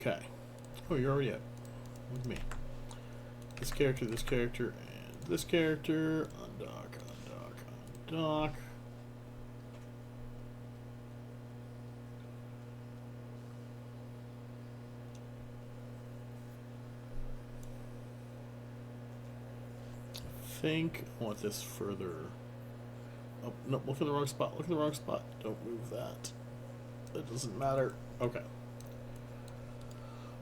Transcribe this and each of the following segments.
Okay. Oh, you're already out. With me. This character, and this character. Undock, undock, undock. I think I want this further. Oh, no, look in the wrong spot. Look in the wrong spot. Don't move that. That doesn't matter. Okay.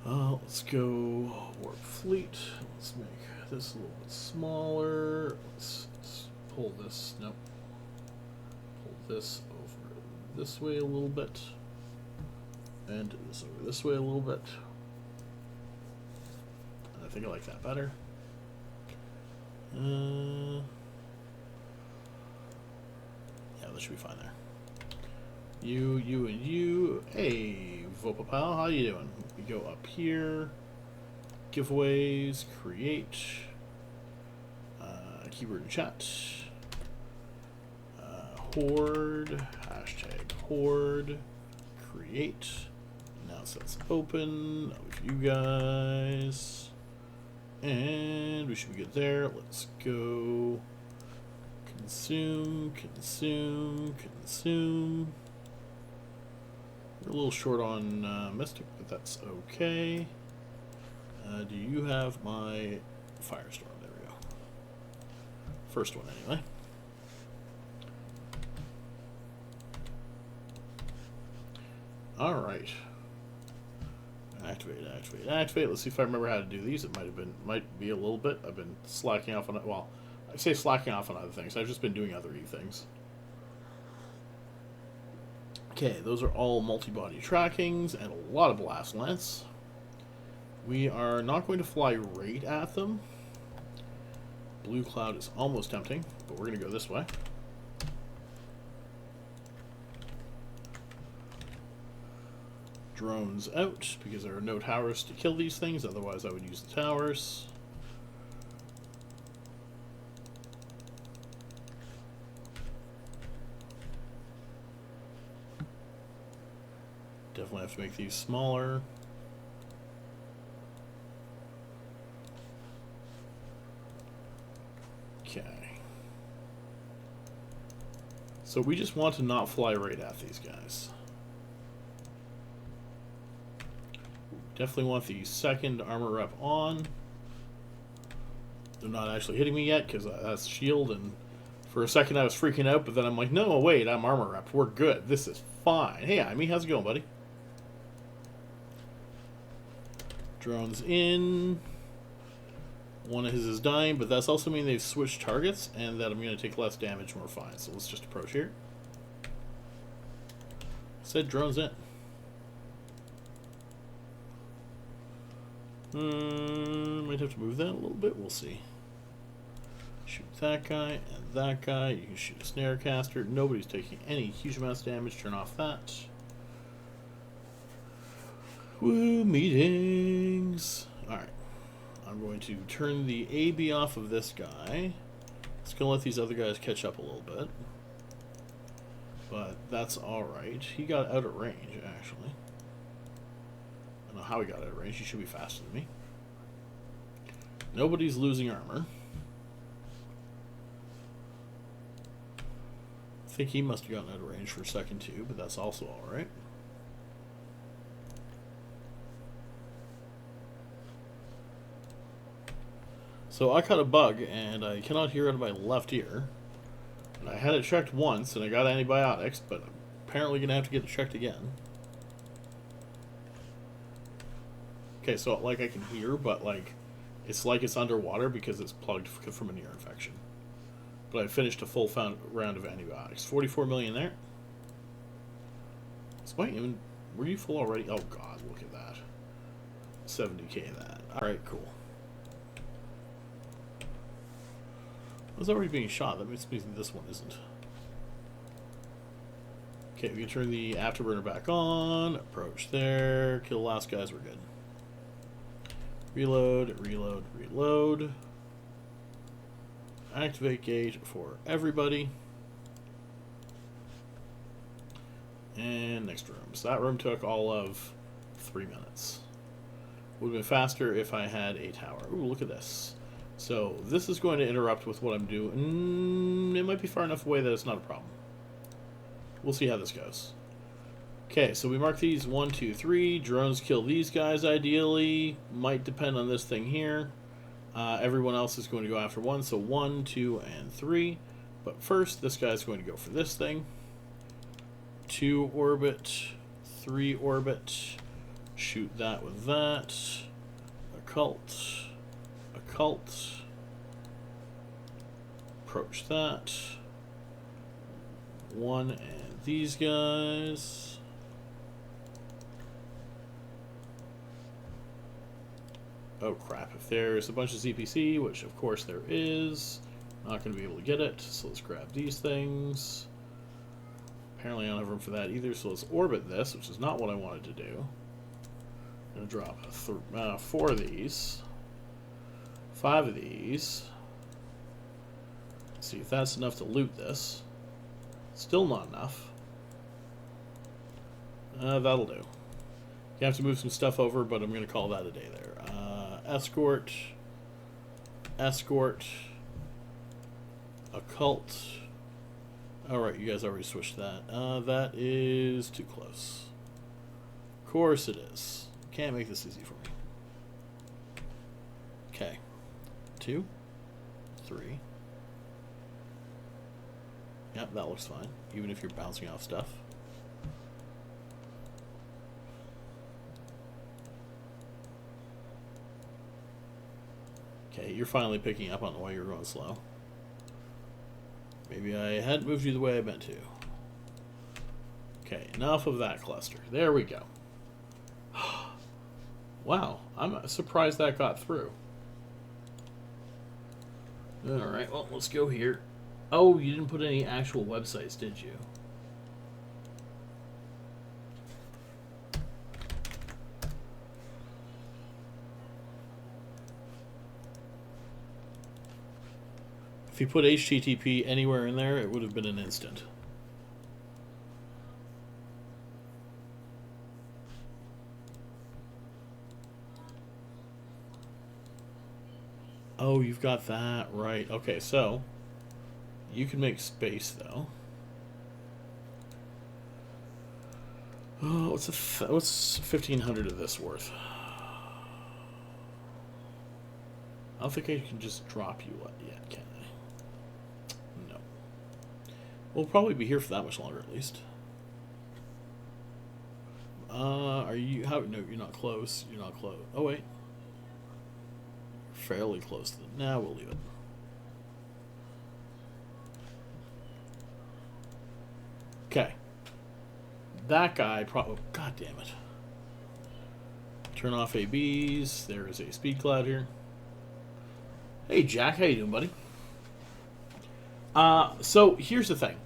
Let's go Warp Fleet. Let's make this a little bit smaller. Let's pull this. Nope. Pull this over this way a little bit. And this over this way a little bit. And I think I like that better. Yeah, that should be fine there. You, and you. Hey, Vopapal, how you doing? We go up here. Giveaways, create. Keyword in chat. Horde, hashtag Horde, create. Now that's open with you guys. And we should be good there. Let's go consume, consume, consume. We're a little short on Mystic, but that's okay. Do you have my Firestorm? There we go. First one, anyway. Alright. Activate, activate, activate. Let's see if I remember how to do these. It might be a little bit. I've been slacking off on it. Well, I say slacking off on other things. I've just been doing other things. Okay, those are all multi-body trackings and a lot of blast lance. We are not going to fly right at them. Blue cloud is almost tempting, but we're going to go this way. Drones out, because there are no towers to kill these things, otherwise I would use the towers. Definitely have to make these smaller. Okay. So we just want to not fly right at these guys. Definitely want the second armor rep on. They're not actually hitting me yet because that's shield, and for a second I was freaking out, but then I'm like, no, wait, I'm armor rep. We're good. This is fine. Hey, Amy, how's it going, buddy? Drones in. One of his is dying, but that's also mean they've switched targets and that I'm going to take less damage and we're fine. So let's just approach here. Said drones in. Might have to move that a little bit. We'll see. Shoot that guy and that guy. You can shoot a snare caster. Nobody's taking any huge amounts of damage. Turn off that. Woo, meetings. Alright. I'm going to turn the AB off of this guy. It's going to let these other guys catch up a little bit. But that's alright. He got out of range, actually. I don't know how he got out of range. He should be faster than me. Nobody's losing armor. I think he must have gotten out of range for a second too, but that's also alright. So I caught a bug, and I cannot hear out of my left ear. And I had it checked once, and I got antibiotics, but I'm apparently going to have to get it checked again. Okay, so like I can hear, but it's like it's underwater because it's plugged from an ear infection. But I finished a full round of antibiotics. 44 million there. Were you full already? Oh god, look at that. 70k that. Alright, cool. I was already being shot. That means this one isn't. Okay, we can turn the afterburner back on. Approach there. Kill the last guys. We're good. Reload, reload, reload. Activate gate for everybody. And next room. So that room took all of 3 minutes. Would have been faster if I had a tower. Ooh, look at this. So this is going to interrupt with what I'm doing. It might be far enough away that it's not a problem. We'll see how this goes. Okay, so we mark these 1, 2, 3. Drones kill these guys ideally. Might depend on this thing here. Everyone else is going to go after 1, so 1, 2, and 3. But first, this guy's going to go for this thing. 2 orbit, 3 orbit. Shoot that with that. Occult. Occult. Approach that. 1 and these guys. Oh crap, if there's a bunch of ZPC, which of course there is, not going to be able to get it, so let's grab these things. Apparently I don't have room for that either, so let's orbit this, which is not what I wanted to do. I'm going to drop 4 of these, 5 of these. Let's see if that's enough to loot this. Still not enough. That'll do. You have to move some stuff over, but I'm going to call that a day there. Escort. Escort. Occult. Alright, you guys already switched that. That is too close. Of course it is. Can't make this easy for me. Okay. 2. 3. Yep, that looks fine. Even if you're bouncing off stuff. Okay, you're finally picking up on why you're going slow. Maybe I hadn't moved you the way I meant to. Okay, enough of that cluster. There we go. Wow, I'm surprised that got through. Alright, well, let's go here. Oh, you didn't put any actual websites, did you? If you put HTTP anywhere in there, it would have been an instant. Oh, you've got that right. Okay, so you can make space though. Oh, what's 1,500 of this worth? I don't think I can just drop you yet, can I? No. We'll probably be here for that much longer, at least. Are you? How? No, you're not close. You're not close. Oh wait. Fairly close to them. Nah, we'll leave it. Okay. That guy probably... Oh, God damn it. Turn off ABs. There is a speed cloud here. Hey, Jack. How you doing, buddy? So, here's the thing.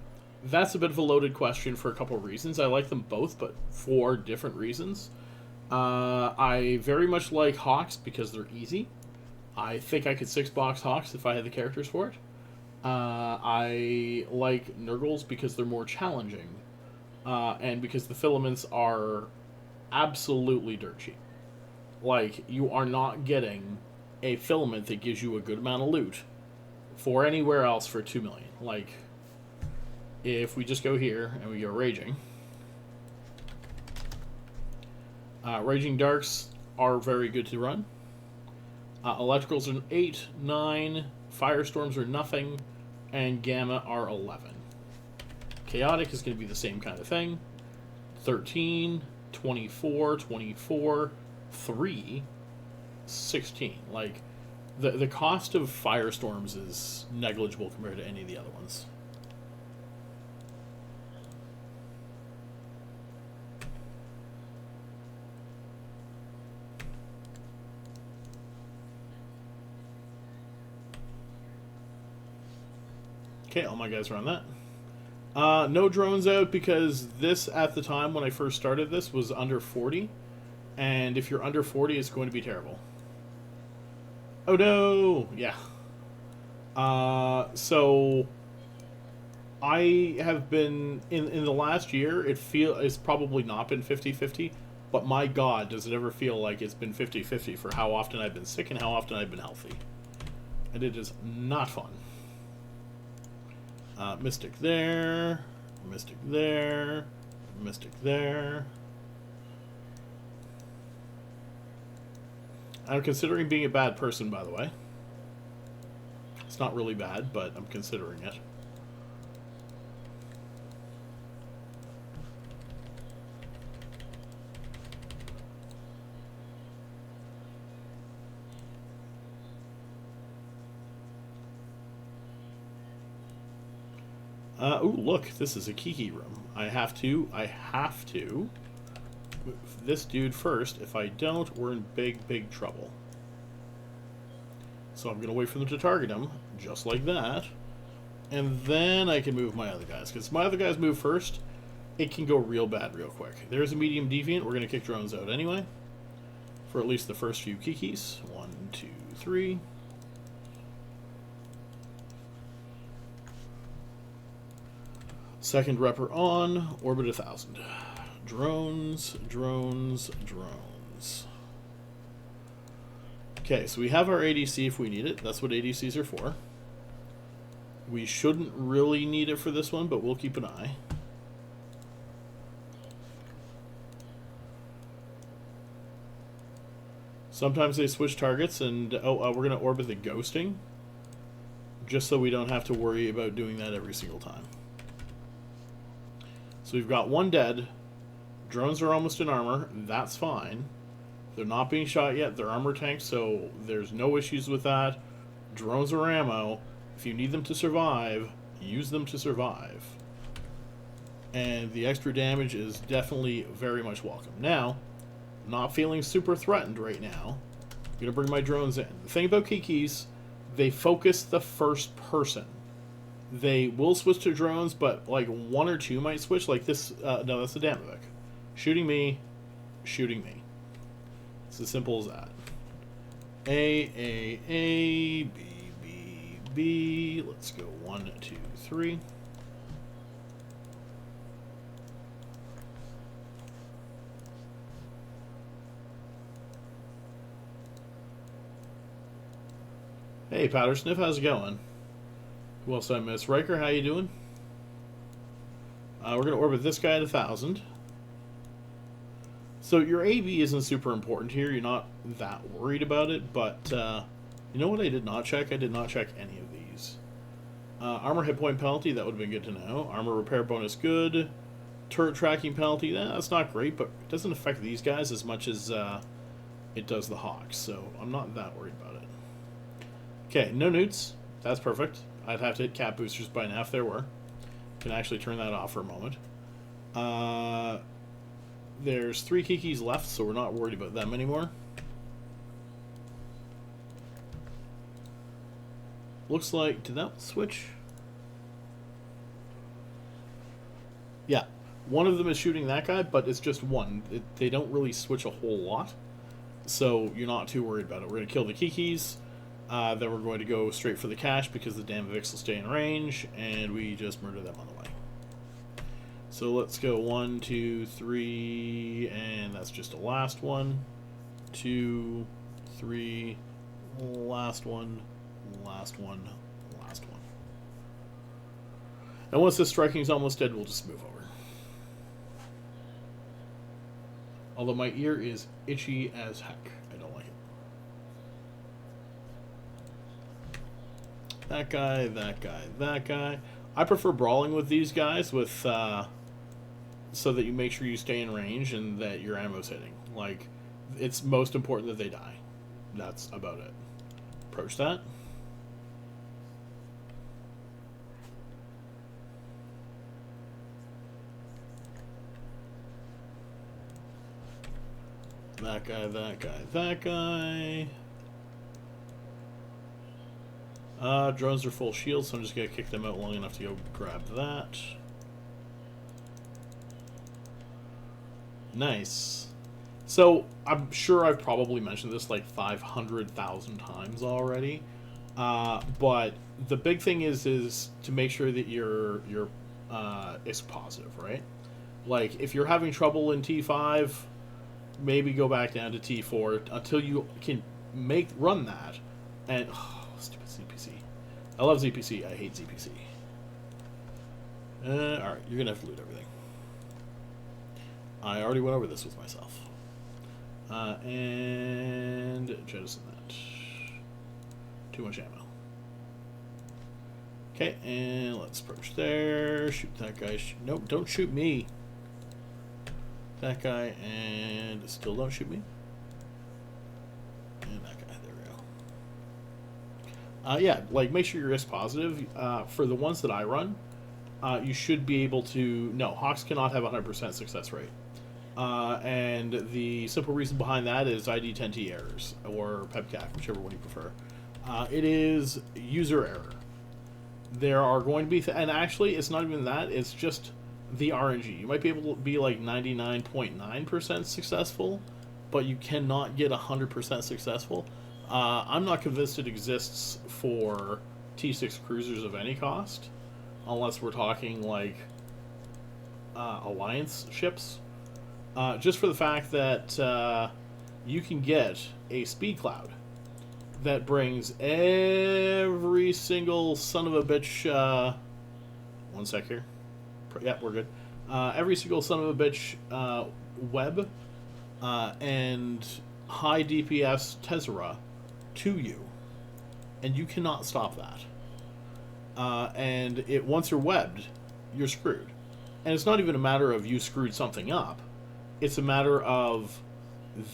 That's a bit of a loaded question for a couple of reasons. I like them both, but for different reasons. I very much like Hawks because they're easy. I think I could 6-box Hawks if I had the characters for it. I like Nergals because they're more challenging. And because the filaments are absolutely dirt cheap. Like, you are not getting a filament that gives you a good amount of loot for anywhere else for 2 million. Like, if we just go here and we go Raging. Raging Darks are very good to run. Electricals are 8, 9, Firestorms are nothing, and Gamma are 11. Chaotic is going to be the same kind of thing. 13, 24, 24, 3, 16. Like, the cost of Firestorms is negligible compared to any of the other ones. Okay, all my guys are on that. No drones out because this, at the time when I first started this, was under 40. And if you're under 40, it's going to be terrible. Oh no! Yeah. So I have been, in the last year, it's probably not been 50-50, but my god, does it ever feel like it's been 50-50 for how often I've been sick and how often I've been healthy. And it is not fun. Mystic there, Mystic there, Mystic there. I'm considering being a bad person, by the way. It's not really bad, but I'm considering it. Ooh, look, this is a Kiki room. I have to move this dude first. If I don't, we're in big trouble. So I'm going to wait for them to target him, just like that. And then I can move my other guys. Because my other guys move first, it can go real bad real quick. There's a medium deviant. We're going to kick drones out anyway. For at least the first few Kikis. 1, 2, 3. Second repper on, orbit 1,000. Drones, drones, drones. Okay, so we have our ADC if we need it. That's what ADCs are for. We shouldn't really need it for this one, but we'll keep an eye. Sometimes they switch targets, and we're going to orbit the ghosting, just so we don't have to worry about doing that every single time. So we've got one dead. Drones are almost in armor. That's fine. They're not being shot yet. They're armor tanks, so there's no issues with that. Drones are ammo. If you need them to survive, use them to survive. And the extra damage is definitely very much welcome. Now, not feeling super threatened right now. I'm going to bring my drones in. The thing about Kikis, they focus the first person. They will switch to drones, but like 1 or 2 might switch. Like this, no, that's the Damovic. Shooting me, shooting me. It's as simple as that. A, B, B, B. Let's go 1, 2, 3. Hey, Powder Sniff, how's it going? Who else did I miss? Riker, how you doing? We're going to orbit this guy at 1,000. So your AB isn't super important here. You're not that worried about it, but you know what I did not check? I did not check any of these. Armor hit point penalty, that would have been good to know. Armor repair bonus, good. Turret tracking penalty, that's not great, but it doesn't affect these guys as much as it does the Hawks, so I'm not that worried about it. Okay, no newts. That's perfect. I'd have to hit cap boosters by now if there were. Can actually turn that off for a moment. There's 3 Kikis left, so we're not worried about them anymore. Looks like, did that switch? Yeah, one of them is shooting that guy, but it's just one. They don't really switch a whole lot, so you're not too worried about it. We're going to kill the Kikis. Then we're going to go straight for the cache because the damn Vix will stay in range, and we just murder them on the way. So let's go 1, 2, 3, and that's just a last one. 2, 3, last one, last one, last one. And once this striking is almost dead, we'll just move over. Although my ear is itchy as heck. I don't like it. That guy, that guy, that guy. I prefer brawling with these guys with so that you make sure you stay in range and that your ammo's hitting. Like, it's most important that they die. That's about it. Approach that. That guy, that guy, that guy. Drones are full shield, so I'm just going to kick them out long enough to go grab that. Nice. So, I'm sure I've probably mentioned this like 500,000 times already. But the big thing is to make sure that your is positive, right? Like, if you're having trouble in T5, maybe go back down to T4 until you can run that. And stupid ZPC. I love ZPC. I hate ZPC. Alright, you're gonna have to loot everything. I already went over this with myself. And jettison that. Too much ammo. Okay, and let's approach there. Shoot that guy. Nope, don't shoot me. That guy, and still don't shoot me. And that guy. There we go. Yeah, like make sure you're risk positive. For the ones that I run, you should be able to. No, Hawks cannot have 100% success rate. And the simple reason behind that is ID10T errors, or PEBCAC, whichever one you prefer. It is user error. There are going to be, and actually it's not even that, it's just the RNG. You might be able to be like 99.9% successful, but you cannot get 100% successful. I'm not convinced it exists for T6 cruisers of any cost, unless we're talking like Alliance ships. Just for the fact that you can get a speed cloud that brings every single son of a bitch. One sec here. Yeah, we're good. Every single son of a bitch web and high DPS Tessera to you, and you cannot stop that. And once you're webbed, you're screwed. And it's not even a matter of you screwed something up. It's a matter of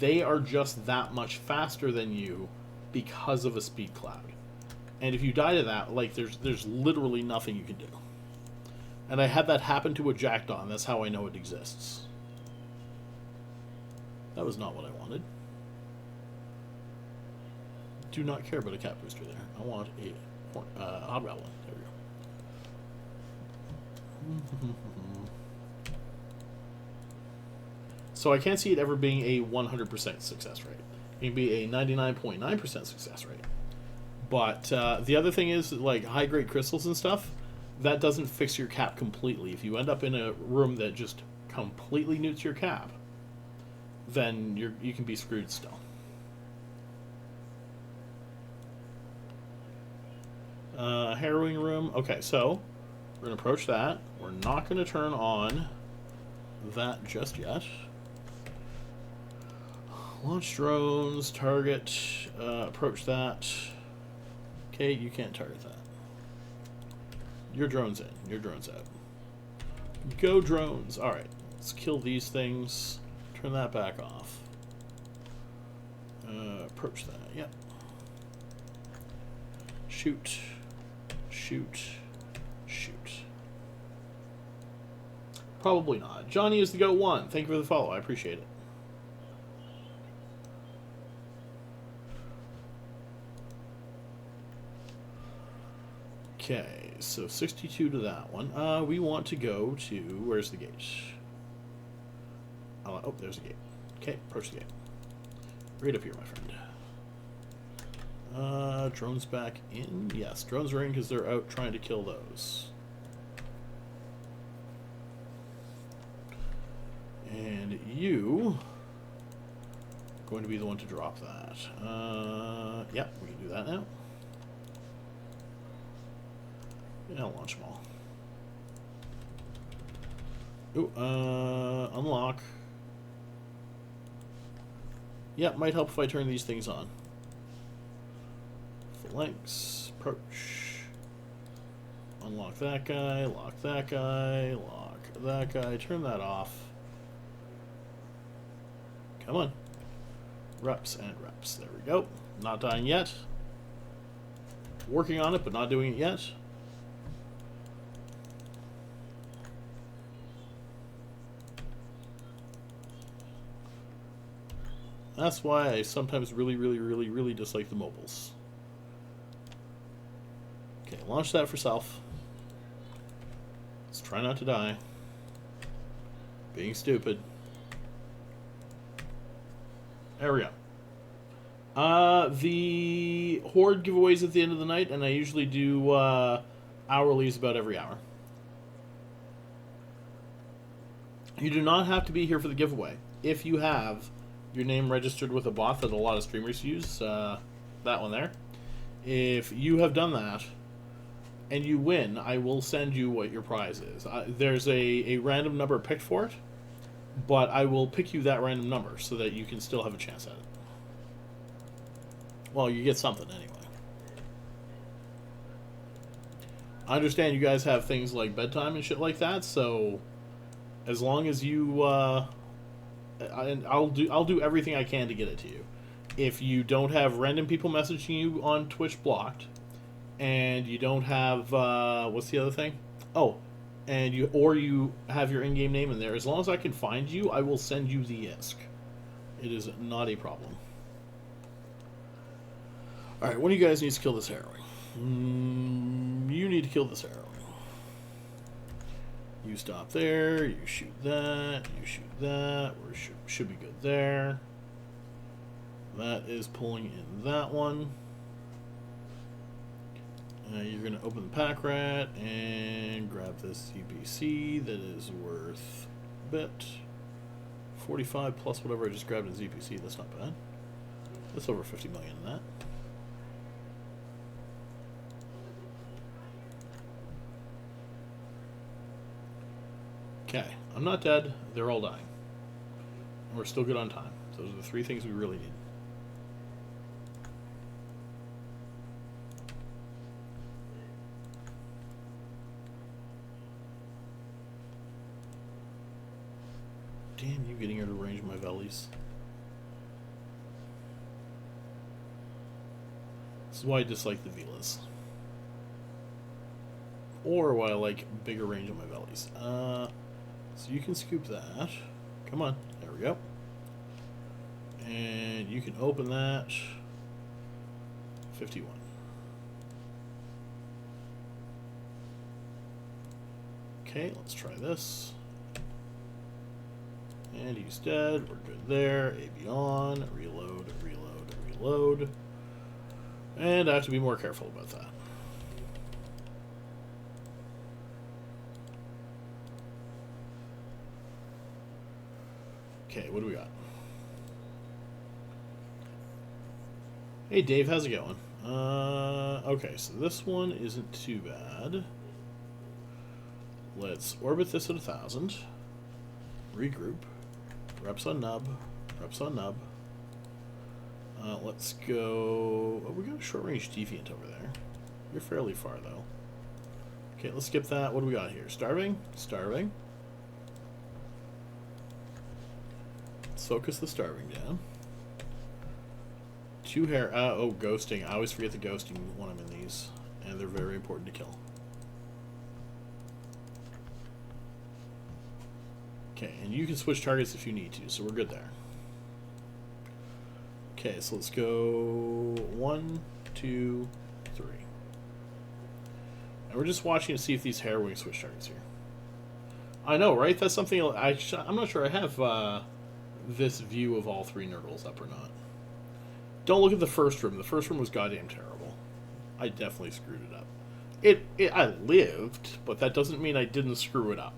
they are just that much faster than you because of a speed cloud. And if you die to that, like there's literally nothing you can do. And I had that happen to a Jackdaw, and that's how I know it exists. That was not what I wanted. Do not care about a cat booster there. I want a hobgoblin. There we go. So I can't see it ever being a 100% success rate. It can be a 99.9% success rate. But the other thing is, like high-grade crystals and stuff, that doesn't fix your cap completely. If you end up in a room that just completely newts your cap, then you can be screwed still. Harrowing room. Okay, so we're going to approach that. We're not going to turn on that just yet. Launch drones, target, approach that. Okay, you can't target that. Your drone's in, your drone's out. Go drones. Alright, let's kill these things. Turn that back off. Approach that, yep. Shoot. Shoot. Shoot. Probably not. Johnny is the GOAT 1. Thank you for the follow, I appreciate it. Okay, so 62 to that one. We want to go to... Where's the gate? Oh, there's the gate. Okay, approach the gate. Right up here, my friend. Drones back in? Yes, drones are in because they're out trying to kill those. And you... going to be the one to drop that. Yep, we can do that now. Yeah, I'll launch them all. Ooh, unlock. Yeah, might help if I turn these things on. Phalanx, approach. Unlock that guy, lock that guy, lock that guy, turn that off. Come on. Reps and reps. There we go. Not dying yet. Working on it, but not doing it yet. That's why I sometimes really dislike the mobiles. Okay, launch that for self. Let's try not to die. Being stupid. There we go. The Horde giveaways at the end of the night, and I usually do hourlies about every hour. You do not have to be here for the giveaway. If you have your name registered with a bot that a lot of streamers use, that one there. If you have done that and you win, I will send you what your prize is. There's a random number picked for it, but I will pick you that random number so that you can still have a chance at it. Well, you get something anyway. I understand you guys have things like bedtime and shit like that, so as long as you, I'll do everything I can to get it to you. If you don't have random people messaging you on Twitch blocked, and you don't have what's the other thing? Oh, and you have your in-game name in there. As long as I can find you, I will send you the ISK. It is not a problem. All right, one of you guys needs to kill this harrowing. You need to kill this harrowing. You stop there. You shoot that. You shoot that. We should be good there. That is pulling in that one. You're going to open the pack rat and grab this ZPC that is worth a bit. 45 plus whatever I just grabbed in ZPC. That's not bad. That's over 50 million in that. Okay, I'm not dead. They're all dying. And we're still good on time. Those are the three things we really need. Damn you getting her to range my vellies. This is why I dislike the Velas. Or why I like bigger range on my vellies. So you can scoop that. Come on. There we go. And you can open that. 51. Okay, let's try this. And he's dead. We're good there. AB on. Reload, reload, reload. And I have to be more careful about that. Okay, what do we got? Hey Dave, how's it going? Okay, so this one isn't too bad. Let's orbit this at 1,000. Regroup. Reps on nub. Reps on nub. Let's go... Oh, we got a short-range deviant over there. You're fairly far, though. Okay, let's skip that. What do we got here? Starving? Starving. Let's focus the starving down. Two hair... oh, ghosting. I always forget the ghosting when I'm in these. And they're very important to kill. Okay, and you can switch targets if you need to, so we're good there. Okay, so let's go 1, 2, 3. And we're just watching to see if these harrowing switch targets here. I know, right? That's something I'm not sure I have this view of all three Nergals up or not. Don't look at the first room. The first room was goddamn terrible. I definitely screwed it up. I lived, but that doesn't mean I didn't screw it up.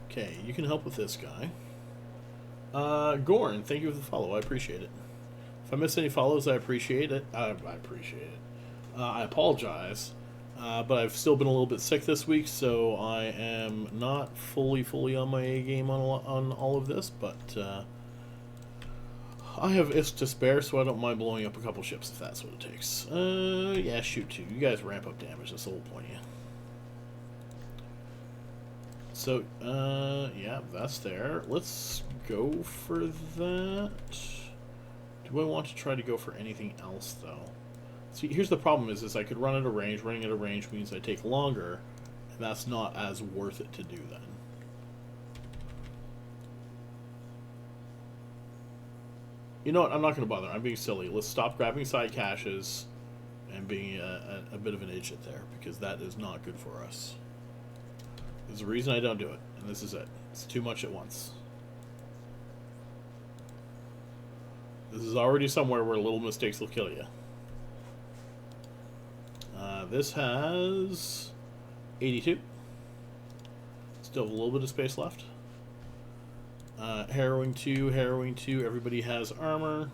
Okay, you can help with this guy. Gorn, thank you for the follow. I appreciate it. If I miss any follows, I appreciate it. I appreciate it. I apologize, but I've still been a little bit sick this week, so I am not fully on my A game on all of this, but I have ISK to spare, so I don't mind blowing up a couple ships if that's what it takes. Yeah, shoot two. You guys ramp up damage. That's the whole point, yeah. So, yeah, that's there. Let's go for that. Do I want to try to go for anything else, though? See, here's the problem is I could run at a range. Running at a range means I take longer, and that's not as worth it to do then. You know what? I'm not going to bother. I'm being silly. Let's stop grabbing side caches and being a bit of an idiot there, because that is not good for us. There's a reason I don't do it, and this is it. It's too much at once. This is already somewhere where little mistakes will kill you. This has 82. Still have a little bit of space left. Harrowing 2, Harrowing 2. Everybody has armor.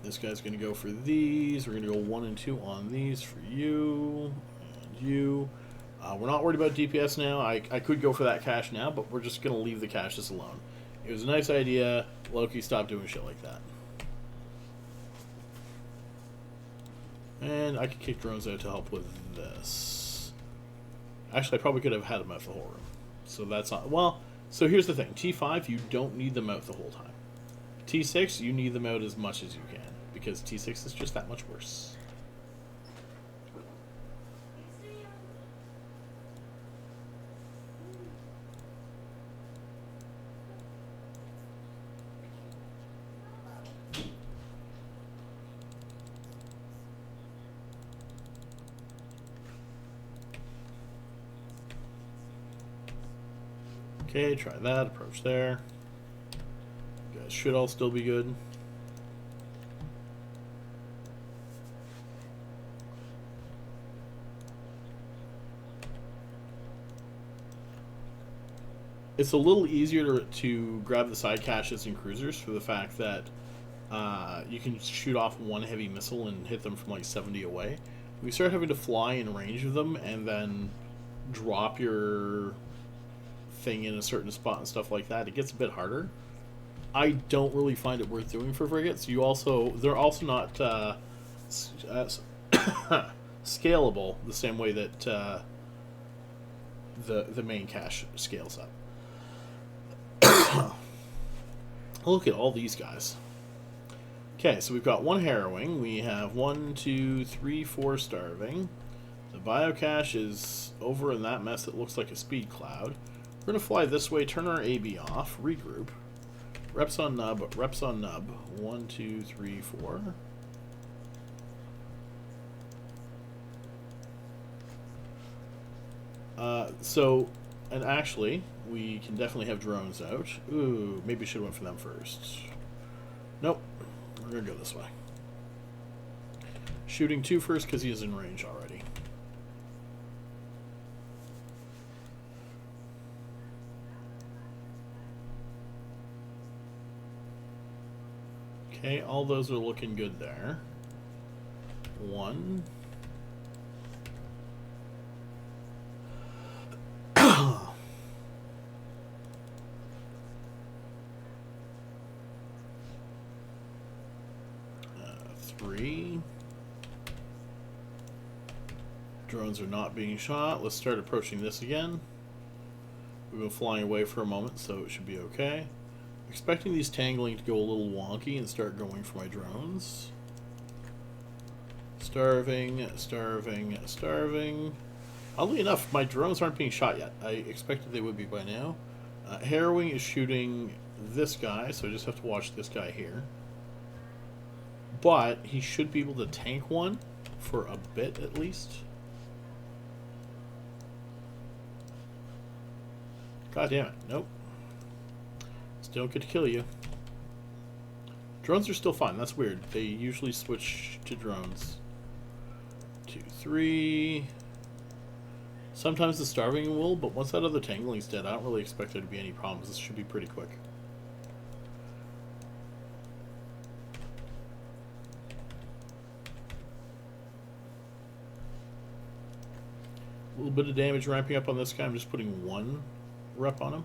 This guy's going to go for these. We're going to go 1 and 2 on these for you and you. We're not worried about DPS now. I could go for that cache now, but we're just going to leave the caches alone. It was a nice idea. Loki, stop doing shit like that. And I could kick drones out to help with this. Actually, I probably could have had them out the whole room. So that's not... Well, so here's the thing. T5, you don't need them out the whole time. T6, you need them out as much as you can. Because T6 is just that much worse. Okay, try that. Approach there. You guys should all still be good. It's a little easier to grab the side caches and cruisers for the fact that you can shoot off one heavy missile and hit them from like 70 away. We start having to fly in range of them and then drop your thing in a certain spot and stuff like that. It gets a bit harder. I don't really find it worth doing for frigates. They're also not scalable the same way that the main cache scales up. Look at all these guys. Okay, so we've got 1 harrowing. We have 1, 2, 3, 4 starving. The biocache is over in that mess that looks like a speed cloud. We're going to fly this way, turn our AB off, regroup. Reps on nub, reps on nub. 1, 2, 3, 4. And actually, we can definitely have drones out. Ooh, maybe should have went for them first. Nope. We're going to go this way. Shooting 2 first because he is in range already. Okay, all those are looking good there. 1. 3. Drones are not being shot. Let's start approaching this again. We've been flying away for a moment, so it should be okay. Expecting these tangling to go a little wonky and start going for my drones. Starving, starving, starving. Oddly enough, my drones aren't being shot yet. I expected they would be by now. Harrowing is shooting this guy, so I just have to watch this guy here. But he should be able to tank one for a bit at least. God damn it. Nope. Still get to kill you. Drones are still fine. That's weird. They usually switch to drones. 2, 3. Sometimes the starving will, but once that other tangling's dead, I don't really expect there to be any problems. This should be pretty quick. A little bit of damage ramping up on this guy. I'm just putting 1 rep on him.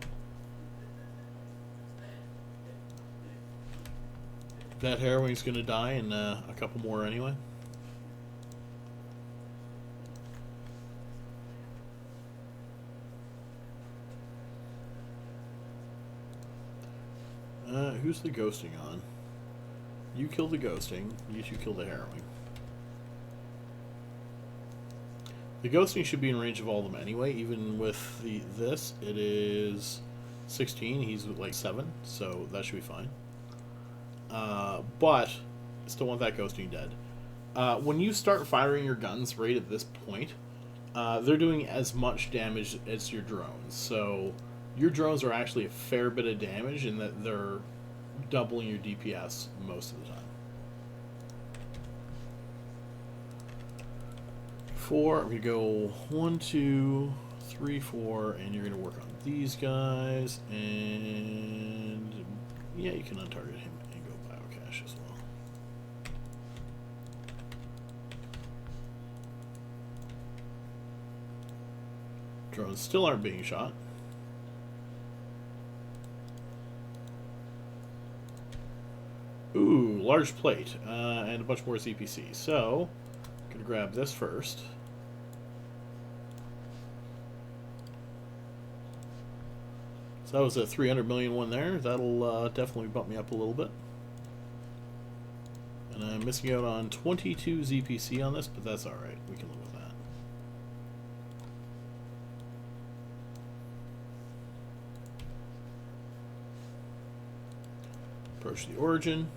That harrowing's going to die in a couple more anyway. Who's the ghosting on? You kill the ghosting. You 2 kill the harrowing. The ghosting should be in range of all of them anyway, even with this. It is 16, he's like 7, so that should be fine. But still want that ghosting dead. When you start firing your guns right at this point, they're doing as much damage as your drones. So your drones are actually a fair bit of damage in that they're doubling your DPS most of the time. 4, we go 1, 2, 3, 4, and you're going to work on these guys, and yeah, you can untarget him and go biocache as well. Drones still aren't being shot. Ooh, large plate, and a bunch more ZPC. So, I'm going to grab this first. So that was a 300 million one there. That'll definitely bump me up a little bit. And I'm missing out on 22 ZPC on this, but that's alright. We can live with that. Approach the origin.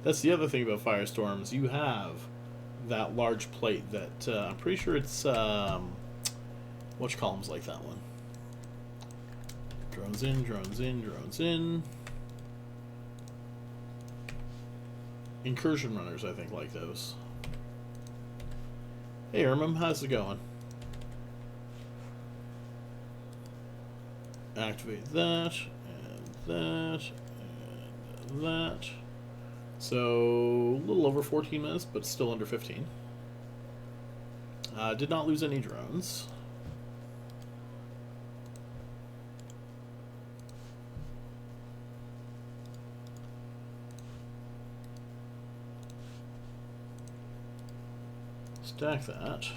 That's the other thing about Firestorms. You have that large plate that I'm pretty sure it's which columns like that one. Drones in, drones in, drones in. Incursion runners, I think, like those. Hey Ermum, how's it going? Activate that, and that, and that. So, a little over 14 minutes, but still under 15. Did not lose any drones. Stack that.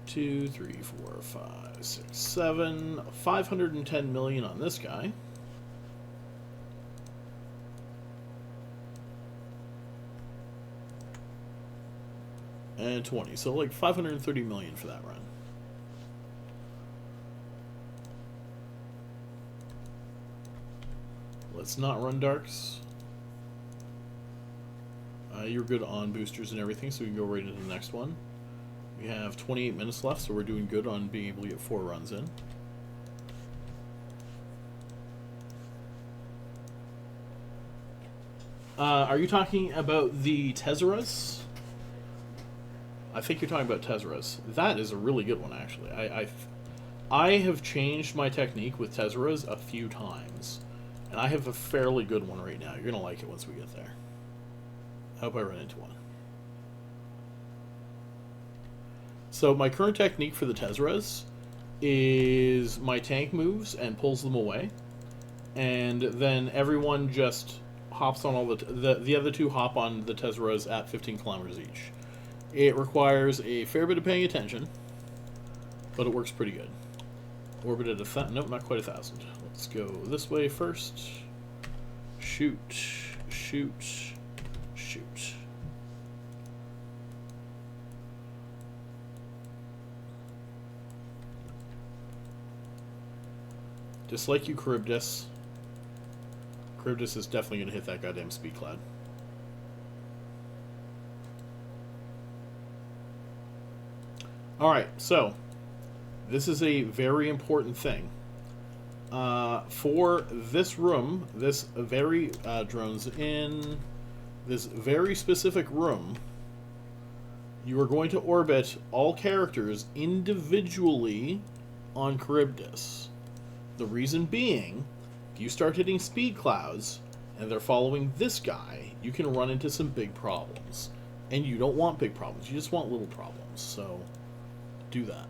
2, 3, 4, 5, 6, 7. 510 million on this guy. And 20, so like 530 million for that run. Let's not run darks. You're good on boosters and everything, so we can go right into the next one. We have 28 minutes left, so we're doing good on being able to get 4 runs in. Are you talking about the Tezzeras? I think you're talking about Tezzeras. That is a really good one, actually. I have changed my technique with Tezzeras a few times, and I have a fairly good one right now. You're going to like it once we get there. I hope I run into one. So my current technique for the Tezzeras is my tank moves and pulls them away, and then everyone just hops on all the other two hop on the Tezzeras at 15 kilometers each. It requires a fair bit of paying attention, but it works pretty good. Orbit at 1,000. Nope, not quite 1,000. Let's go this way first. Shoot, shoot, shoot. Just like you, Charybdis. Charybdis is definitely going to hit that goddamn speed cloud. Alright, so this is a very important thing. For this room, this very drones in this very specific room, you are going to orbit all characters individually on Charybdis. The reason being, if you start hitting speed clouds and they're following this guy, you can run into some big problems. And you don't want big problems, you just want little problems. So do that.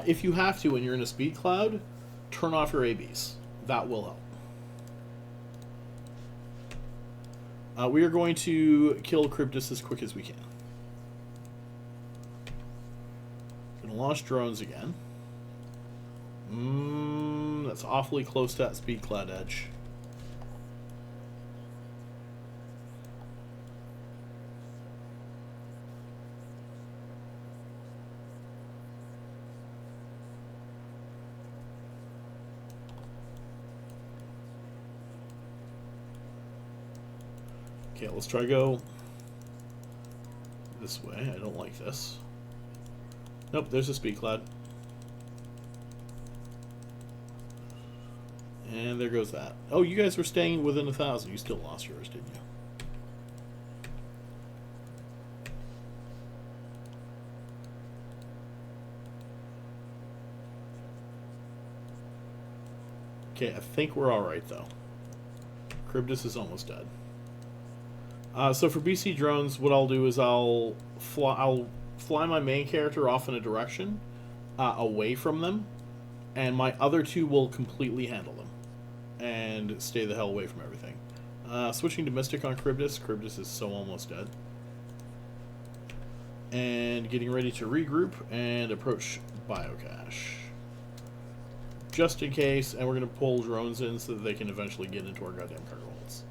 If you have to, when you're in a speed cloud, turn off your ABs. That will help. We are going to kill Charybdis as quick as we can. Gonna launch drones again. That's awfully close to that speed cloud edge. Okay, let's try go this way. I don't like this. Nope, there's a speed cloud. And there goes that. Oh, you guys were staying within 1,000. You still lost yours, didn't you? Okay, I think we're alright, though. Charybdis is almost dead. So for BC drones, what I'll do is I'll fly my main character off in a direction, away from them, and my other two will completely handle them, and stay the hell away from everything. Switching to Mystic on Charybdis. Charybdis is so almost dead. And getting ready to regroup and approach Biocache. Just in case, and we're going to pull drones in so that they can eventually get into our goddamn cargo holds.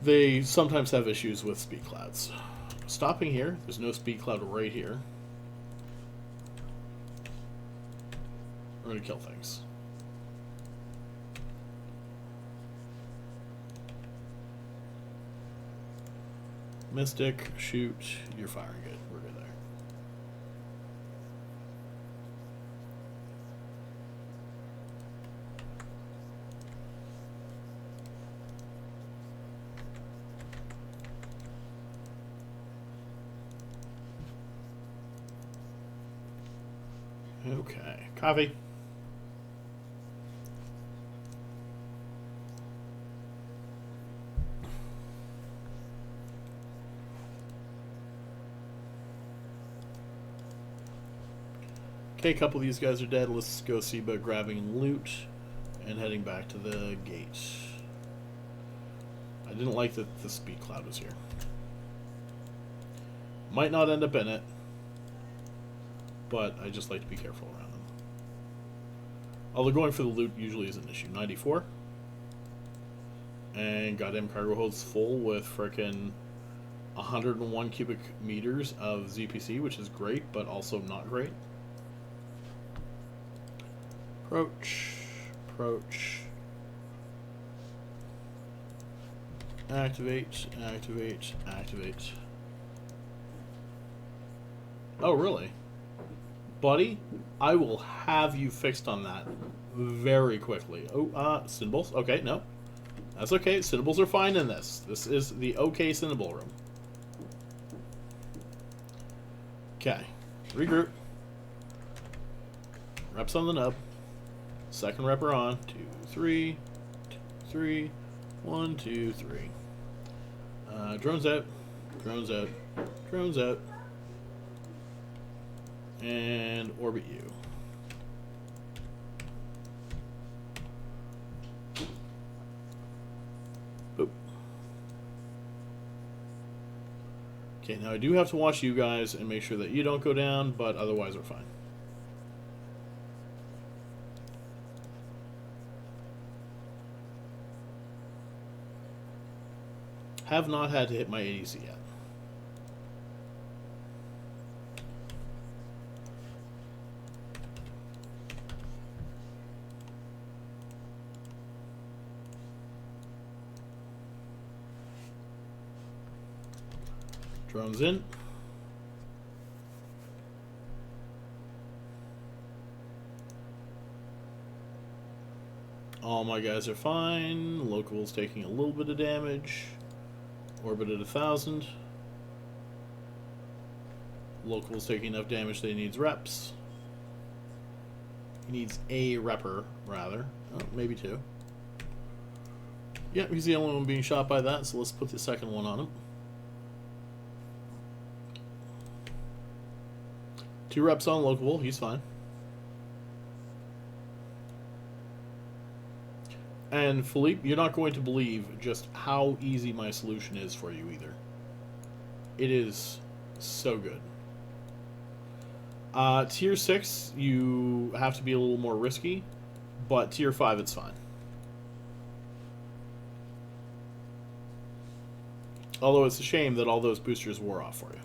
They sometimes have issues with speed clouds. Stopping here, there's no speed cloud right here. We're going to kill things. Mystic, shoot, you're firing good. We're good there. Okay, coffee. Okay, a couple of these guys are dead. Let's go see about grabbing loot and heading back to the gate. I didn't like that the speed cloud was here. Might not end up in it, but I just like to be careful around them. Although going for the loot usually is an issue. 94. And goddamn cargo holds full with frickin' 101 cubic meters of ZPC, which is great, but also not great. Approach. Approach. Activate. Activate. Activate. Oh, really? Buddy, I will have you fixed on that very quickly. Oh, Cinnables? Okay, no. That's okay. Cinnables are fine in this. This is the okay Cinnable room. Okay. Regroup. Reps on the nub. Second repper on. 2, 3. 2, 3. 1, 2, 3. Drones out. Drones out. Drones out. And orbit you. Boop. Okay, now I do have to watch you guys and make sure that you don't go down, but otherwise we're fine. Have not had to hit my ADC yet. Drones in. All my guys are fine. Local's taking a little bit of damage. Orbit at 1,000. Local's taking enough damage that he needs reps. He needs a repper, rather. Oh, maybe two. Yep, he's the only one being shot by that, so let's put the second one on him. 2 reps on local, he's fine. And Philippe, you're not going to believe just how easy my solution is for you either. It is so good. Tier 6, you have to be a little more risky, but Tier 5, it's fine. Although it's a shame that all those boosters wore off for you.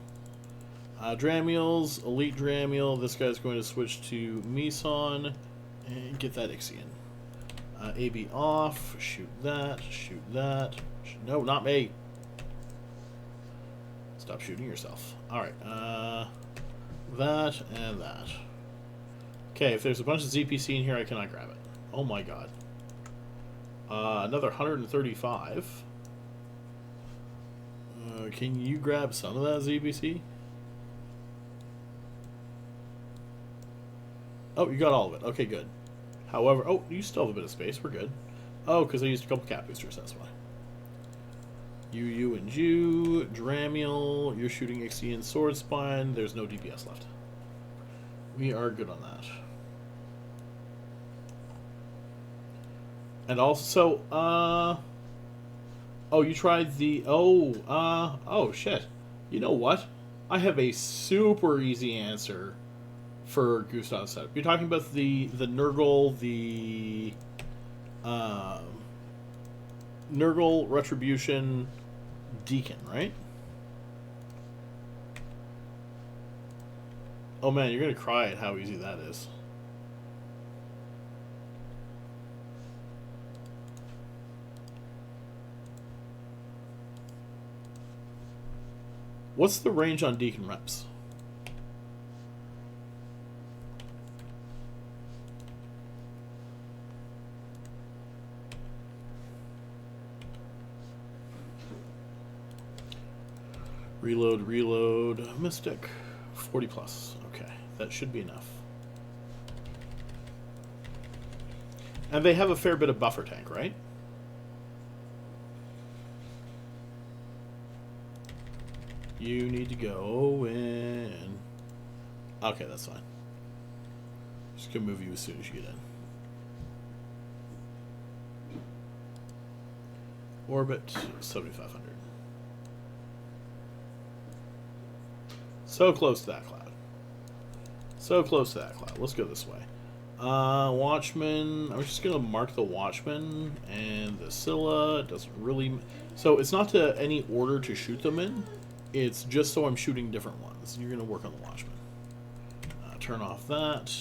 Dramules, Elite Dramule. This guy's going to switch to Meson and get that Ixion. AB off. Shoot that. Shoot that. No, not me. Stop shooting yourself. Alright. That and that. Okay, if there's a bunch of ZPC in here, I cannot grab it. Oh my god. Another 135. Can you grab some of that ZPC? Oh, you got all of it. Okay, good. However, oh, you still have a bit of space. We're good. Oh, because I used a couple cap boosters, that's why. You, and you. Dramiel, you're shooting Ixian Sword Spine. There's no DPS left. We are good on that. And also, oh, you tried the, oh, shit. You know what? I have a super easy answer for Gustav's setup. You're talking about the Nergal, the Nergal Retribution Deacon, right? Oh man, you're gonna cry at how easy that is. What's the range on Deacon reps? Reload, Mystic, 40 plus. Okay, that should be enough. And they have a fair bit of buffer tank, right? You need to go in. Okay, that's fine. Just gonna move you as soon as you get in. Orbit, 7,500. So close to that cloud. So close to that cloud. Let's go this way. Watchman. I'm just gonna mark the Watchman and the Scylla. It doesn't really. So it's not to any order to shoot them in. It's just so I'm shooting different ones. You're gonna work on the Watchman. Turn off that.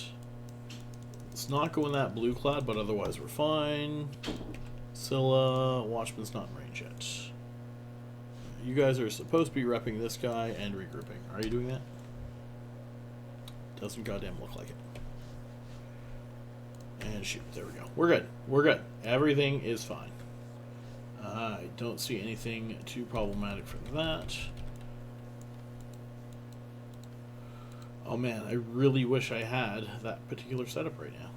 Let's not go in that blue cloud, but otherwise we're fine. Scylla. Watchman's not in range yet. You guys are supposed to be repping this guy and regrouping. Are you doing that? Doesn't goddamn look like it. And shoot, there we go. We're good. We're good. Everything is fine. I don't see anything too problematic for that. Oh man, I really wish I had that particular setup right now.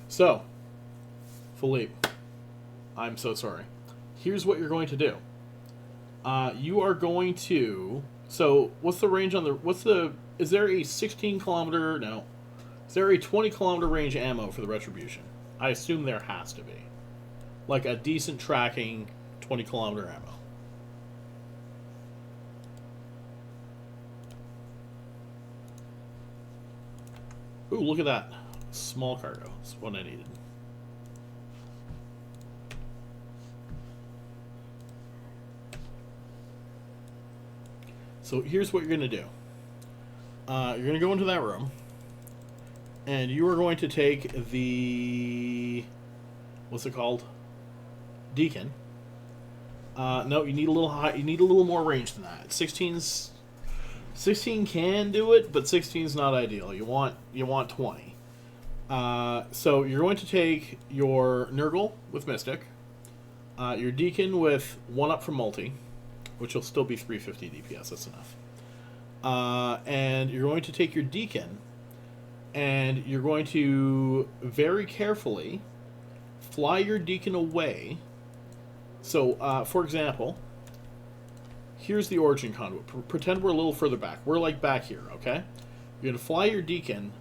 So, Philippe, I'm so sorry. Here's what you're going to do. You are going to... So, what's the range on the... Is there a 16 kilometer... No. Is there a 20 kilometer range ammo for the Retribution? I assume there has to be. Like a decent tracking 20 kilometer ammo. Ooh, look at that. Small cargo. That's what I needed. So here's what you're going to do. You're going to go into that room, and you are going to take the... What's it called? Deacon. No, you need a little high. You need a little more range than that. 16 can do it, but 16 is not ideal. You want 20. So you're going to take your Nergal with Mystic, your Deacon with 1 up from multi, which will still be 350 DPS. That's enough. And you're going to take your Deacon, and you're going to very carefully fly your Deacon away. So, for example, here's the origin conduit. Pretend we're a little further back. We're like back here, okay? You're going to fly your Deacon,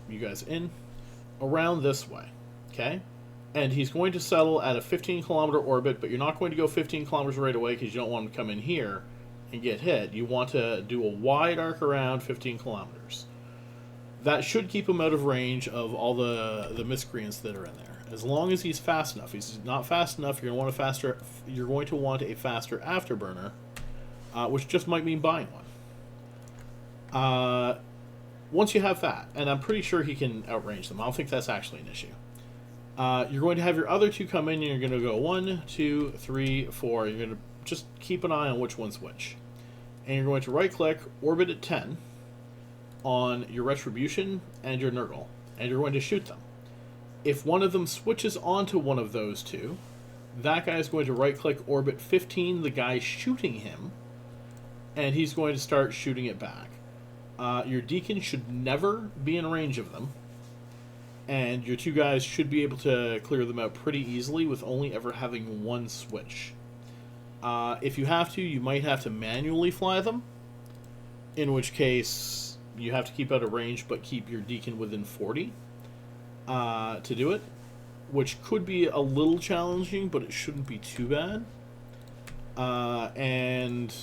you guys in, around this way, okay? And he's going to settle at a 15 kilometer orbit, but you're not going to go 15 kilometers right away because you don't want him to come in here and get hit. You want to do a wide arc around 15 kilometers. That should keep him out of range of all the miscreants that are in there. As long as he's fast enough. If he's not fast enough, you're going to want a faster afterburner, which just might mean buying one. Once you have that, and I'm pretty sure he can outrange them. I don't think that's actually an issue. You're going to have your other two come in, and you're going to go 1, 2, 3, 4. You're going to just keep an eye on which one's which. And you're going to right-click, orbit at 10 on your Retribution and your Nergal, and you're going to shoot them. If one of them switches onto one of those two, that guy is going to right-click, orbit 15, the guy shooting him, and he's going to start shooting it back. Your Deacon should never be in range of them, and your two guys should be able to clear them out pretty easily with only ever having one switch. If you have to, you might have to manually fly them, in which case you have to keep out of range but keep your Deacon within 40 to do it, which could be a little challenging, but it shouldn't be too bad. And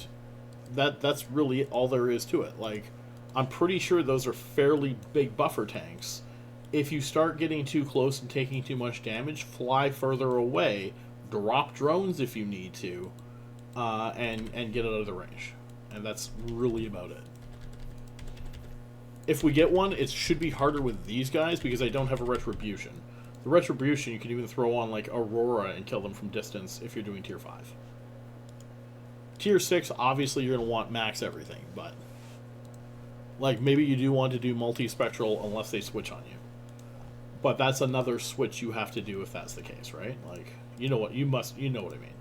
that's really all there is to it. Like, I'm pretty sure those are fairly big buffer tanks. If you start getting too close and taking too much damage, fly further away, drop drones if you need to, and get out of the range. And that's really about it. If we get one, it should be harder with these guys because I don't have a Retribution. The Retribution, you can even throw on, like, Aurora and kill them from distance if you're doing Tier 5. Tier 6, obviously you're going to want max everything, but... like, maybe you do want to do multi-spectral unless they switch on you. But that's another switch you have to do if that's the case, right? Like, you know what I mean.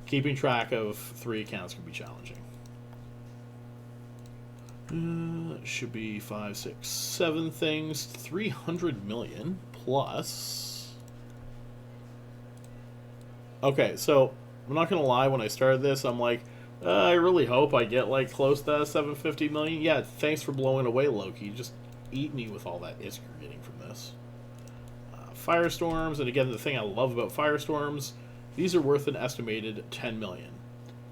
Keeping track of 3 accounts can be challenging. Should be 5, 6, 7 things. 300 million plus. Okay, so I'm not gonna lie. When I started this, I'm like, I really hope I get like close to 750 million. Yeah, thanks for blowing away, Loki. Just eat me with all that ISK you're getting from this. Firestorms, and again, the thing I love about Firestorms, these are worth an estimated 10 million.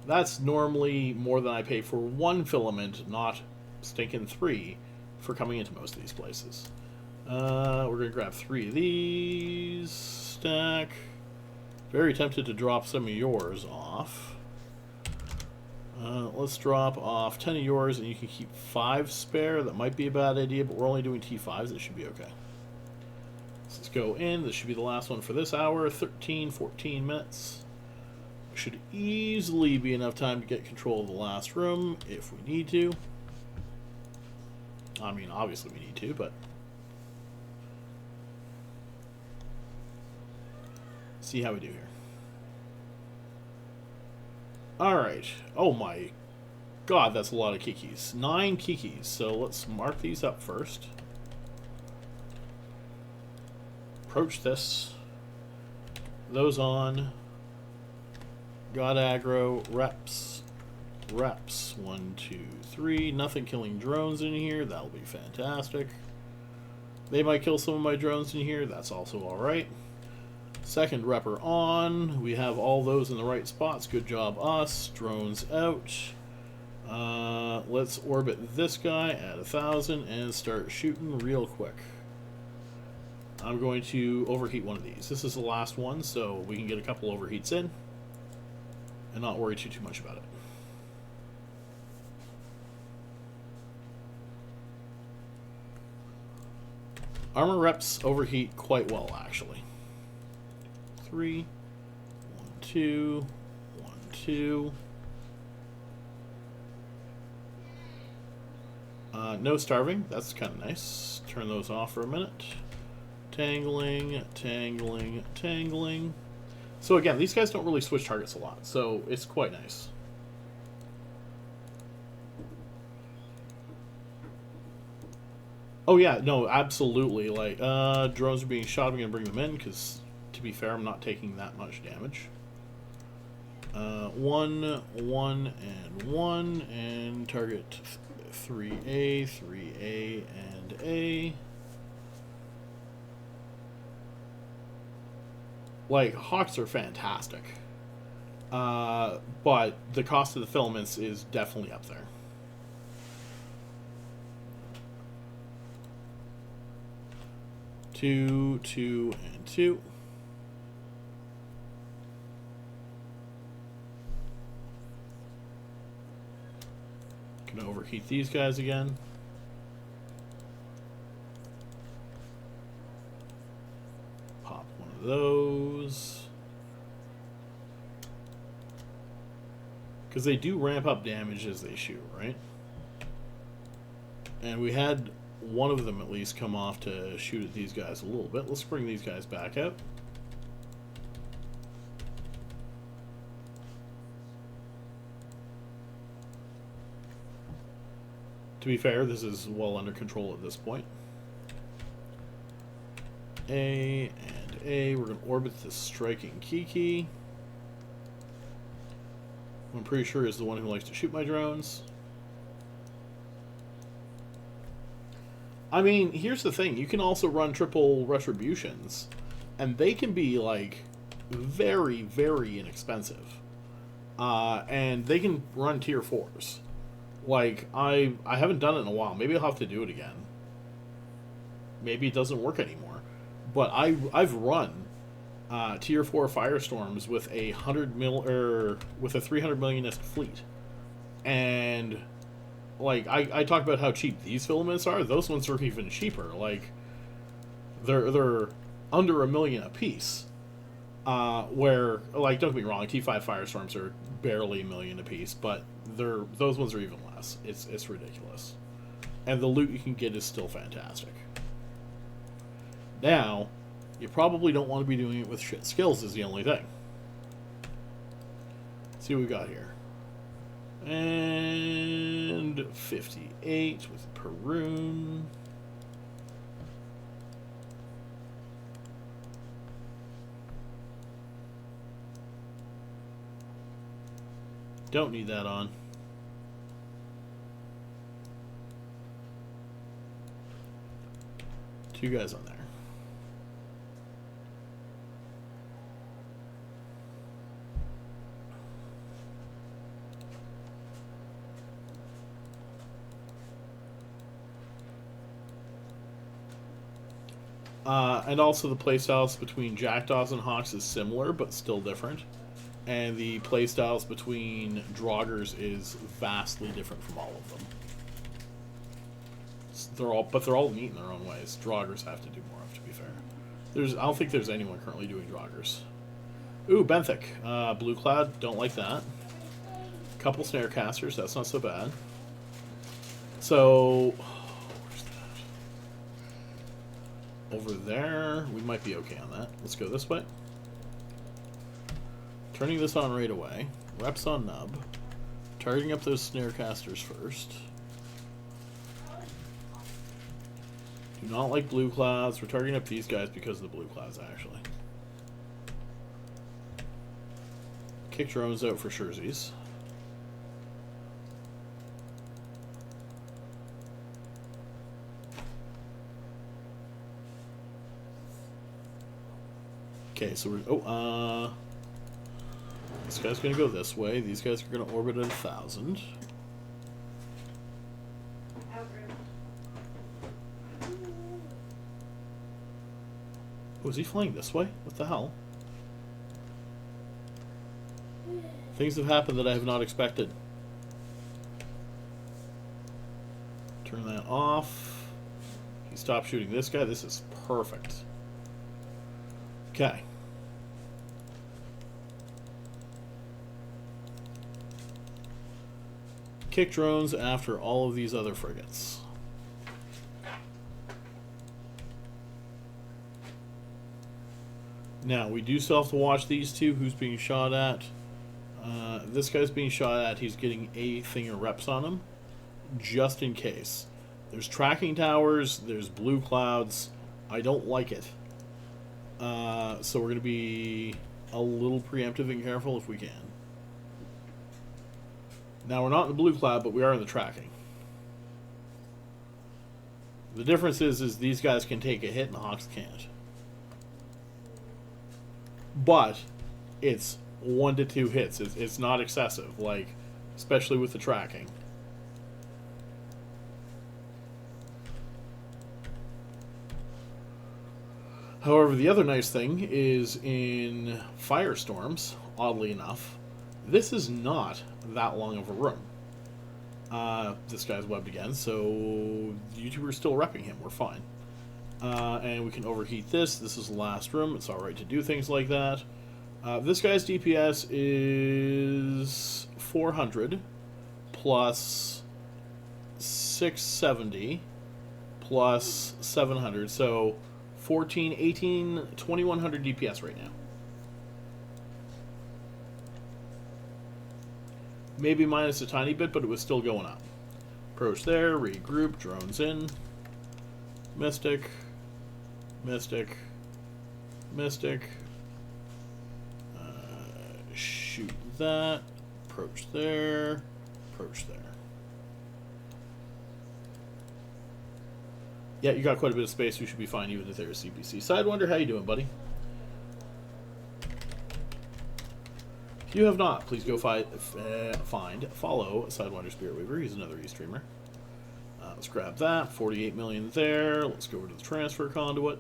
That's normally more than I pay for one filament, not stinking 3 for coming into most of these places. We're going to grab 3 of these. Stack. Very tempted to drop some of yours off. Let's drop off 10 of yours, and you can keep 5 spare. That might be a bad idea, but we're only doing T5s. It should be okay. So let's go in. This should be the last one for this hour. 13, 14 minutes. Should easily be enough time to get control of the last room if we need to. I mean, obviously we need to, but... see how we do here. Alright. Oh my god, that's a lot of kikis. 9 kikis. So let's mark these up first. Approach this. Those on. God aggro. Reps. Reps. 1, 2, 3. Nothing killing drones in here. That'll be fantastic. They might kill some of my drones in here. That's also alright. Second repper on. We have all those in the right spots. Good job, us. Drones out. Let's orbit this guy at 1,000 and start shooting real quick. I'm going to overheat one of these. This is the last one, so we can get a couple overheats in and not worry too much about it. Armor reps overheat quite well, actually. 3, 1, 2, 1, 2. No starving. That's kind of nice. Turn those off for a minute. Tangling, tangling, tangling. So again, these guys don't really switch targets a lot, so it's quite nice. Oh yeah, no, absolutely. Like, drones are being shot. I'm gonna bring them in because, to be fair, I'm not taking that much damage. 1, 1, and 1, and target 3A, 3A, and A. Like, Hawks are fantastic. But the cost of the filaments is definitely up there. Two, 2, and 2. Gonna overheat these guys again. Pop one of those. Because they do ramp up damage as they shoot, right? And we had one of them at least come off to shoot at these guys a little bit. Let's bring these guys back out. To be fair, this is well under control at this point. A and A. We're going to orbit the striking Kiki. I'm pretty sure is the one who likes to shoot my drones. I mean, here's the thing. You can also run triple retributions, and they can be, like, very, very inexpensive. And they can run tier 4s. Like, I haven't done it in a while. Maybe I'll have to do it again. Maybe it doesn't work anymore. But I've run tier 4 firestorms with a 300 millionist fleet, and like I talked about how cheap these filaments are. Those ones are even cheaper. Like they're under $1 million a piece. Where, like, don't get me wrong, T5 Firestorms are barely $1 million a piece, but those ones are even less. It's ridiculous, and the loot you can get is still fantastic. Now, you probably don't want to be doing it with shit skills is the only thing. Let's see what we got here. And 58 with Perun. Don't need that on. Two guys on there. And also the playstyles between Jackdaws and Hawks is similar, but still different. And the playstyles between Draugrs is vastly different from all of them. They're all neat in their own ways. Draugrs have to do more of, to be fair. I don't think there's anyone currently doing Draugrs. Ooh, Benthic. Blue Cloud, don't like that. Couple snare casters, that's not so bad. So, where's that? Over there, we might be okay on that. Let's go this way. Turning this on right away. Reps on nub. Targeting up those snare casters first. Do not like blue clouds. We're targeting up these guys because of the blue clouds, actually. Kick drones out for surezies. Okay, so we're... this guy's going to go this way. These guys are going to orbit at 1,000. Oh, is he flying this way? What the hell? Things have happened that I have not expected. Turn that off. He stopped shooting this guy. This is perfect. Okay. Kick drones after all of these other frigates. Now, we do still have to watch these two. Who's being shot at? This guy's being shot at. He's getting a thing of reps on him, just in case. There's tracking towers. There's blue clouds. I don't like it. So we're going to be a little preemptive and careful if we can. Now, we're not in the blue cloud, but we are in the tracking. The difference is these guys can take a hit and the Hawks can't. But it's 1 to 2 hits. It's not excessive, like, especially with the tracking. However, the other nice thing is in firestorms, oddly enough, this is not that long of a room. This guy's webbed again, so YouTubers still repping him. We're fine. And we can overheat this. This is the last room. It's alright to do things like that. This guy's DPS is 400 plus 670 plus 700. So 14, 18, 2100 DPS right now. Maybe minus a tiny bit, but it was still going up. Approach there, regroup, drones in. Mystic. Mystic. Mystic. Shoot that. Approach there. Approach there. Yeah, you got quite a bit of space. We should be fine even if there's CPC. Sidewinder, how you doing, buddy? If you have not, please go follow Sidewinder Spirit Weaver. He's another E-streamer. Let's grab that. 48 million there. Let's go over to the transfer conduit.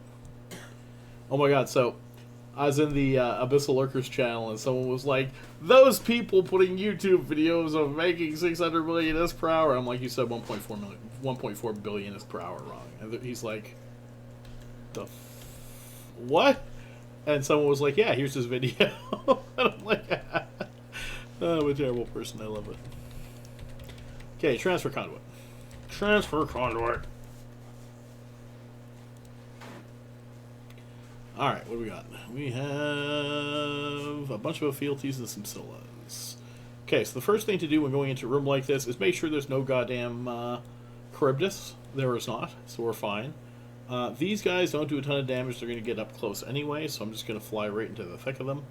Oh my god, so I was in the Abyssal Lurkers channel and someone was like, those people putting YouTube videos of making 600 million S per hour. I'm like, you said 1.4 billion S per hour wrong. And he's like, what? And someone was like, yeah, here's his video. And I'm like, oh, I'm a terrible person. I love it. Okay, transfer conduit. Transfer conduit. Alright, what do we got? We have a bunch of fealties and some Scyllas. Okay, so the first thing to do when going into a room like this is make sure there's no goddamn Charybdis. There is not, so we're fine. These guys don't do a ton of damage. They're going to get up close anyway, so I'm just going to fly right into the thick of them.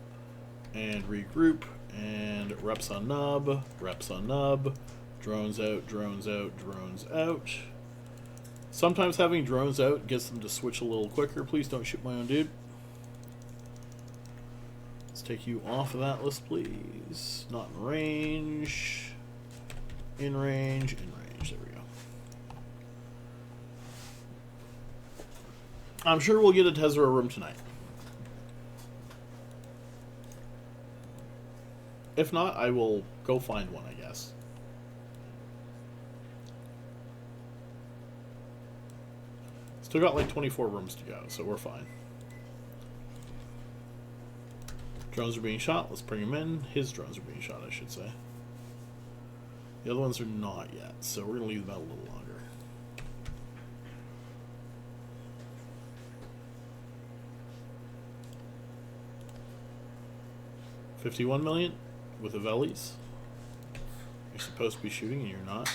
And regroup, and reps on nub, drones out, drones out, drones out. Sometimes having drones out gets them to switch a little quicker. Please don't shoot my own dude. Let's take you off of that list, please. Not in range. In range, in range. There we go. I'm sure we'll get a Tezzera room tonight. If not, I will go find one, I guess. Still got like 24 rooms to go, so we're fine. Drones are being shot. Let's bring him in. His drones are being shot, I should say. The other ones are not yet, so we're going to leave them out a little longer. $51 million with the Velis. You're supposed to be shooting and you're not.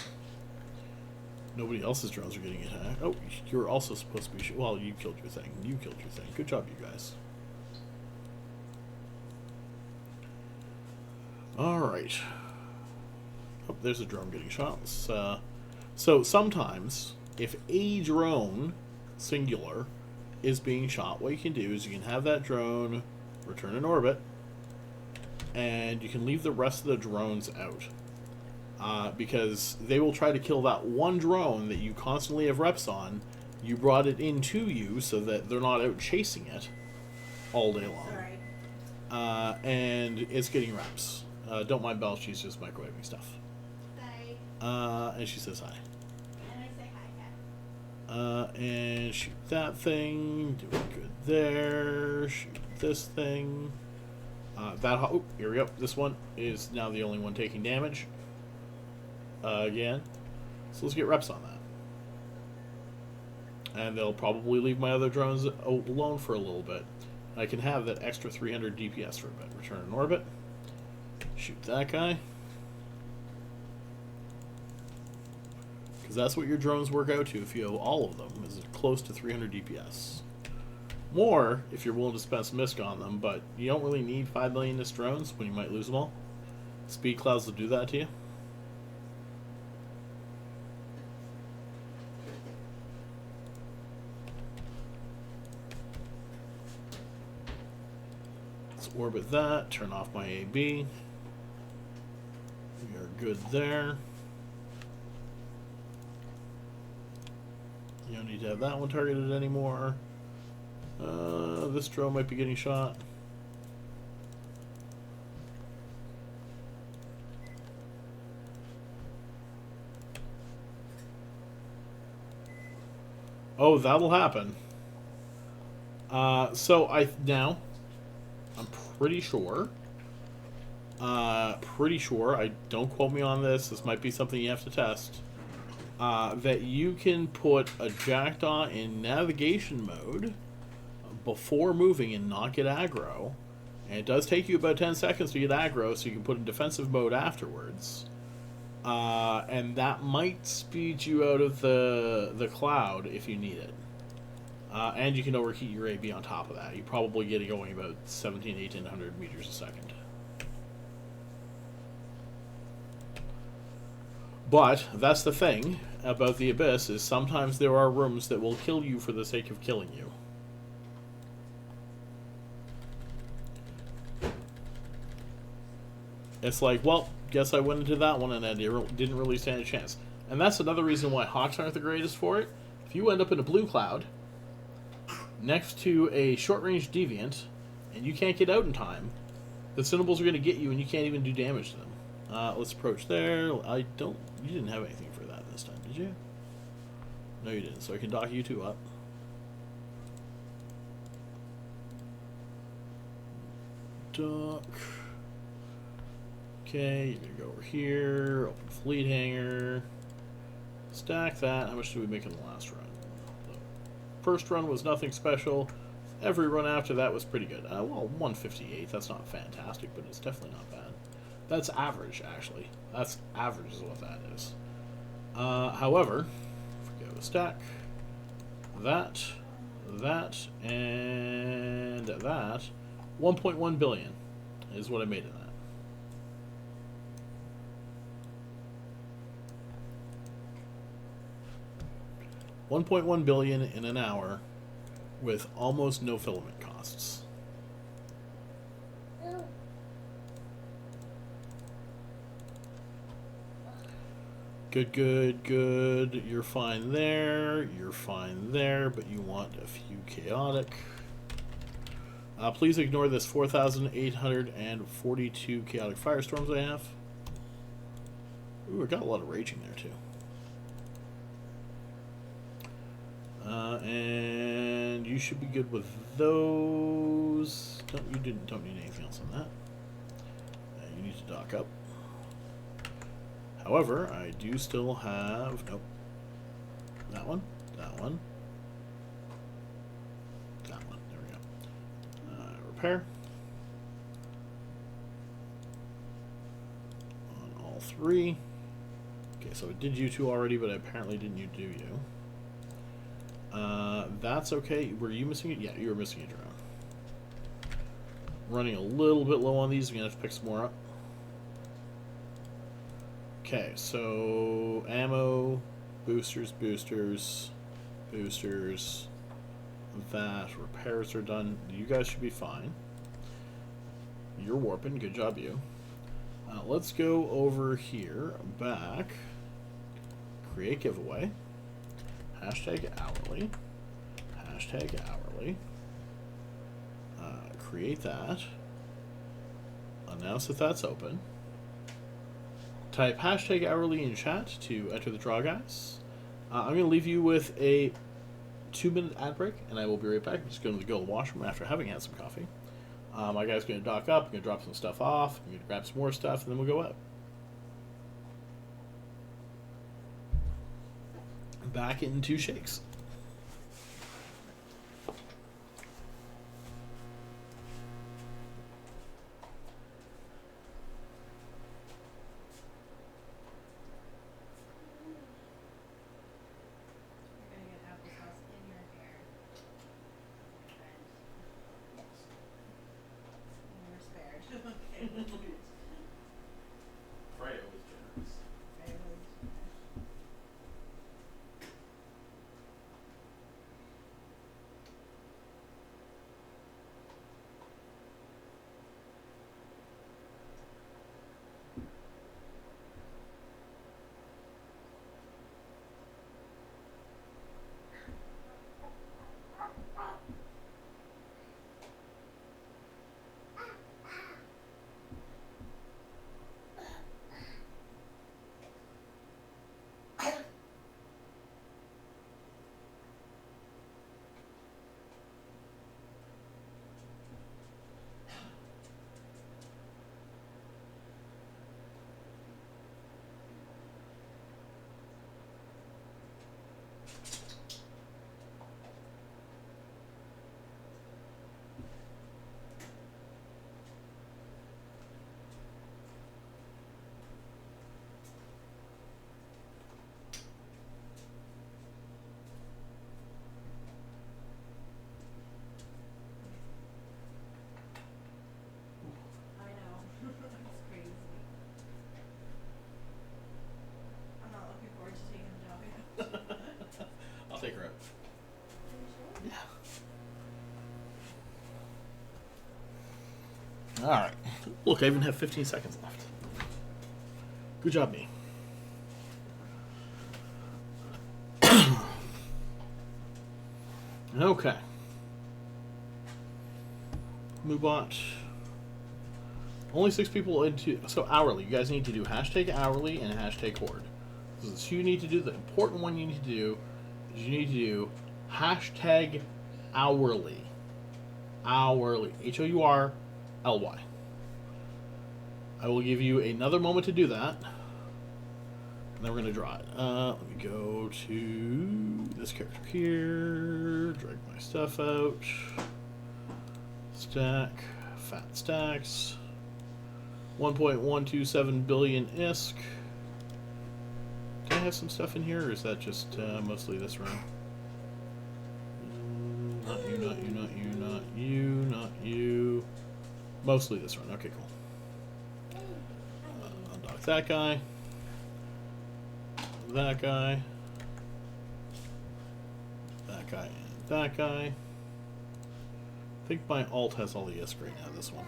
Nobody else's drones are getting attacked. Oh, you're also supposed to be shooting. Well, you killed your thing. You killed your thing. Good job, you guys. Alright. Oh, there's a drone getting shot. So sometimes, if a drone, singular, is being shot, what you can do is you can have that drone return in orbit, and you can leave the rest of the drones out. Because they will try to kill that one drone that you constantly have reps on. You brought it into you so that they're not out chasing it all day long. Sorry. And it's getting reps. Don't mind Belle, she's just microwaving stuff. Hi. And she says hi. And I say hi, Kat. And shoot that thing. Doing good there. Shoot this thing. Oh, here we go. This one is now the only one taking damage. Again. So let's get reps on that. And they'll probably leave my other drones alone for a little bit. I can have that extra 300 DPS for a bit. Return in orbit. Shoot that guy. Because that's what your drones work out to if you have all of them, is close to 300 DPS. More if you're willing to spend some misc on them, but you don't really need 5 million NIST drones when you might lose them all. Speed clouds will do that to you. Let's orbit that, turn off my AB. We are good there. You don't need to have that one targeted anymore. This drone might be getting shot. Oh, that'll happen. So I'm pretty sure. Pretty sure. I don't quote me on this. This might be something you have to test. That you can put a Jackdaw in navigation mode before moving and not get aggro. And it does take you about 10 seconds to get aggro, so you can put in defensive mode afterwards. And that might speed you out of the cloud if you need it. And you can overheat your AB on top of that. You probably get it going about 1800 meters a second. But that's the thing about the Abyss, is sometimes there are rooms that will kill you for the sake of killing you. It's like, well, guess I went into that one and I didn't really stand a chance. And that's another reason why Hawks aren't the greatest for it. If you end up in a blue cloud next to a short-range deviant and you can't get out in time, the Cinnables are going to get you and you can't even do damage to them. Let's approach there. You didn't have anything for that this time, did you? No, you didn't. So I can dock you two up. Dock. Okay, you're going to go over here, open fleet hangar, stack that. How much did we make in the last run? The first run was nothing special. Every run after that was pretty good. Well, 158, that's not fantastic, but it's definitely not bad. That's average, actually. That's average is what that is. However, if we go to stack, that, and that, 1.1 billion is what I made in that. 1.1 billion in an hour with almost no filament costs. Good, good, good. You're fine there. You're fine there, but you want a few chaotic. Please ignore this 4,842 chaotic firestorms I have. Ooh, I got a lot of raging there too. And you should be good with those. Don't need anything else on that. You need to dock up. However, I do still have that one. There we go. Repair on all three. Okay, so I did you two already, but I apparently didn't do you. That's okay. Were you missing it? Yeah, you were missing a drone. Running a little bit low on these. I'm gonna have to pick some more up. Okay, so ammo, boosters. That repairs are done. You guys should be fine. You're warping. Good job, you. Let's go over here, back. Create giveaway. Hashtag hourly. Create that. Announce that that's open. Type hashtag hourly in chat to enter the draw, guys. I'm going to leave you with a 2-minute ad break, and I will be right back. I'm just going to go to the washroom after having had some coffee. My guy's going to dock up. I'm going to drop some stuff off. I'm going to grab some more stuff, and then we'll go up. Back in 2 shakes. Alright. Look, I even have 15 seconds left. Good job, me. Okay. Moobot. Only 6 people into... So, hourly. You guys need to do hashtag hourly and hashtag horde. So you need to do... The important one you need to do is you need to do hashtag hourly. Hourly. Hourly. I will give you another moment to do that. And then we're going to draw it. Let me go to this character here. Drag my stuff out. Stack. Fat stacks. 1.127 billion ISK. Do I have some stuff in here, or is that just mostly this run? Not you, not you, not you, not you, not you. Mostly this run. Okay, cool. Undock that guy. That guy. That guy and that guy. I think my alt has all the ISK right now, this one.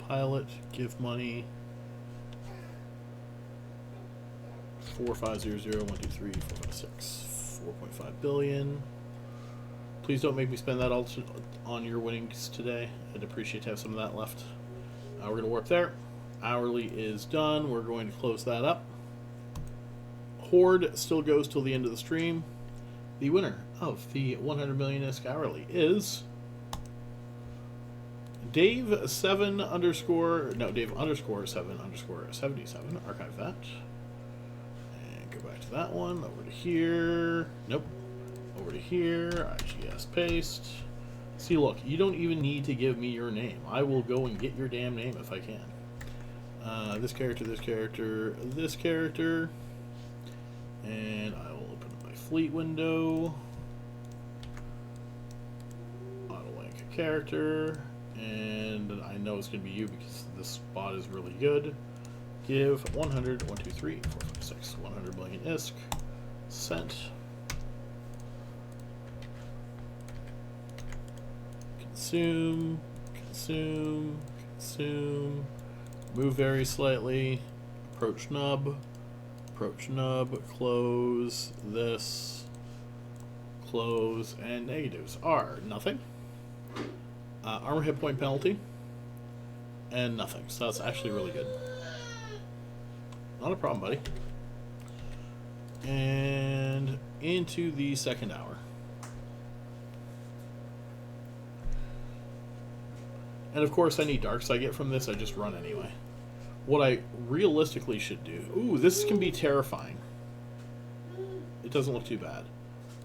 Pilot, give money. 4500 123 456 4.5 billion. Please don't make me spend that all on your winnings today. I'd appreciate to have some of that left. We're going to warp there. Hourly is done. We're going to close that up. Horde still goes till the end of the stream. The winner of the 100 million ISK hourly is Dave 7 underscore, no, Dave underscore 7 underscore 77. Archive that. And go back to that one. Over to here. Nope. Over to here. IGS paste. See, look, you don't even need to give me your name. I will go and get your damn name if I can. This character, this character, this character. And I will open my fleet window. Auto-link a character. And I know it's going to be you because this spot is really good. Give 100, 1, 2, 3, 4, 5, 6, 100 million ISK. Sent. Consume, consume, consume. Move very slightly. Approach nub. Approach nub. Close this. Close. And negatives are nothing. Armor hit point penalty. And nothing. So that's actually really good. Not a problem, buddy. And into the second hour. And of course I need darks I get from this, I just run anyway. What I realistically should do... Ooh, this can be terrifying. It doesn't look too bad.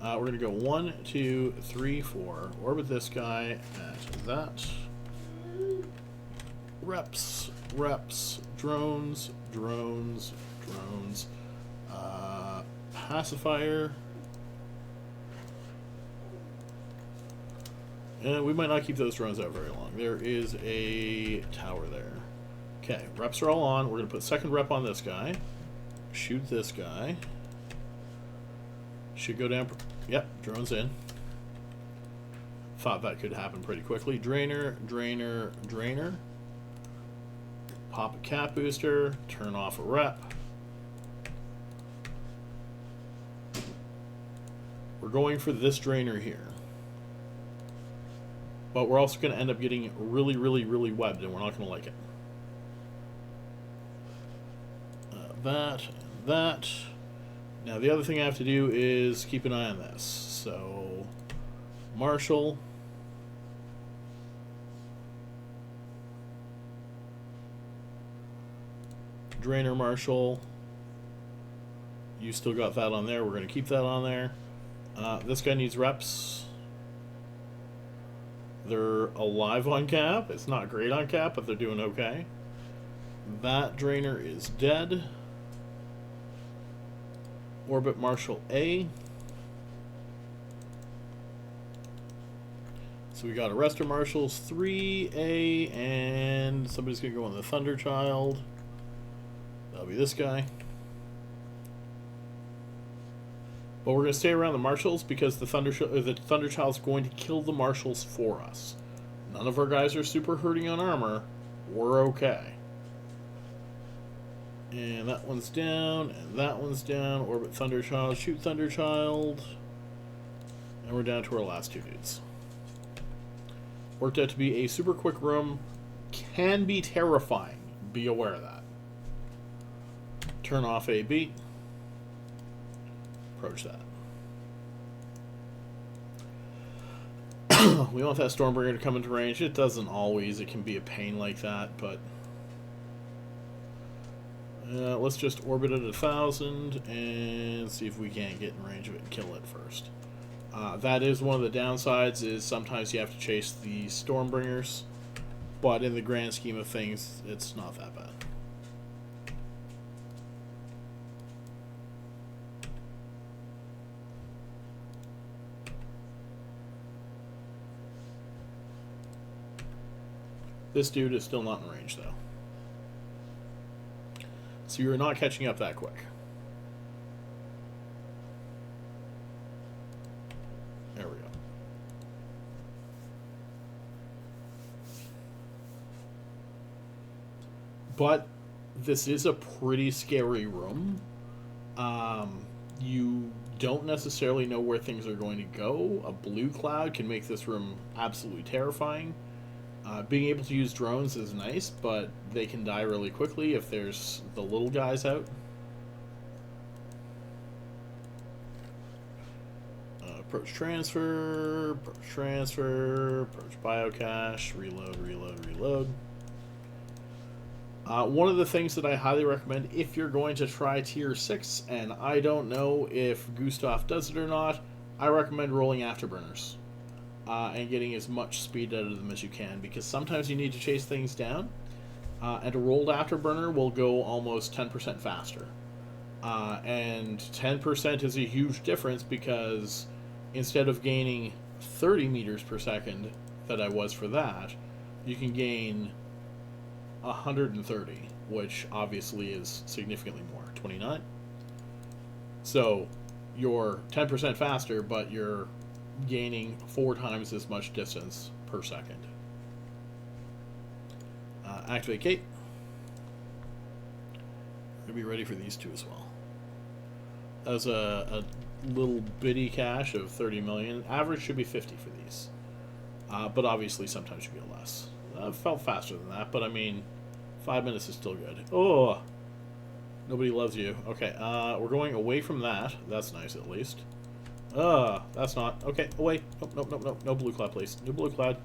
We're going to go 1, 2, 3, 4. Orbit this guy at that. Reps, reps, drones, drones, drones. Pacifier. And we might not keep those drones out very long. There is a tower there. Okay, reps are all on. We're going to put second rep on this guy. Shoot this guy. Should go down. Yep, drone's in. Thought that could happen pretty quickly. Drainer, drainer, drainer. Pop a cap booster. Turn off a rep. We're going for this drainer here. But we're also going to end up getting really, really, really webbed, and we're not going to like it. That, that. Now, the other thing I have to do is keep an eye on this. So, Marshall. Drainer Marshall. You still got that on there. We're going to keep that on there. This guy needs reps. They're alive on cap. It's not great on cap, but they're doing okay. That drainer is dead. Orbit Marshal A. So we got Arrestor Marshals 3A, and somebody's going to go on the Thunder Child. That'll be this guy. But we're going to stay around the marshals because the Thunderchild's going to kill the marshals for us. None of our guys are super hurting on armor. We're okay. And that one's down, and that one's down. Orbit Thunderchild, shoot Thunderchild. And we're down to our last two dudes. Worked out to be a super quick room. Can be terrifying. Be aware of that. Turn off AB. Approach that. We want that Stormbringer to come into range. It doesn't always. It can be a pain like that, but... let's just orbit at 1,000 and see if we can't get in range of it and kill it first. That is one of the downsides, is sometimes you have to chase the Stormbringers, but in the grand scheme of things, it's not that bad. This dude is still not in range, though. So you're not catching up that quick. There we go. But this is a pretty scary room. You don't necessarily know where things are going to go. A blue cloud can make this room absolutely terrifying. Being able to use drones is nice, but they can die really quickly if there's the little guys out. Approach transfer, approach biocache, reload, reload, reload. One of the things that I highly recommend if you're going to try tier 6, and I don't know if Gustav does it or not, I recommend rolling afterburners. And getting as much speed out of them as you can, because sometimes you need to chase things down, and a rolled afterburner will go almost 10% faster. And 10% is a huge difference, because instead of gaining 30 meters per second that I was for that, you can gain 130, which obviously is significantly more. 29. So you're 10% faster, but you're gaining 4 times as much distance per second. Activate gate. We'll be ready for these two as well. That was a little bitty cache of 30 million. Average should be 50 for these. But obviously sometimes you get less. Felt faster than that, but I mean, 5 minutes is still good. Oh! Nobody loves you. Okay, we're going away from that. That's nice, at least. That's not. Okay, away. Nope, nope, nope, nope. No blue cloud, please. No blue cloud.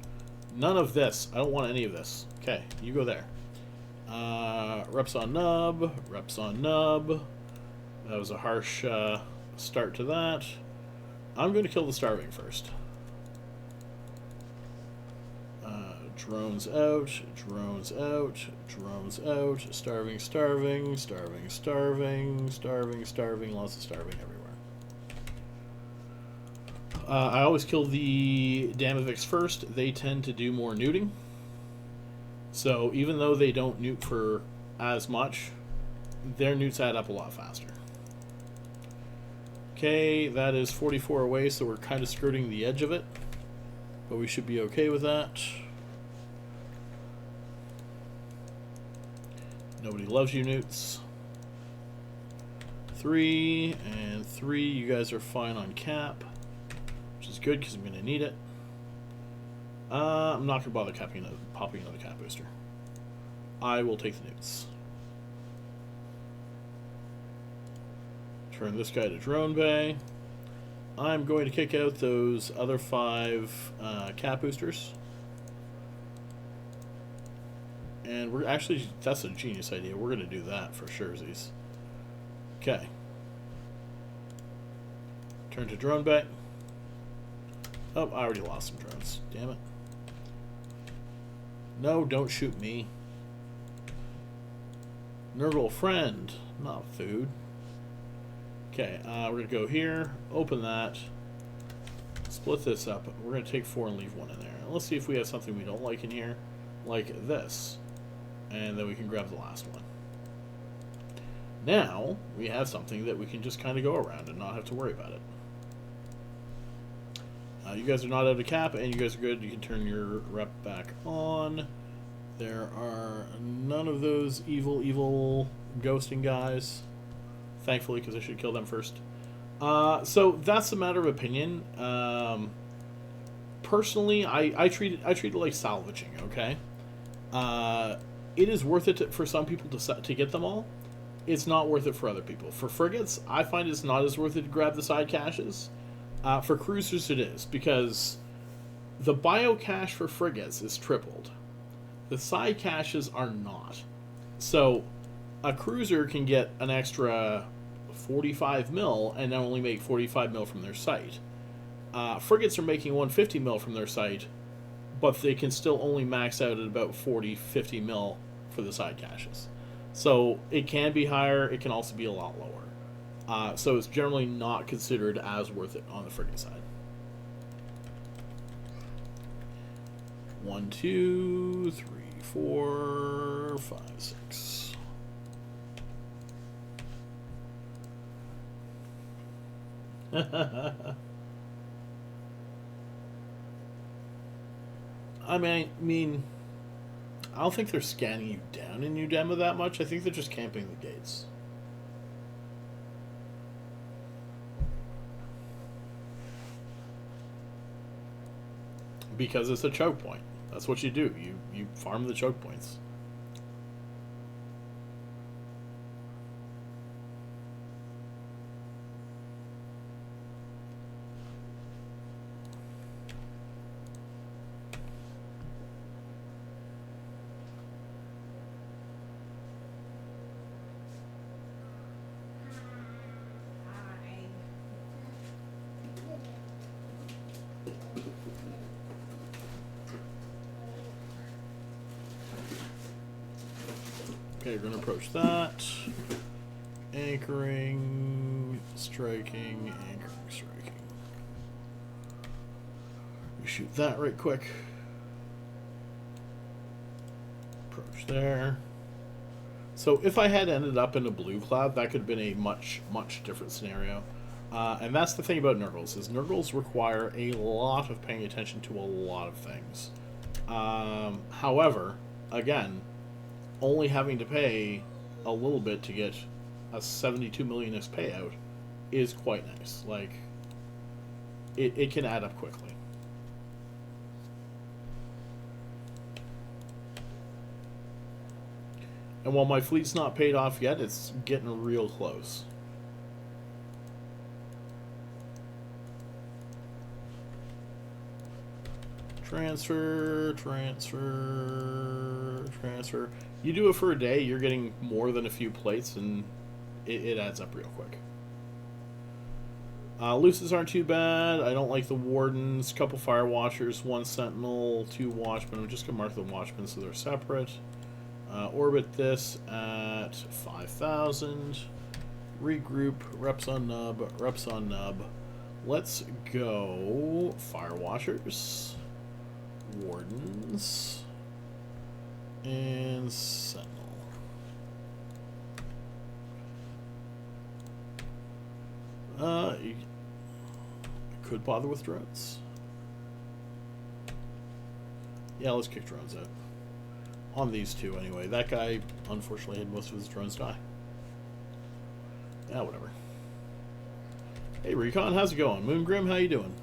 None of this. I don't want any of this. Okay, you go there. Reps on nub. Reps on nub. That was a harsh start to that. I'm going to kill the starving first. Drones out. Drones out. Drones out. Starving, starving. Starving, starving. Starving, starving. Lots of starving everywhere. I always kill the Damavix first. They tend to do more neuting. So even though they don't newt for as much, their newts add up a lot faster. Okay, that is 44 away, so we're kind of skirting the edge of it. But we should be okay with that. Nobody loves you, newts. 3 and 3. You guys are fine on cap. Which is good because I'm going to need it. I'm not going to bother popping another cap booster. I will take the newts. Turn this guy to drone bay. I'm going to kick out those other 5 cap boosters. And we're actually, that's a genius idea. We're going to do that for surezies. Okay. Turn to drone bay. Oh, I already lost some drones. Damn it. No, don't shoot me. Nergal friend, not food. Okay, we're going to go here, open that, split this up. We're going to take 4 and leave 1 in there. And let's see if we have something we don't like in here, like this. And then we can grab the last one. Now, we have something that we can just kind of go around and not have to worry about it. You guys are not out of cap, and you guys are good. You can turn your rep back on. There are none of those evil ghosting guys. Thankfully, because I should kill them first. So that's a matter of opinion. Personally, I treat it like salvaging. Okay, it is worth it for some people to get them all. It's not worth it for other people. For frigates, I find it's not as worth it to grab the side caches. For cruisers, it is, because the bio cache for frigates is tripled. The side caches are not. So a cruiser can get an extra 45 mil and then only make 45 mil from their site. Frigates are making 150 mil from their site, but they can still only max out at about 40-50 mil for the side caches. So it can be higher, it can also be a lot lower. So it's generally not considered as worth it on the frigate side. 1, 2, 3, 4, 5, 6. I mean, I don't think they're scanning you down in New Demo that much. I think they're just camping the gates. Because it's a choke point. That's what you do. You farm the choke points. Okay, we're going to approach that. Anchoring, striking, anchoring, striking. We shoot that right quick. Approach there. So if I had ended up in a blue cloud, that could have been a much different scenario. And that's the thing about Nergals, is Nergals require a lot of paying attention to a lot of things. However, again, only having to pay a little bit to get a 72 millionist payout is quite nice. Like, it can add up quickly. And while my fleet's not paid off yet, it's getting real close. Transfer, transfer, transfer. You do it for a day, you're getting more than a few plates, and it adds up real quick. Luces aren't too bad. I don't like the Wardens. Couple Fire Watchers, 1 Sentinel, 2 Watchmen. I'm just going to mark the Watchmen so they're separate. Orbit this at 5,000. Regroup. Reps on nub. Reps on nub. Let's go Fire Watchers. Wardens. And Sentinel. You could bother with drones. Yeah, let's kick drones out. On these two, anyway. That guy, unfortunately, had most of his drones die. Yeah, whatever. Hey, Recon, how's it going? Moongrim, how you doing?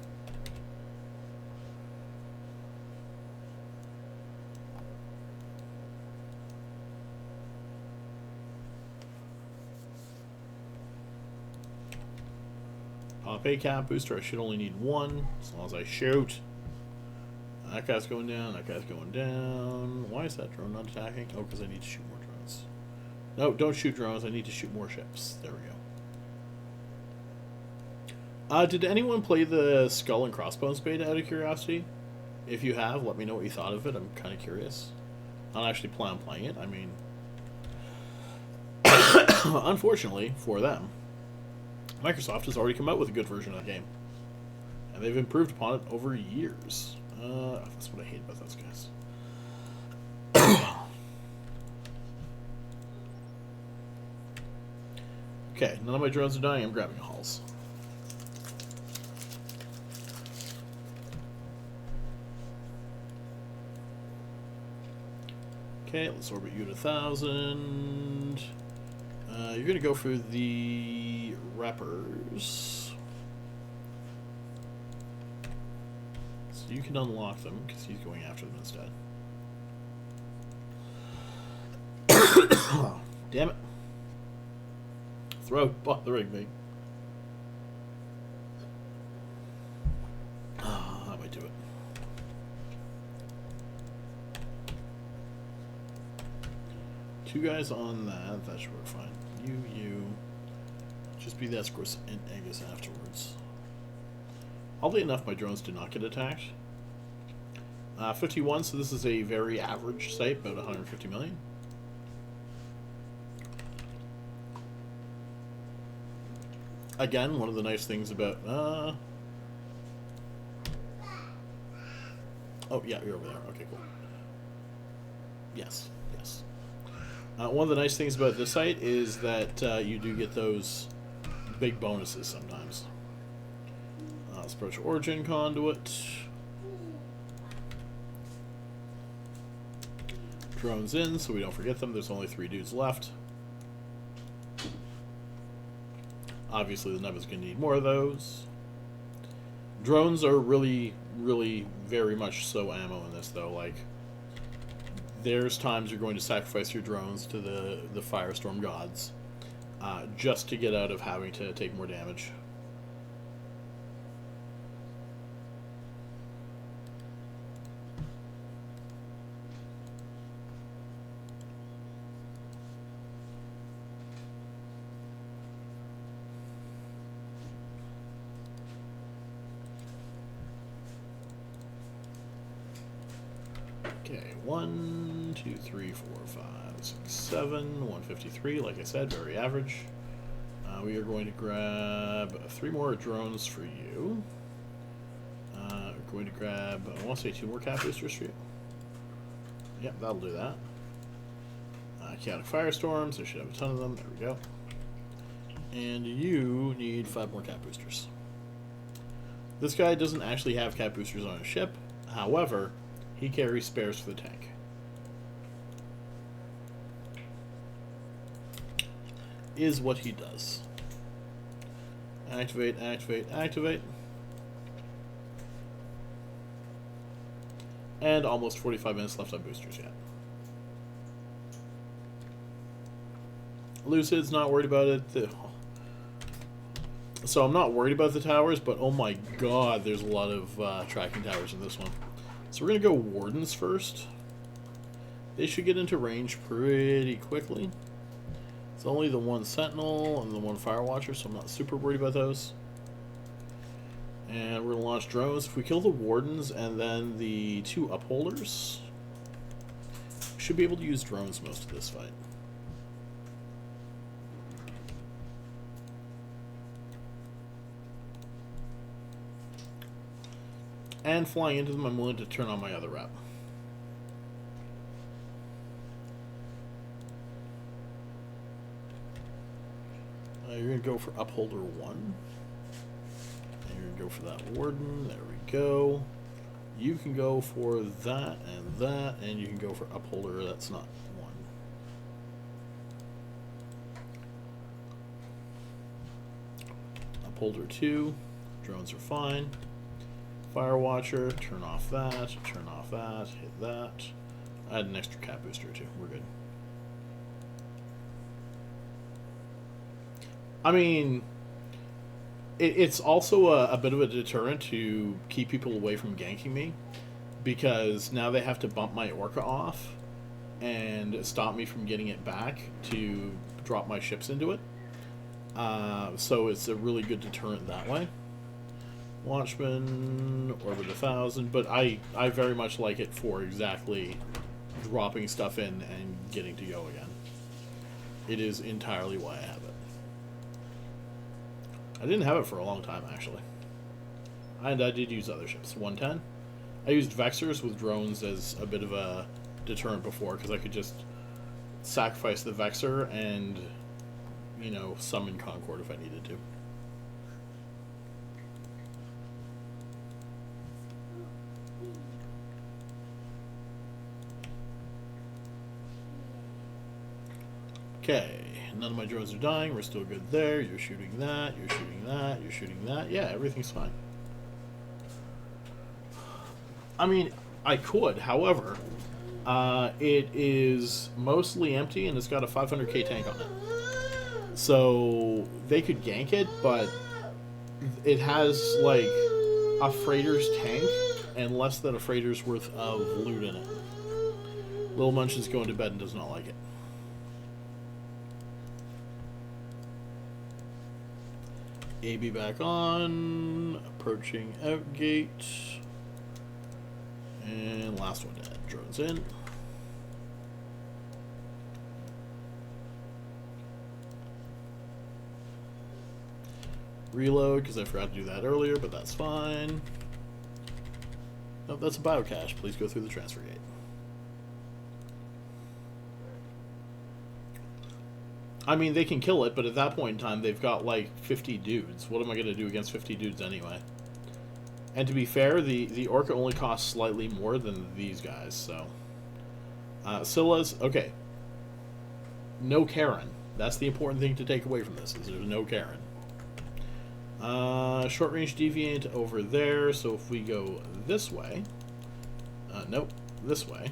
Pop A cap booster. I should only need 1, as long as I shoot. That guy's going down. That guy's going down. Why is that drone not attacking? Oh, because I need to shoot more drones. No, don't shoot drones. I need to shoot more ships. There we go. Did anyone play the Skull and Crossbones beta out of curiosity? If you have, let me know what you thought of it. I'm kind of curious. I don't actually plan on playing it. I mean, unfortunately for them, Microsoft has already come out with a good version of the game. And they've improved upon it over years. That's what I hate about those guys. Okay, none of my drones are dying. I'm grabbing hulls. Okay, let's orbit you to 1,000. You're going to go for the rappers. So you can unlock them, because he's going after them instead. Damn it. Throat bothering me. That might do it. Two guys on that. That should work fine. You. Just be the escorts and Angus afterwards. Oddly enough, my drones did not get attacked. 51, so this is a very average site, about 150 million. Again, one of the nice things about... Oh, yeah, you're over there. Okay, cool. Yes, yes. One of the nice things about this site is that you do get those big bonuses sometimes. Let's approach Origin Conduit. Drones in, so we don't forget them. There's only 3 dudes left. Obviously, the Neva's going to need more of those. Drones are really, really very much so ammo in this, though. Like, there's times you're going to sacrifice your drones to the Firestorm gods just to get out of having to take more damage. Okay, 1, 2, 3, 4, 5, 6, 7, 153. Like I said, very average. We are going to grab 3 more drones for you. We're going to grab, I want to say 2 more cap boosters for you. Yep, that'll do that. Chaotic Firestorms, I should have a ton of them. There we go. And you need 5 more cap boosters. This guy doesn't actually have cap boosters on his ship. However, he carries spares for the tank. Is what he does. Activate, activate, activate. And almost 45 minutes left on boosters yet. Lucid's not worried about it. So I'm not worried about the towers, but oh my god, there's a lot of tracking towers in this one. So we're going to go Wardens first. They should get into range pretty quickly. It's only the 1 Sentinel and the 1 Firewatcher, so I'm not super worried about those. And we're going to launch drones. If we kill the Wardens and then the 2 Upholders, we should be able to use drones most of this fight. And flying into them, I'm willing to turn on my other rep. You're going to go for Upholder 1. And you're going to go for that Warden. There we go. You can go for that, and you can go for Upholder. That's not 1. Upholder 2. Drones are fine. Firewatcher, turn off that, hit that. I had an extra cap booster too. We're good. I mean, it's also a bit of a deterrent to keep people away from ganking me, because now they have to bump my Orca off and stop me from getting it back to drop my ships into it. So it's a really good deterrent that way. Watchman, orbit 1,000, but I very much like it for exactly dropping stuff in and getting to go again. It is entirely why I have it. I didn't have it for a long time, actually. And I did use other ships. 110. I used Vexers with drones as a bit of a deterrent before, because I could just sacrifice the Vexer and you know, summon Concord if I needed to. Okay, none of my drones are dying. We're still good there. You're shooting that. You're shooting that. You're shooting that. Yeah, everything's fine. I mean, I could. However, it is mostly empty and it's got a 500k tank on it. So they could gank it, but it has like a freighter's tank and less than a freighter's worth of loot in it. Little Munchin's going to bed and does not like it. AB back on, approaching outgate, and last one dead. Drones in. Reload, because I forgot to do that earlier, but that's fine. Nope, that's a biocache. Please go through the transfer gate. I mean, they can kill it, but at that point in time, they've got like 50 dudes. What am I going to do against 50 dudes anyway? And to be fair, the Orca only costs slightly more than these guys, so. Scylla's, okay. No Karen. That's the important thing to take away from this, is there's no Karen. Short range deviant over there, so if we go this way, nope, this way,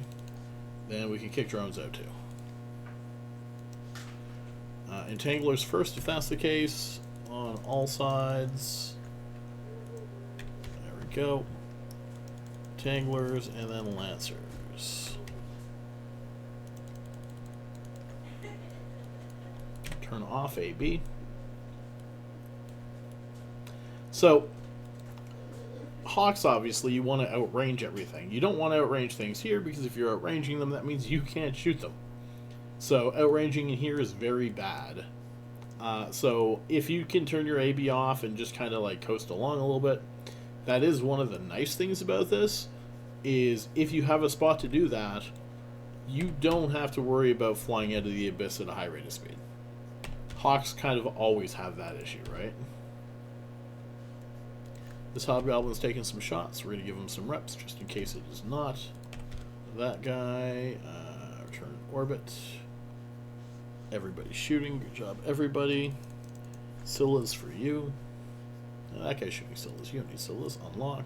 then we can kick drones out too. Entanglers first, if that's the case, on all sides. There we go. Entanglers, and then Lancers. Turn off AB. So, Hawks, obviously, you want to outrange everything. You don't want to outrange things here, because if you're outranging them, that means you can't shoot them. So, outranging in here is very bad. So, if you can turn your AB off and just kind of like coast along a little bit, that is one of the nice things about this, is if you have a spot to do that, you don't have to worry about flying out of the abyss at a high rate of speed. Hawks kind of always have that issue, right? This Hobgoblin's taking some shots. We're going to give him some reps, just in case it is not that guy. Return orbit. Everybody's shooting. Good job, everybody. Scylla's for you. That guy's shooting Scylla's. You don't need Scylla's. Unlock.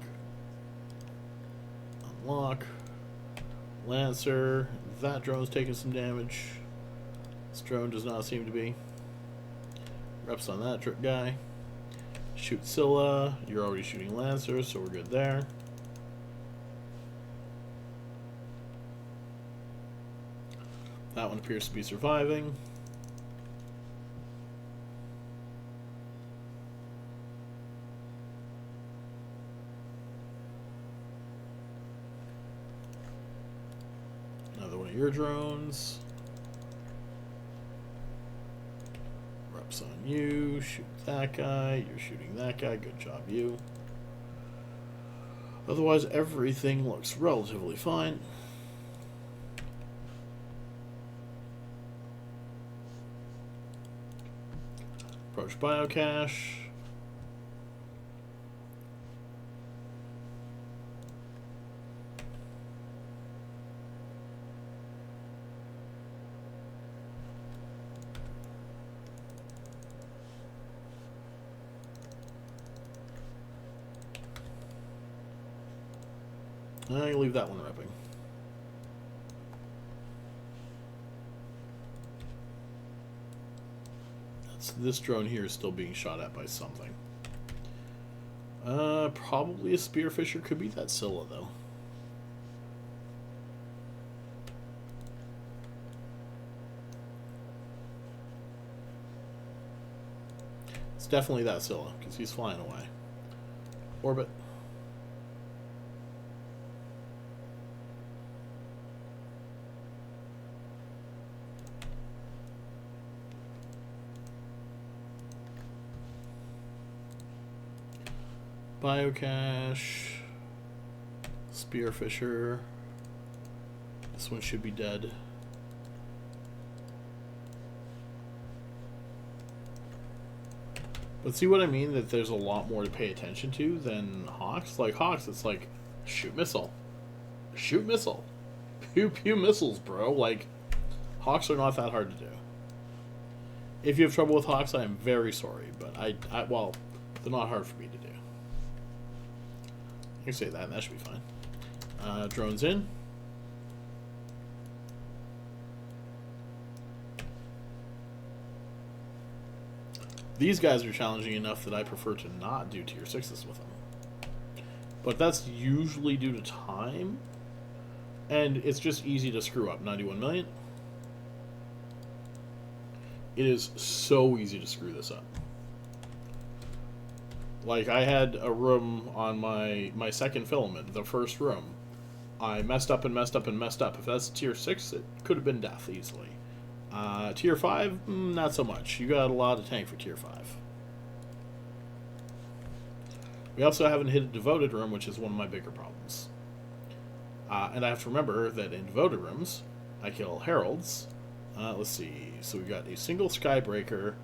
Unlock. Lancer. That drone's taking some damage. This drone does not seem to be. Reps on that guy. Shoot Scylla. You're already shooting Lancer, so we're good there. That one appears to be surviving. Another one of your drones. Reps on you. Shoot that guy. You're shooting that guy. Good job, you. Otherwise, everything looks relatively fine. Approach biocache. I leave that one repping. This drone here is still being shot at by something. Probably a spearfisher. Could be that Scylla, though. It's definitely that Scylla, because he's flying away. Orbit. Biocache, Spearfisher. This one should be dead. But see what I mean? That there's a lot more to pay attention to than Hawks. Like Hawks, it's like shoot missile, shoot missile, pew pew missiles, bro. Like Hawks are not that hard to do. If you have trouble with Hawks, I am very sorry, but well, they're not hard for me to do. I can say that, and that should be fine. Drones in. These guys are challenging enough that I prefer to not do tier 6s with them. But that's usually due to time. And it's just easy to screw up. 91 million. It is so easy to screw this up. Like, I had a room on my second filament, the first room. I messed up and messed up and messed up. If that's a tier 6, it could have been death easily. Tier 5, not so much. You got a lot of tank for tier 5. We also haven't hit a devoted room, which is one of my bigger problems. And I have to remember that in devoted rooms, I kill heralds. Let's see. So we got a single skybreaker,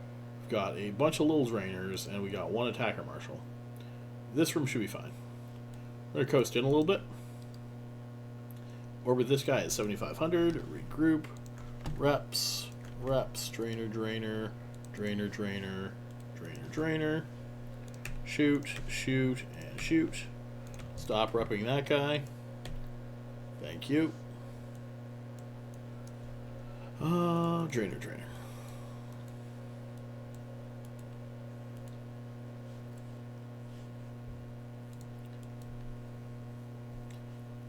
we've got a bunch of little drainers, and we got one attacker marshal. This room should be fine. I'm going to coast in a little bit. Orbit this guy at 7,500. Regroup. Reps, drainer, drainer, drainer, drainer, drainer, drainer. Shoot, shoot, and shoot. Stop repping that guy. Thank you. Drainer, drainer.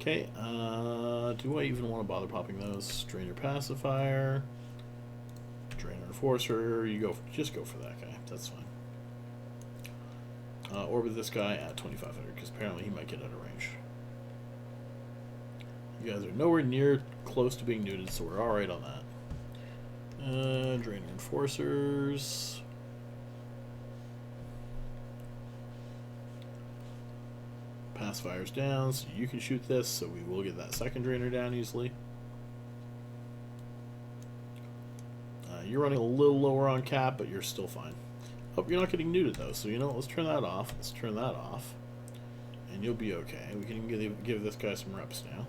Okay, do I even want to bother popping those? Drainer pacifier, drainer enforcer. Just go for that guy. That's fine. Orbit this guy at 2,500 because apparently he might get out of range. You guys are nowhere near close to being neuted, so we're all right on that. Drainer enforcers. Pacifier's down, so you can shoot this, so we will get that second drainer down easily. You're running a little lower on cap, but you're still fine. Oh, you're not getting neuted though, so you know what, let's turn that off. Let's turn that off. And you'll be okay. We can give this guy some reps now.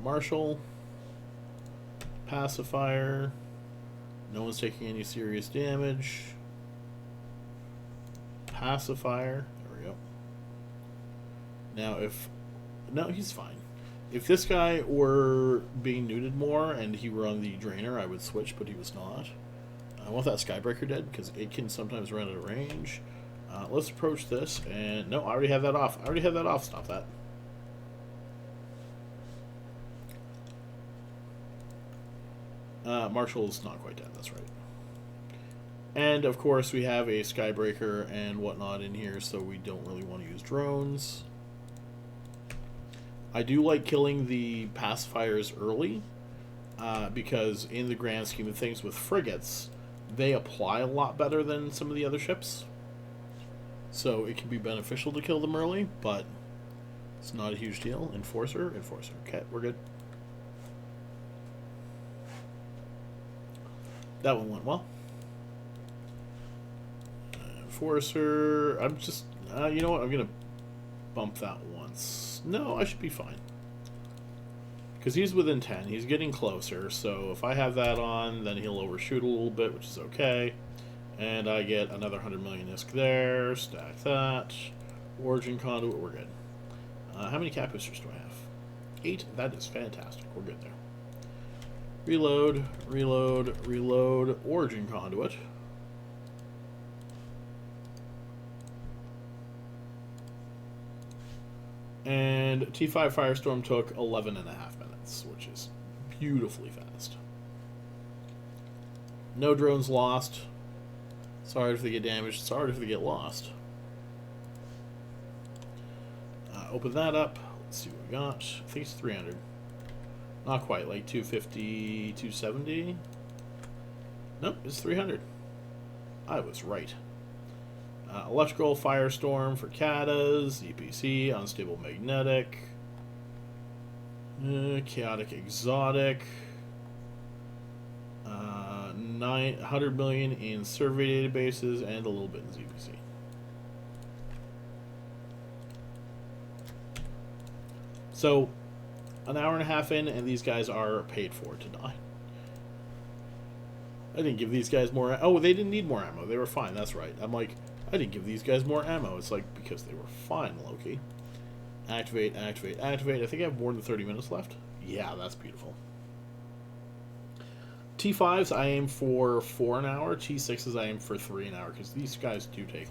Marshal. Pacifier. No one's taking any serious damage. Pacifier. There we go. Now if... No, he's fine. If this guy were being neuted more and he were on the drainer, I would switch, but he was not. I want that Skybreaker dead because it can sometimes run out of range. Let's approach this, and... No, I already have that off. I already have that off. Stop that. Marshall's not quite dead, that's right. And, of course, we have a Skybreaker and whatnot in here, so we don't really want to use drones. I do like killing the pacifiers early, because in the grand scheme of things with frigates, they apply a lot better than some of the other ships. So it can be beneficial to kill them early, but it's not a huge deal. Enforcer. Okay, we're good. That one went well. Enforcer. I'm just... you know what? I'm going to bump that once. No, I should be fine. Because he's within 10. He's getting closer. So if I have that on, then he'll overshoot a little bit, which is okay. And I get another 100 million ISK there. Stack that. Origin conduit. We're good. How many cap boosters do I have? 8. That is fantastic. We're good there. Reload, reload, reload, origin conduit. And T5 Firestorm took 11.5 minutes, which is beautifully fast. No drones lost. Sorry if they get damaged, sorry if they get lost. Open that up. Let's see what we got. I think it's 300. Not quite, like 250, 270. Nope, it's 300. I was right. Electrical Firestorm for Katas, EPC, Unstable Magnetic. Chaotic Exotic. 900 million in survey databases and a little bit in ZBC. So, an hour and a half in, and these guys are paid for to die. I didn't give these guys more... Oh, they didn't need more ammo. They were fine. That's right. I'm like, I didn't give these guys more ammo. It's like, because they were fine, Loki. Activate, activate, activate. I think I have more than 30 minutes left. Yeah, that's beautiful. T5s, I aim for 4 an hour. T6s, I aim for 3 an hour, because these guys do take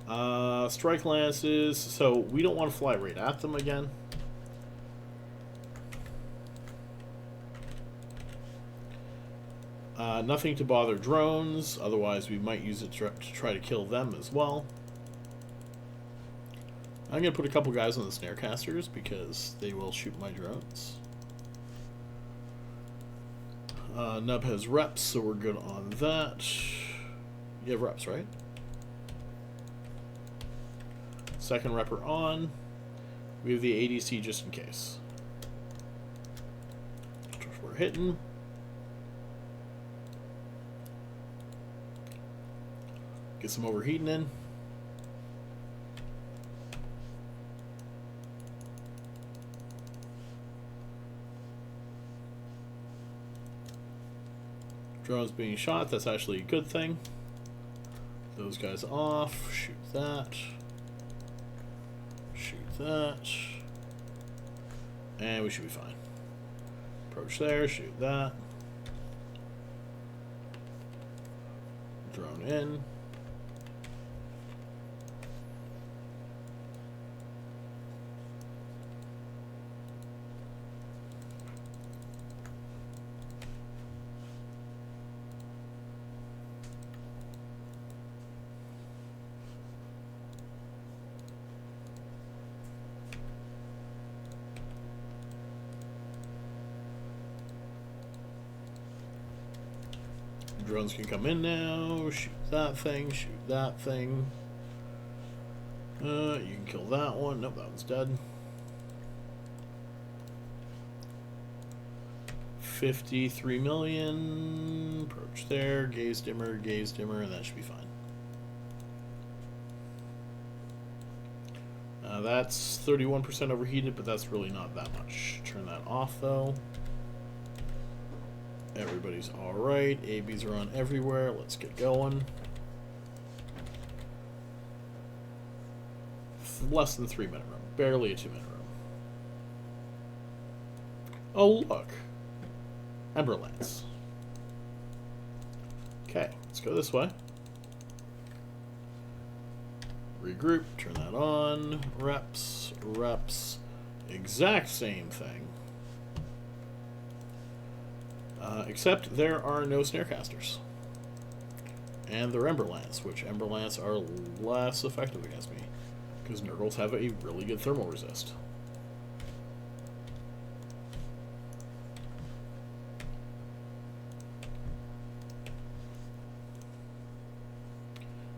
long. Strike Lances. So, we don't want to fly right at them again. Nothing to bother drones, otherwise we might use it to try to kill them as well. I'm going to put a couple guys on the Snarecasters because they will shoot my drones. Nub has reps, so we're good on that. You have reps, right? Second repper on. We have the ADC just in case. We're hitting. Get some overheating in. Drones being shot, that's actually a good thing. Those guys off. Shoot that. Shoot that. And we should be fine. Approach there, shoot that. Drone in. Drones can come in now. Shoot that thing. Shoot that thing. You can kill that one. Nope, that one's dead. 53 million. Approach there. Gaze dimmer, and that should be fine. That's 31% overheated, but that's really not that much. Turn that off, though. Everybody's alright. ABs are on everywhere. Let's get going. Less than 3 minute room. Barely a 2 minute room. Oh, look. Ember Lance. Okay, let's go this way. Regroup. Turn that on. Reps. Reps. Exact same thing. Except there are no Snarecasters. And they're Ember Lance, which Ember Lance are less effective against me. Because Nergals have a really good thermal resist.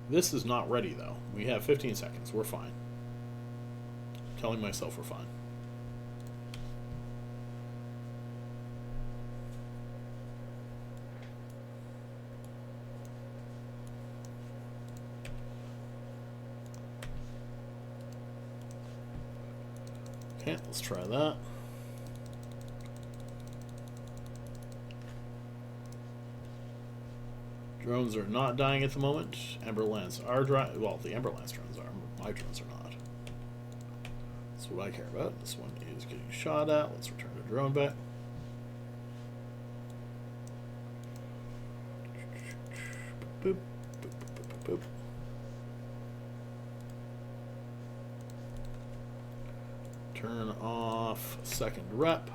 This is not ready, though. We have 15 seconds. We're fine. I'm telling myself we're fine. Okay, let's try that. Drones are not dying at the moment. Ember Lance are drying. Well, the Ember Lance drones are. My drones are not. That's what I care about. This one is getting shot at. Let's return the drone back. Boop, boop, boop, boop, boop. Turn off second rep.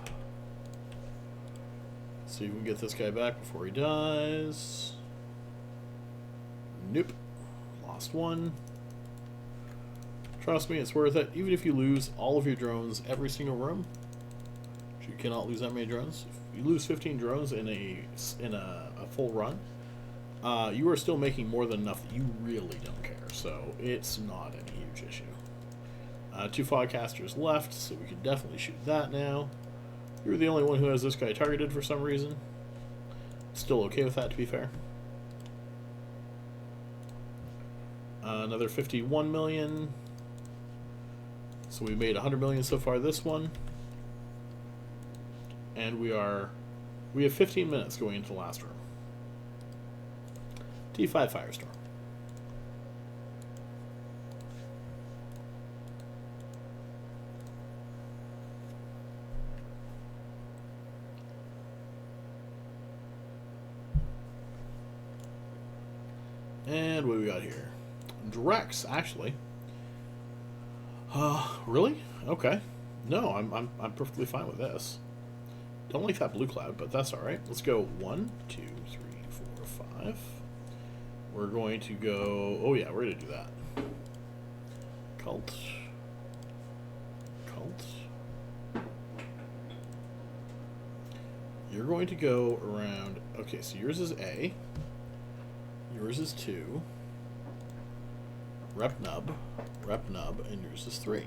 See if we can get this guy back before he dies. Nope. Lost one. Trust me, it's worth it. Even if you lose all of your drones every single room, which you cannot lose that many drones. If you lose 15 drones in a full run, you are still making more than enough that you really don't care. So it's not any huge issue. 2 Fogcasters left, so we can definitely shoot that now. You're the only one who has this guy targeted for some reason. Still okay with that, to be fair. Another 51 million. So we made 100 million so far this one. And we have 15 minutes going into the last room. T5 Firestorm. And what do we got here? Drex, actually. Really? Okay. No, I'm perfectly fine with this. Don't like that blue cloud, but that's alright. Let's go 1, 2, 3, 4, 5. We're going to go... Oh yeah, we're going to do that. Cult. You're going to go around... Okay, so yours is A. Yours is 2. Rep nub, and yours is 3.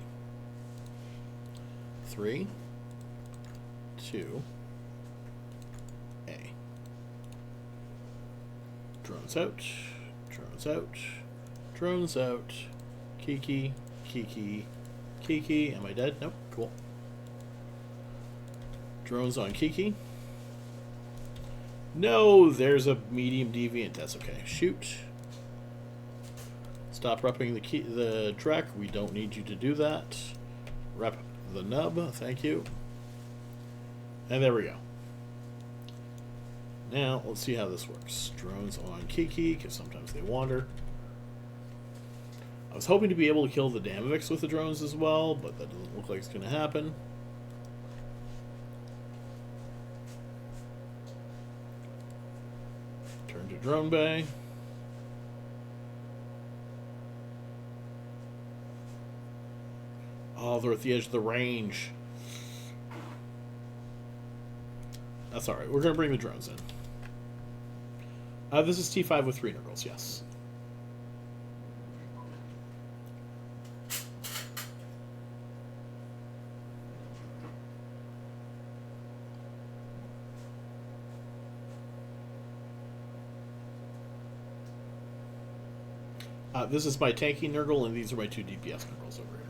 3, 2, A. Drones out, drones out, drones out. Kiki, Kiki, Kiki. Am I dead? Nope. Cool. Drones on Kiki. No, there's a medium deviant. That's okay. Shoot. Stop repping the Drek. We don't need you to do that. Rep the nub. Thank you. And there we go. Now, let's see how this works. Drones on Kiki, because sometimes they wander. I was hoping to be able to kill the Damavix with the drones as well, but that doesn't look like it's going to happen. Turn to drone bay. Oh, they're at the edge of the range. That's alright. We're going to bring the drones in. This is T5 with 3 Nergals, yes. This is my tanky Nergal, and these are my 2 DPS Nergals over here.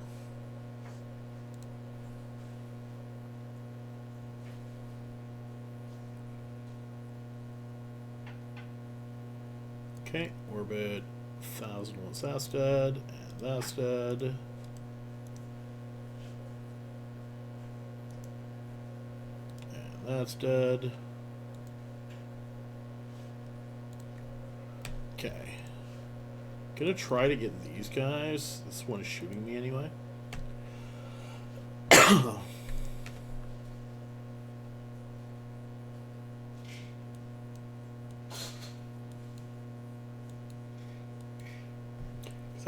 Okay, orbit 1000 once that's dead, and that's dead. And that's dead. Okay. Gonna try to get these guys. This one is shooting me anyway.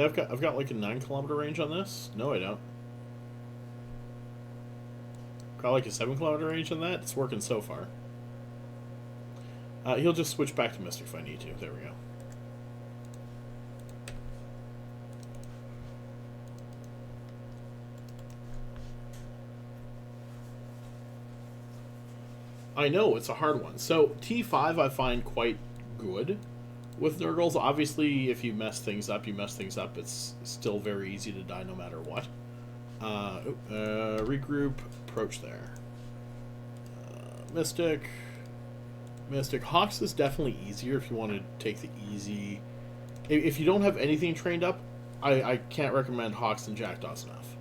I've got like a 9-kilometer range on this. No, I don't. Got like a 7-kilometer range on that. It's working so far. He'll just switch back to Mystic if I need to. There we go. I know, it's a hard one. So, T5 I find quite good with Nergals. Obviously, if you mess things up, you mess things up. It's still very easy to die no matter what. Regroup, approach there. Mystic. Hawks is definitely easier if you want to take the easy... If you don't have anything trained up, I can't recommend Hawks and Jackdaws enough.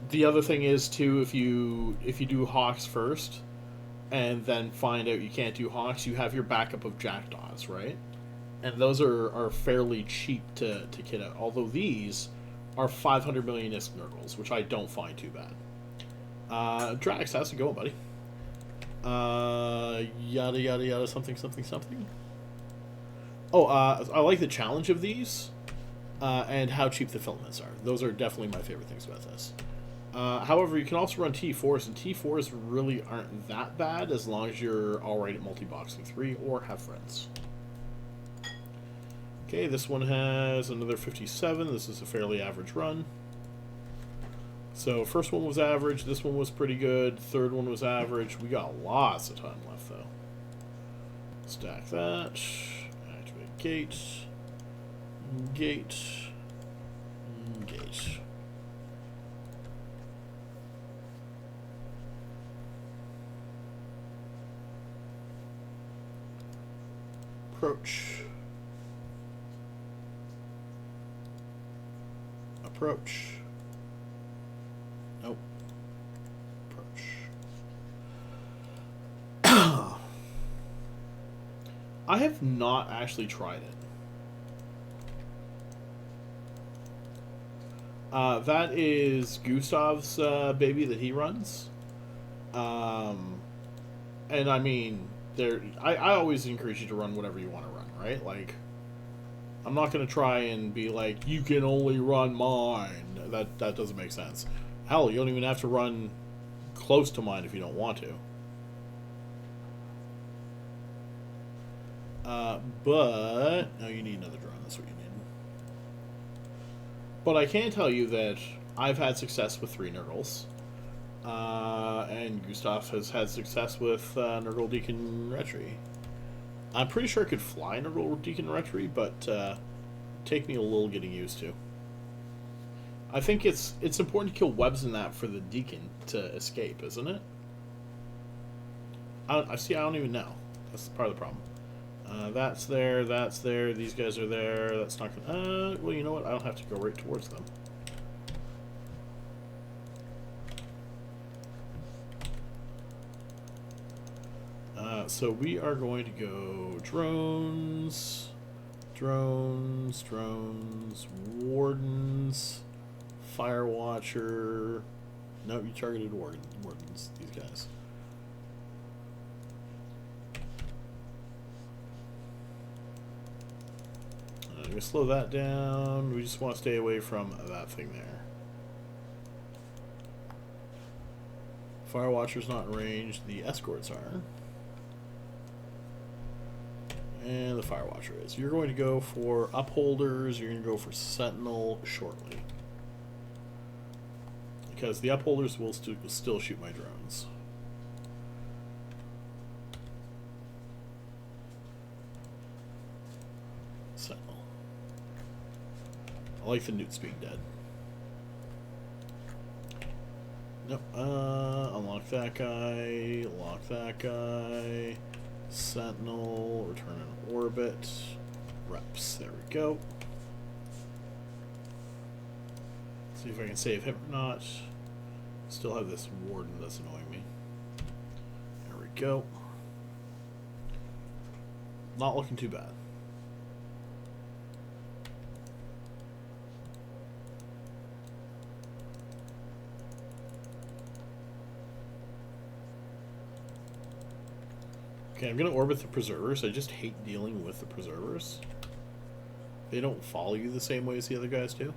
The other thing is, too, if you do Hawks first, and then find out you can't do Hawks, you have your backup of Jackdaws, right? And those are fairly cheap to kit out. Although these are 500 million ISK Nergals, which I don't find too bad. Drax, how's it going, buddy? Yada yada yada something. Oh, I like the challenge of these, and how cheap the filaments are. Those are definitely my favorite things about this. However, you can also run T4s, and T4s really aren't that bad as long as you're alright at multi-boxing 3 or have friends. Okay, this one has another 57. This is a fairly average run. So first one was average, this one was pretty good, third one was average. We got lots of time left though. Stack that. Activate gate. Gate. Gate. Approach. Approach. Nope. Approach. I have not actually tried it. That is Gustav's baby that he runs. And I mean, I always encourage you to run whatever you want to run, right? Like, I'm not going to try and be like, you can only run mine. That doesn't make sense. Hell, you don't even have to run close to mine if you don't want to. But no, you need another drone. That's what you need. But I can tell you that I've had success with 3 Nergals. And Gustav has had success with Nergal Deacon Retry. I'm pretty sure I could fly Nergal Deacon Retry, but take me a little getting used to. I think it's important to kill webs in that for the Deacon to escape, isn't it? I don't even know. That's part of the problem. That's there, these guys are there, that's not gonna... well, you know what? I don't have to go right towards them. So we are going to go drones, wardens, firewatcher. No, you targeted wardens, these guys. I'm going to slow that down. We just want to stay away from that thing there. Firewatcher's not in range. The escorts are. And the Firewatcher is. You're going to go for upholders. You're going to go for sentinel shortly. Because the upholders will still shoot my drones. Sentinel. I like the newts being dead. Nope. Unlock that guy. Lock that guy. Sentinel. Return in orbit. Reps. There we go. See if I can save him or not. Still have this warden that's annoying me. There we go. Not looking too bad. Okay, I'm going to orbit the preservers. I just hate dealing with the preservers. They don't follow you the same way as the other guys do.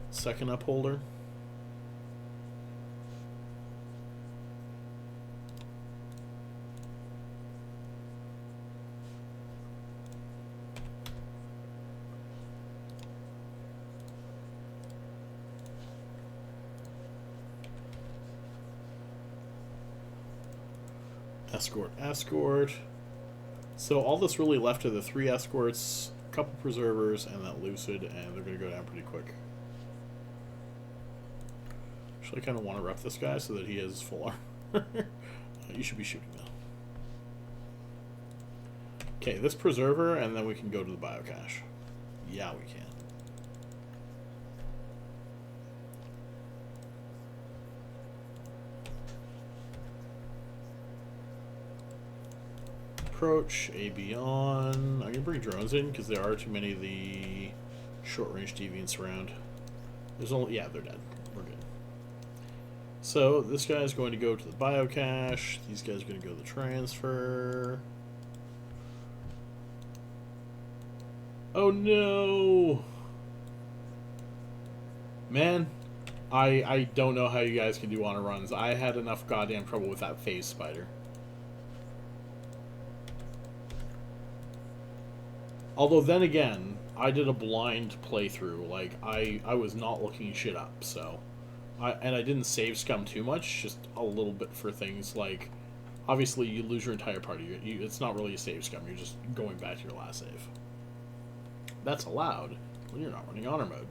Second upholder. Escort. So all that's really left are the 3 escorts, a couple preservers, and that lucid, and they're going to go down pretty quick. Actually, I kind of want to rep this guy so that he has full armor. You should be shooting now. Okay, this preserver, and then we can go to the biocache. Yeah, we can. Approach, AB on. I'm going to bring drones in because there are too many of the short-range deviants around. There's only... yeah, they're dead. We're good. So, this guy's going to go to the biocache. These guys are going to go to the transfer. Oh no! Man, I don't know how you guys can do honor runs. I had enough goddamn trouble with that phase spider. Although then again, I did a blind playthrough. Like, I was not looking shit up, so... and I didn't save scum too much, just a little bit for things like... Obviously, you lose your entire party. It's not really a save scum. You're just going back to your last save. That's allowed when you're not running honor mode.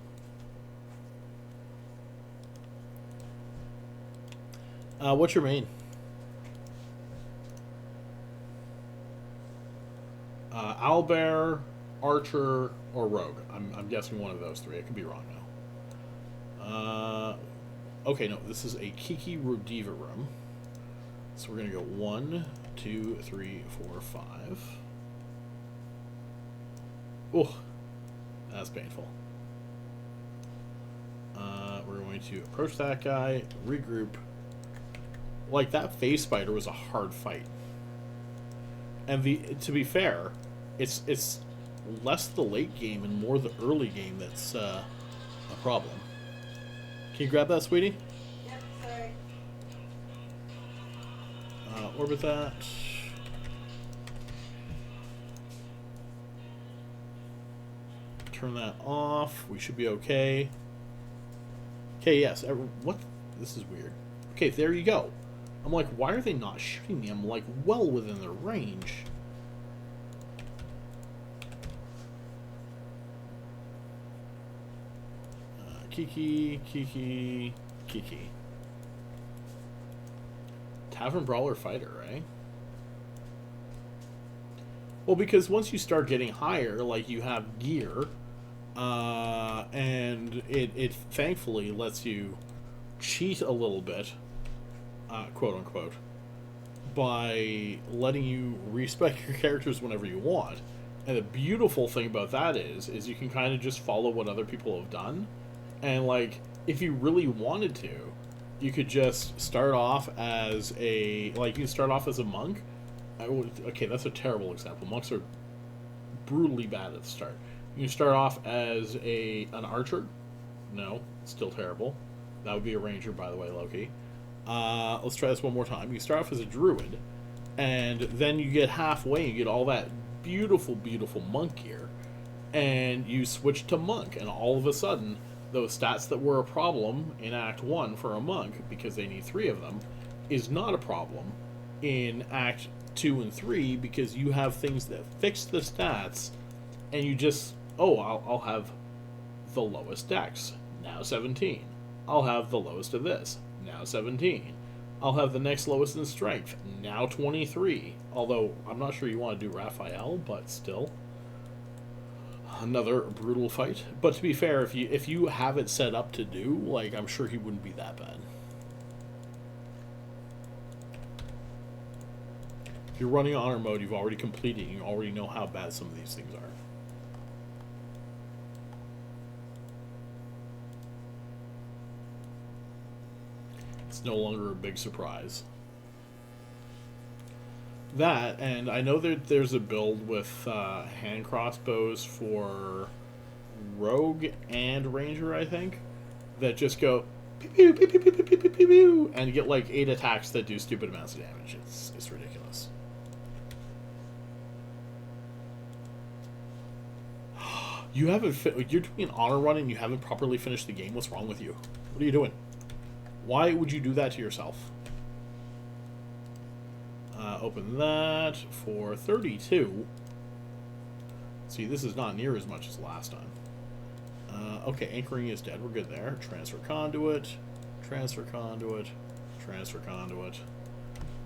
What's your main? Owlbear, Archer, or Rogue. I'm guessing one of those three. I could be wrong now. Okay, no, this is a Kiki Rodiva room. So we're going to go 1, 2, 3, 4, 5. Oh, that's painful. We're going to approach that guy, regroup. Like, that phase spider was a hard fight. And to be fair, it's less the late game and more the early game that's a problem. Can you grab that, sweetie? Yep, sorry. Orbit that. Turn that off. We should be okay. Okay, yes. What? This is weird. Okay, there you go. I'm like, why are they not shooting me? I'm like, well within their range. Kiki, Kiki, Kiki. Tavern Brawler Fighter, right? Well, because once you start getting higher, like, you have gear, and it thankfully lets you cheat a little bit, quote unquote, by letting you respec your characters whenever you want. And the beautiful thing about that is you can kind of just follow what other people have done. And, like, if you really wanted to, you could just start off as a... Like, you can start off as a monk. Okay, that's a terrible example. Monks are brutally bad at the start. You can start off as an archer. No, still terrible. That would be a ranger, by the way, Loki. Let's try this one more time. You start off as a druid, and then you get halfway and you get all that beautiful, beautiful monk gear, and you switch to monk, and all of a sudden... Those stats that were a problem in Act 1 for a monk, because they need 3 of them, is not a problem in Act 2 and 3, because you have things that fix the stats, and you just, oh, I'll have the lowest dex, now 17. I'll have the lowest of this, now 17. I'll have the next lowest in strength, now 23. Although, I'm not sure you want to do Raphael, but still... Another brutal fight. But to be fair, if you have it set up to do, like, I'm sure he wouldn't be that bad. If you're running honor mode, you've already completed, you already know how bad some of these things are. It's no longer a big surprise. That, and I know that there's a build with hand crossbows for Rogue and Ranger, I think, that just go pew pew pew pew pew pew pew pew pew, and get like 8 attacks that do stupid amounts of damage. It's ridiculous. You haven't you're doing an honor run and you haven't properly finished the game. What's wrong with you? What are you doing? Why would you do that to yourself? Open that for 32. See, this is not near as much as last time. Okay, anchoring is dead. We're good there. Transfer conduit. Transfer conduit. Transfer conduit.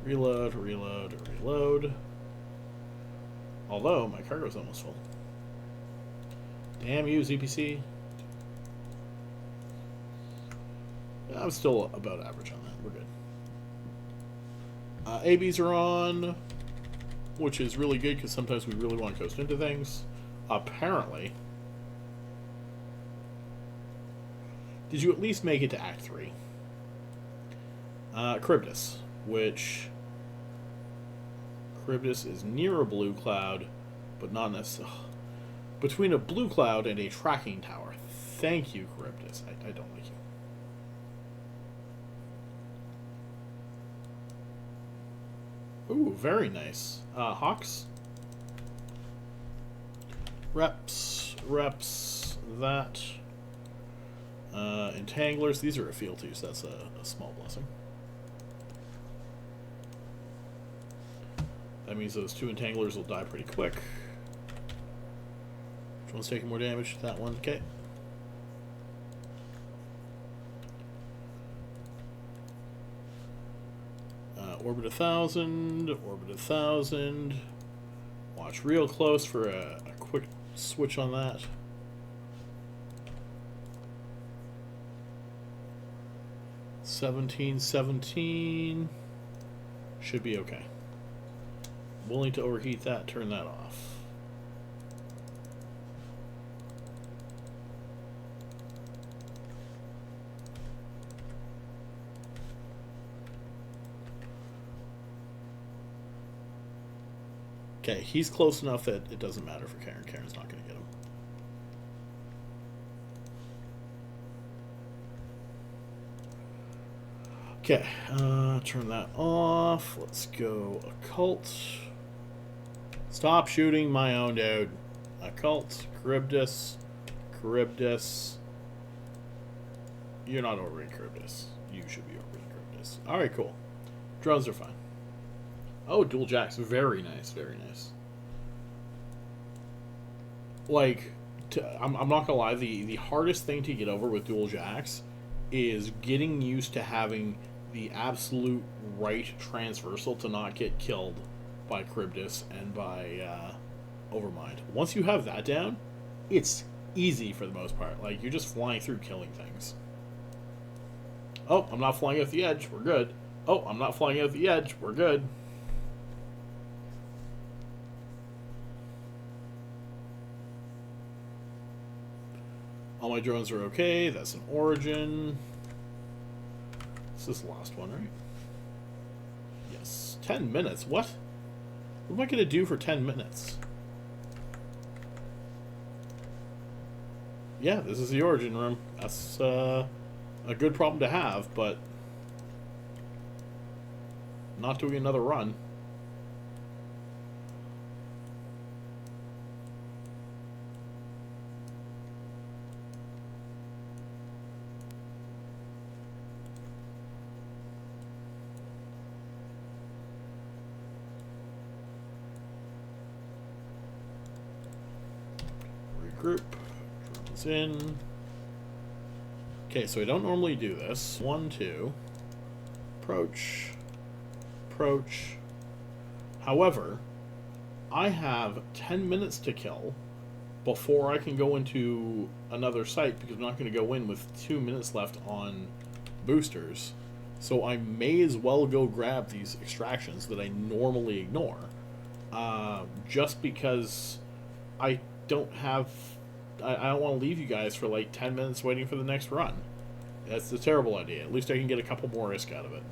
Reload, reload, reload. Although, my cargo's almost full. Damn you, ZPC. I'm still about average on that. We're good. ABs are on, which is really good because sometimes we really want to coast into things. Apparently. Did you at least make it to Act 3? Charybdis, which... Charybdis is near a blue cloud, but not necessarily... Between a blue cloud and a tracking tower. Thank you, Charybdis. I don't like you. Ooh, very nice. Hawks. Reps. reps that. Entanglers, these are a fealty, so that's a small blessing. That means those 2 entanglers will die pretty quick. Which one's taking more damage? That one, okay. Orbit 1,000, orbit 1,000. Watch real close for a quick switch on that. $17.17 should be okay. Willing to overheat that, turn that off. Okay, he's close enough that it doesn't matter for Karen. Karen's not going to get him. Okay, turn that off. Let's go Occult. Stop shooting my own dude. Occult, Charybdis, Charybdis. You're not ordering Charybdis. You should be ordering Charybdis. Alright, cool. Drones are fine. Oh, dual jacks. Very nice, very nice. Like, I'm not gonna lie, the hardest thing to get over with dual jacks is getting used to having the absolute right transversal to not get killed by Charybdis and by Overmind. Once you have that down, it's easy for the most part. Like, you're just flying through killing things. Oh, I'm not flying out the edge. We're good. Oh, I'm not flying out the edge. We're good. All my drones are okay. That's an origin. This is the last one, right? Yes. 10 minutes. What? What am I going to do for 10 minutes? Yeah, this is the origin room. That's a good problem to have, but not doing another run. Regroup. Drones in. Okay, so I don't normally do this. 1, 2. Approach. Approach. However, I have 10 minutes to kill before I can go into another site because I'm not going to go in with 2 minutes left on boosters. So I may as well go grab these extractions that I normally ignore. Just because I don't have... I don't want to leave you guys for like 10 minutes waiting for the next run. That's a terrible idea. At least I can get a couple more risk out of it.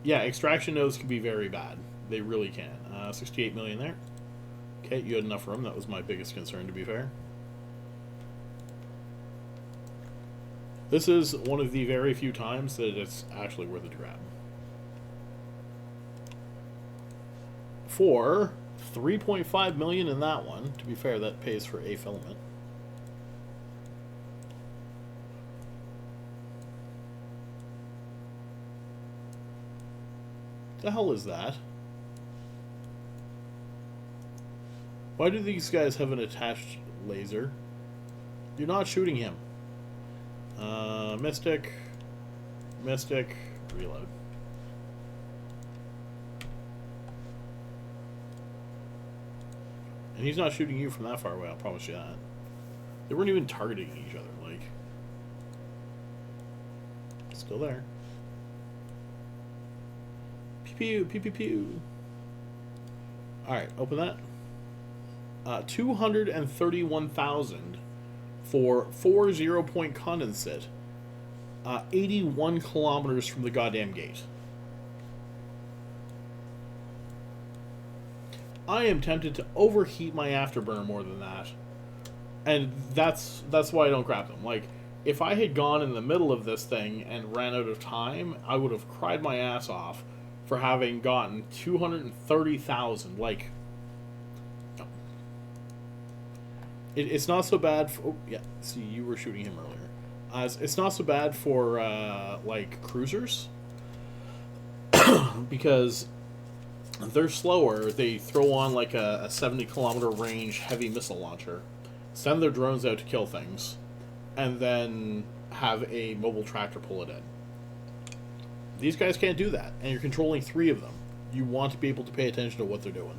Yeah, extraction nodes can be very bad. They really can. 68 million there. Okay, you had enough room. That was my biggest concern, to be fair. This is one of the very few times that it's actually worth it to grab. For 3.5 million in that one. To be fair, that pays for a filament. The hell is that? Why do these guys have an attached laser? You're not shooting him. Mystic. Mystic. Reload. And he's not shooting you from that far away, I'll promise you that. They weren't even targeting each other, like. Still there. Pew, pew, pew, pew. Alright, open that. 231,000 for 4 0-point condensate. 81 kilometers from the goddamn gate. I am tempted to overheat my afterburner more than that. And that's why I don't grab them. Like, if I had gone in the middle of this thing and ran out of time, I would have cried my ass off for having gotten 230,000. Like, no. It's not so bad for... Oh, yeah, see, you were shooting him earlier. It's not so bad for, like, cruisers. Because they're slower. They throw on, like, a 70-kilometer range heavy missile launcher, send their drones out to kill things, and then have a mobile tractor pull it in. These guys can't do that, and you're controlling 3 of them. You want to be able to pay attention to what they're doing.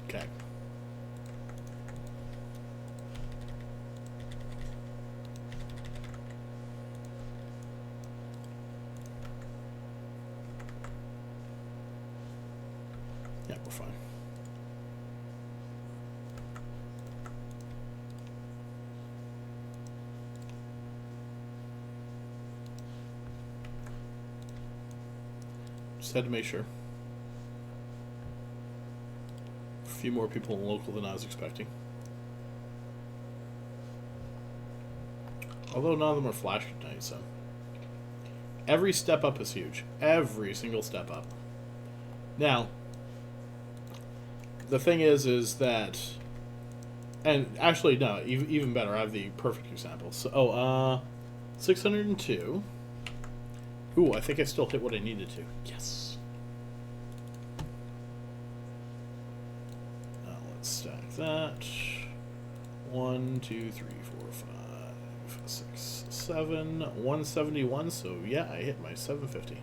Okay. Yeah, we're fine. Just had to make sure. A few more people in local than I was expecting. Although none of them are flash tonight, so every step up is huge. Every single step up. Now, the thing is that, and actually no, even better. I have the perfect example. So, 602. Ooh, I think I still hit what I needed to. Yes. Stack that. 1, 2, 3, 4, 5, 6, 7. 171. So yeah, I hit my 750.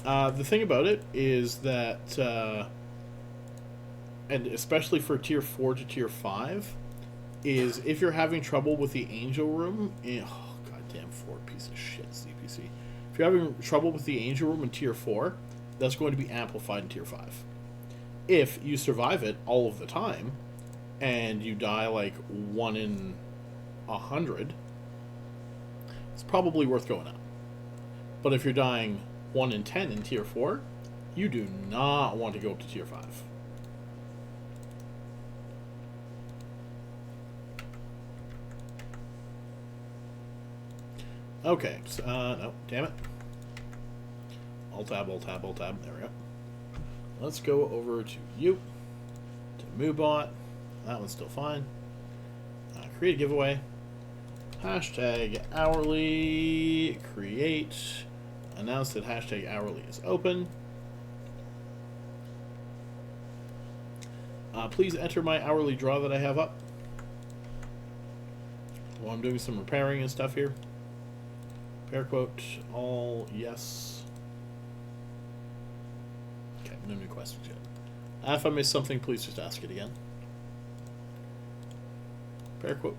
The thing about it is that, and especially for tier 4 to tier 5, is if you're having trouble with the angel room, oh goddamn 4 piece of shit CPC. If you're having trouble with the angel room in tier 4, that's going to be amplified in tier 5. If you survive it all of the time, and you die like 1 in 100, it's probably worth going up. But if you're dying 1 in 10 in tier 4, you do not want to go up to tier 5. Okay, so, no, damn it. Alt-tab, alt-tab, alt-tab, there we go. Let's go over to you, to MooBot. That one's still fine. Create a giveaway. Hashtag hourly. Create. Announce that hashtag hourly is open. Please enter my hourly draw that I have up. While I'm doing some repairing and stuff here. Repair quote, all yes. No new questions yet. If I missed something, please just ask it again. Pair quote.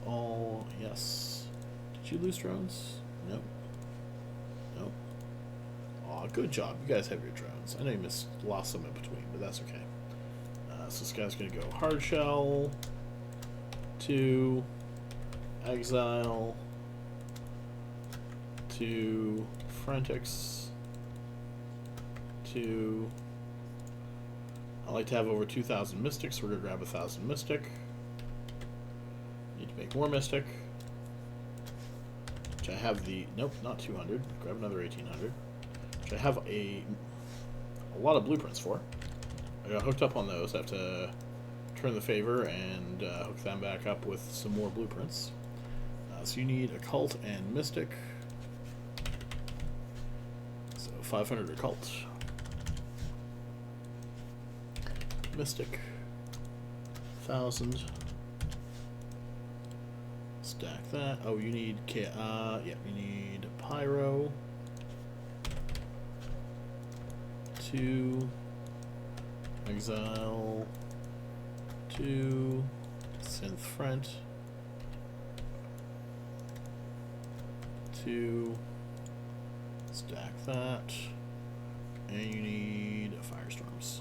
All yes. Did you lose drones? Nope. Nope. Aw, good job. You guys have your drones. I know you lost some in between, but that's okay. So this guy's going to go hard shell to exile to frantics. I like to have over 2,000 mystics, so we're going to grab 1,000 mystic. Need to make more mystic. Which I have the... Nope, not 200. Grab another 1,800. Which I have a lot of blueprints for. I got hooked up on those. I have to turn the favor and hook them back up with some more blueprints. So you need occult and mystic. So 500 occult. Mystic, 1,000, Stack that. Oh, you need yeah, you need pyro. 2 exile. 2 synth front. 2 stack that, and you need firestorms.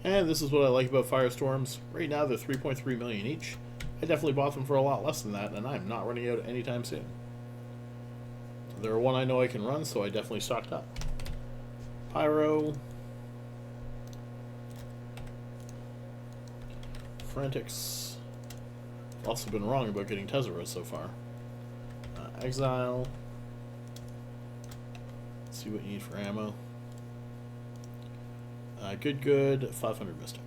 And this is what I like about firestorms. Right now they're 3.3 million each. I definitely bought them for a lot less than that, and I'm not running out anytime soon. They're one I know I can run, so I definitely stocked up. Pyro. Frantics. Also been wrong about getting Tezzeret so far. Exile. Let's see what you need for ammo. Good. 500 Mystic.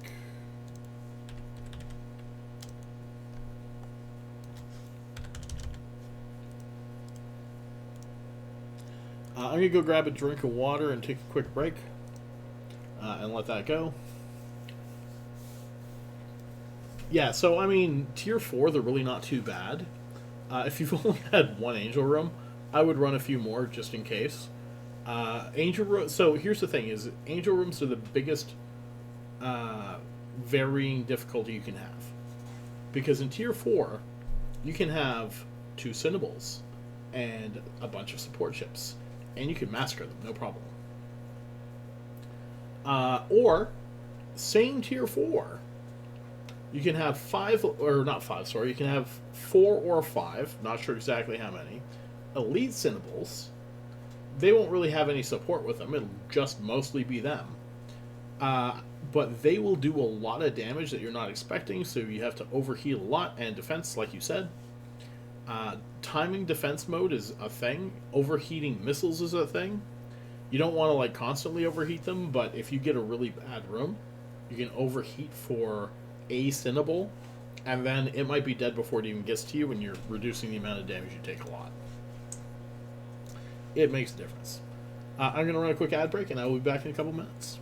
I'm going to go grab a drink of water and take a quick break. And let that go. Yeah, so, I mean, Tier 4, they're really not too bad. If you've only had one Angel Room, I would run a few more just in case. Angel Room. So here's the thing: is Angel Rooms are the biggest varying difficulty you can have, because in Tier 4, you can have 2 Cinnables and a bunch of support ships, and you can massacre them, no problem. Or same Tier 4. You can have 5, or not 5, sorry, you can have 4 or 5, not sure exactly how many, Elite Cinnables. They won't really have any support with them, it'll just mostly be them. But they will do a lot of damage that you're not expecting, so you have to overheat a lot, and defense, like you said. Timing defense mode is a thing, overheating missiles is a thing. You don't want to like constantly overheat them, but if you get a really bad room, you can overheat for a Cinnable, and then it might be dead before it even gets to you, and you're reducing the amount of damage you take a lot. It makes a difference. I'm going to run a quick ad break, and I will be back in a couple minutes.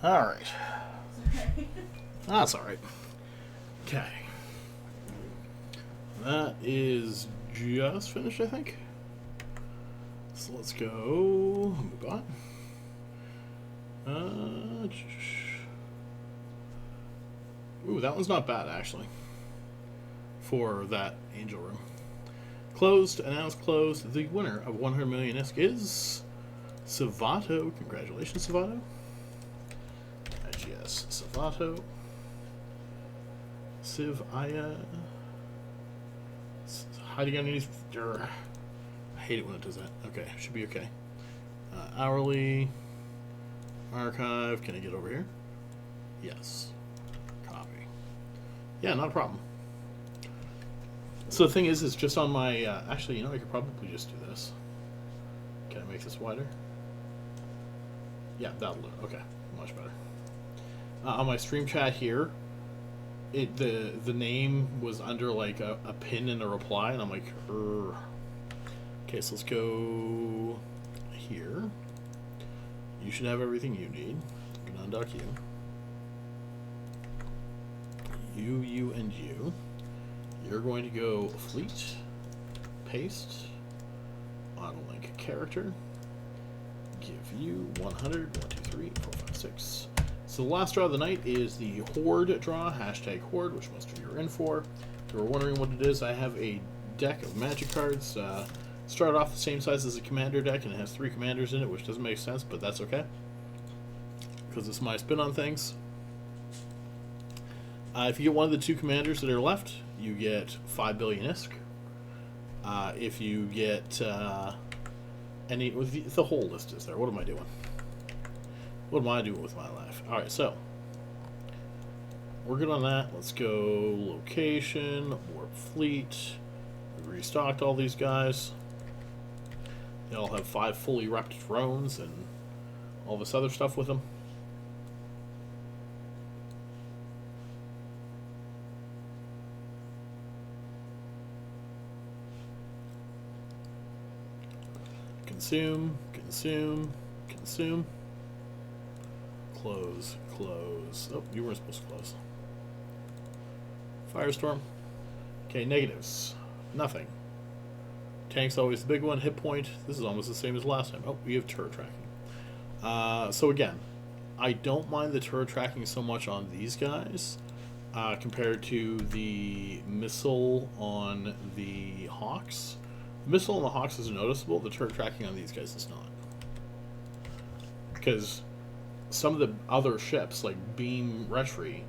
Alright. Sorry. That's alright. Okay. That is just finished, I think. So let's go. Move on. Ooh, that one's not bad, actually. For that angel room. Closed, announced closed. The winner of 100 million ISK is Savato. Congratulations, Savato. IGS Savato. Civ Aya. Hiding underneath. I hate it when it does that. Okay, should be okay. Hourly. Archive. Can I get over here? Yes. Copy. Yeah, not a problem. So the thing is, it's just on my... actually, you know, I could probably just do this. Can I make this wider? Yeah, that'll do. Okay, much better. On my stream chat here, the name was under like a pin in a reply, and I'm like, Urgh. Okay, so let's go here. You should have everything you need. I'm gonna undock you. You, and you. You're going to go fleet, paste, auto link character, give you 100, 1, 2, 3, 4, 5, 6. So the last draw of the night is the Horde draw, hashtag Horde, which most of you are in for. If you're wondering what it is, I have a deck of magic cards. Start off the same size as a commander deck, and it has 3 commanders in it, which doesn't make sense, but that's okay, because it's my spin on things. If you get one of the 2 commanders that are left, you get 5 billion ISK. If you get any... The whole list is there. What am I doing? What am I doing with my life? Alright, so we're good on that. Let's go location, warp fleet. We restocked all these guys. They all have 5 fully repped drones and all this other stuff with them. Consume, consume, consume. Close, close. Oh, you weren't supposed to close. Firestorm. Okay, negatives. Nothing. Tank's always the big one. Hit point. This is almost the same as last time. Oh, we have turret tracking. So again, I don't mind the turret tracking so much on these guys compared to the missile on the Hawks. The missile on the Hawks is noticeable. The turret tracking on these guys is not. Because some of the other ships, like Beam Retry,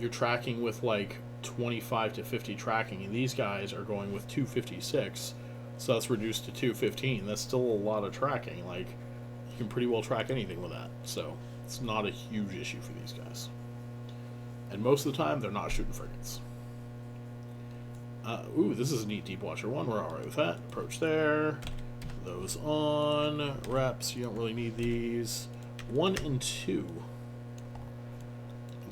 you're tracking with like 25 to 50 tracking, and these guys are going with 256, so that's reduced to 215. That's still a lot of tracking. Like, you can pretty well track anything with that, so it's not a huge issue for these guys. And most of the time, they're not shooting frigates. Ooh, this is a neat Deep Watcher one. We're alright with that. Approach there. Those on. Reps, you don't really need these. 1 and 2.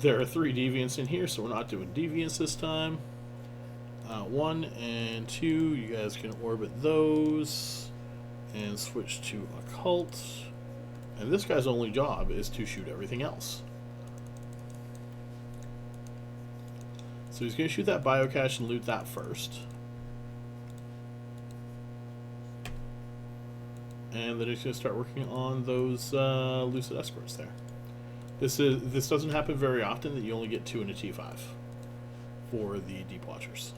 There are 3 deviants in here, so we're not doing deviants this time. 1 and 2, you guys can orbit those and switch to occult. And this guy's only job is to shoot everything else. So he's going to shoot that biocache and loot that first. And then he's going to start working on those Lucid Escorts there. This doesn't happen very often that you only get 2 in a T5 for the Deep Watchers.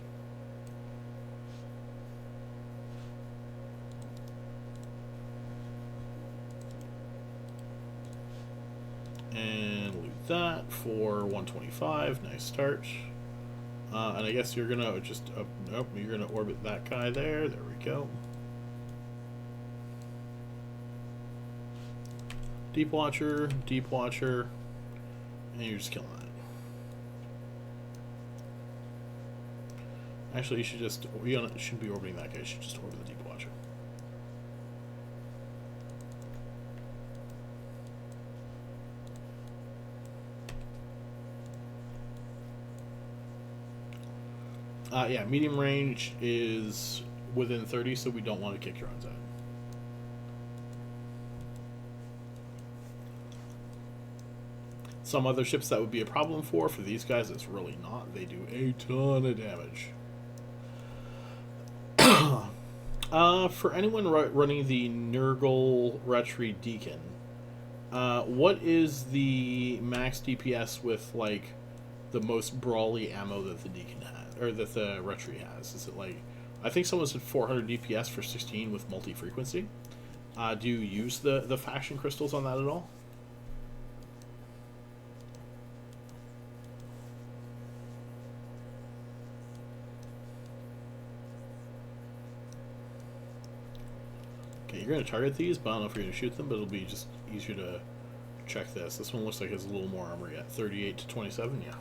And loot that for 125. Nice start. And I guess you're gonna just nope. You're gonna orbit that guy there. There we go. Deep Watcher, and you're just killing that. Actually, you should just, you shouldn't be orbiting that guy, you should just orbit the Deep Watcher. Yeah, medium range is within 30, so we don't want to kick your runs out. some other ships that would be a problem for these guys, it's really not. They do a ton of damage. For anyone running the Nergal Retry Deacon, what is the max DPS with, like, the most brawly ammo that the Deacon has, or that the Retry has? Is it like, I think someone said 400 DPS for 16 with multi-frequency. Do you use the faction crystals on that at all? Okay, you're going to target these, but I don't know if you're going to shoot them, but it'll be just easier to check this. This one looks like it's a little more armor yet. 38 to 27, yeah.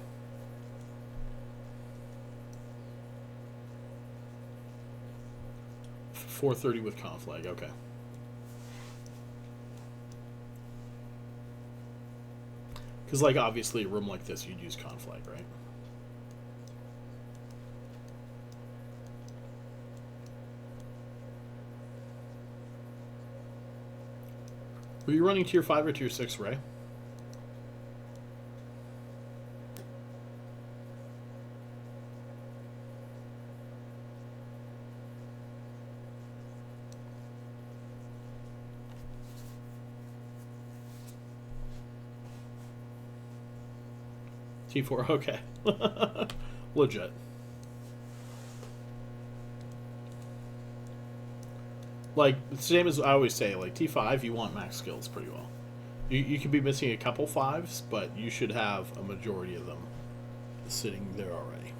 .430 with conflag, okay. Because, like, obviously a room like this, you'd use conflag, right? Were you running tier 5 or tier 6, Ray? T4, okay. Legit. Like, same as I always say, like, T5, you want max skills pretty well. You could be missing a couple 5s, but you should have a majority of them sitting there already.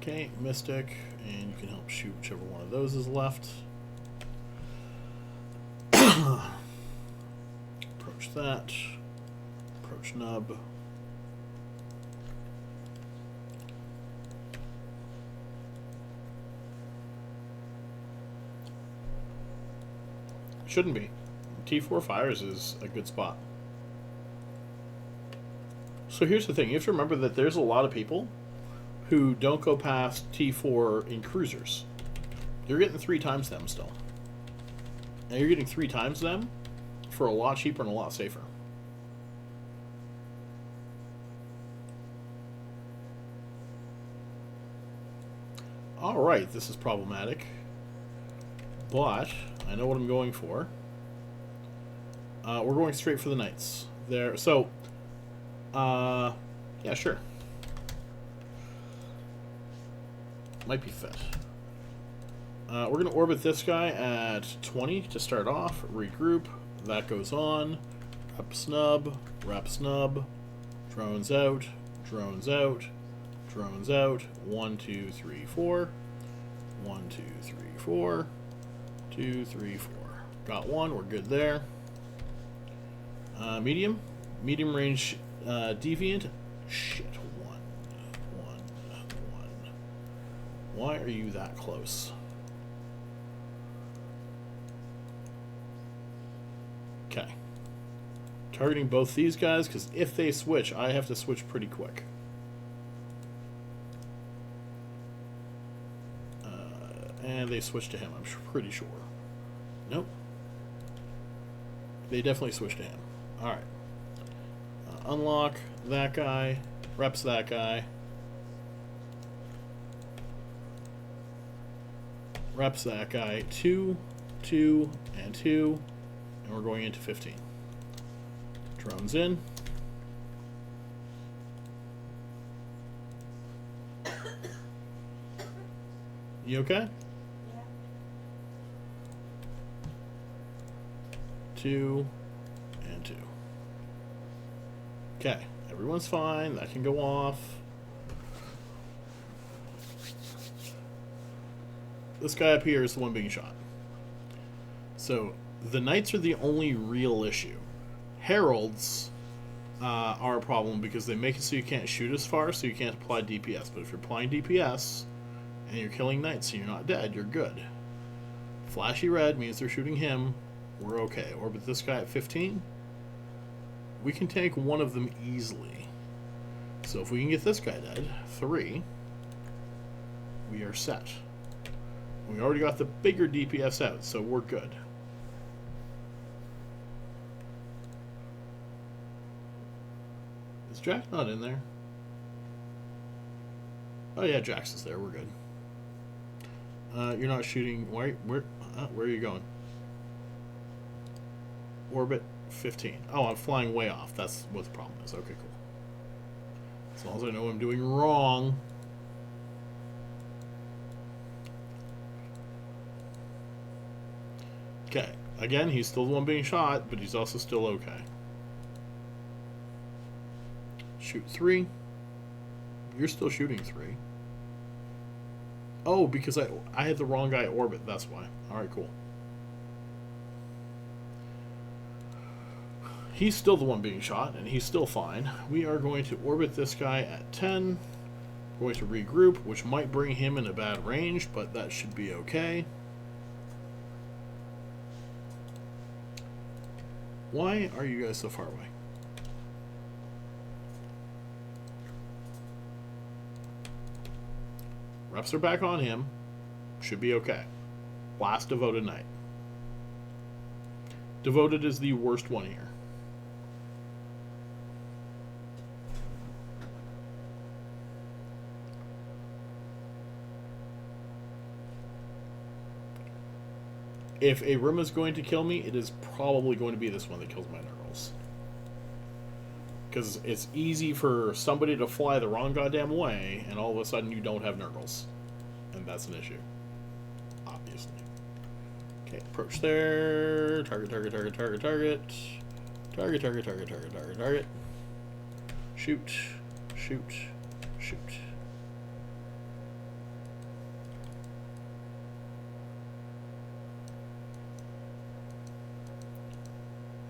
Okay, Mystic, and you can help shoot whichever one of those is left. Approach that. Approach Nub. Shouldn't be. T4 fires is a good spot. So here's the thing. You have to remember that there's a lot of people who don't go past T4 in cruisers. You're getting 3 times them still. And you're getting 3 times them for a lot cheaper and a lot safer. Alright, this is problematic. But I know what I'm going for. We're going straight for the knights. There, so, yeah, sure. Might be fit. We're going to orbit this guy at 20 to start off. Regroup. That goes on. Rep snub. Drones out. Drones out. Drones out. 1, 2, 3, 4. 1, 2, 3, 4. 2, 3, 4. Got one. We're good there. Medium range deviant. Shit. 1. Why are you that close? Okay. Targeting both these guys, because if they switch, I have to switch pretty quick. And they switched to him, I'm pretty sure. Nope. They definitely switched to him. Alright. Unlock that guy. Reps that guy. Reps that guy. 2, 2, and 2. And we're going into 15. Drones in. You okay? 2 and 2. Okay, everyone's fine. That can go off. This guy up here is the one being shot. So the knights are the only real issue. Heralds are a problem because they make it so you can't shoot as far, so you can't apply DPS. But if you're applying DPS and you're killing knights and you're not dead, you're good. Flashy red means they're shooting him. We're okay. Orbit this guy at 15. We can take one of them easily. So if we can get this guy dead, 3, we are set. We already got the bigger DPS out, so we're good. Is Jack not in there? Oh yeah, Jax is there. We're good. You're not shooting. Where are you going? Orbit 15. Oh, I'm flying way off. That's what the problem is. Okay, cool. As long as I know what I'm doing wrong. Okay. Again, he's still the one being shot, but he's also still okay. Shoot 3. You're still shooting 3. Oh, because I had the wrong guy at orbit. That's why. Alright, cool. He's still the one being shot, and he's still fine. We are going to orbit this guy at 10. We're going to regroup, which might bring him in a bad range, but that should be okay. Why are you guys so far away? Reps are back on him. Should be okay. Last Devoted Knight. Devoted is the worst one here. If a room is going to kill me, it is probably going to be this one that kills my Nergals. Because it's easy for somebody to fly the wrong goddamn way, and all of a sudden you don't have Nergals. And that's an issue. Obviously. Okay, approach there. Target, target, target, target, target. Target, target, target, target, target, target. Shoot. Shoot. Shoot.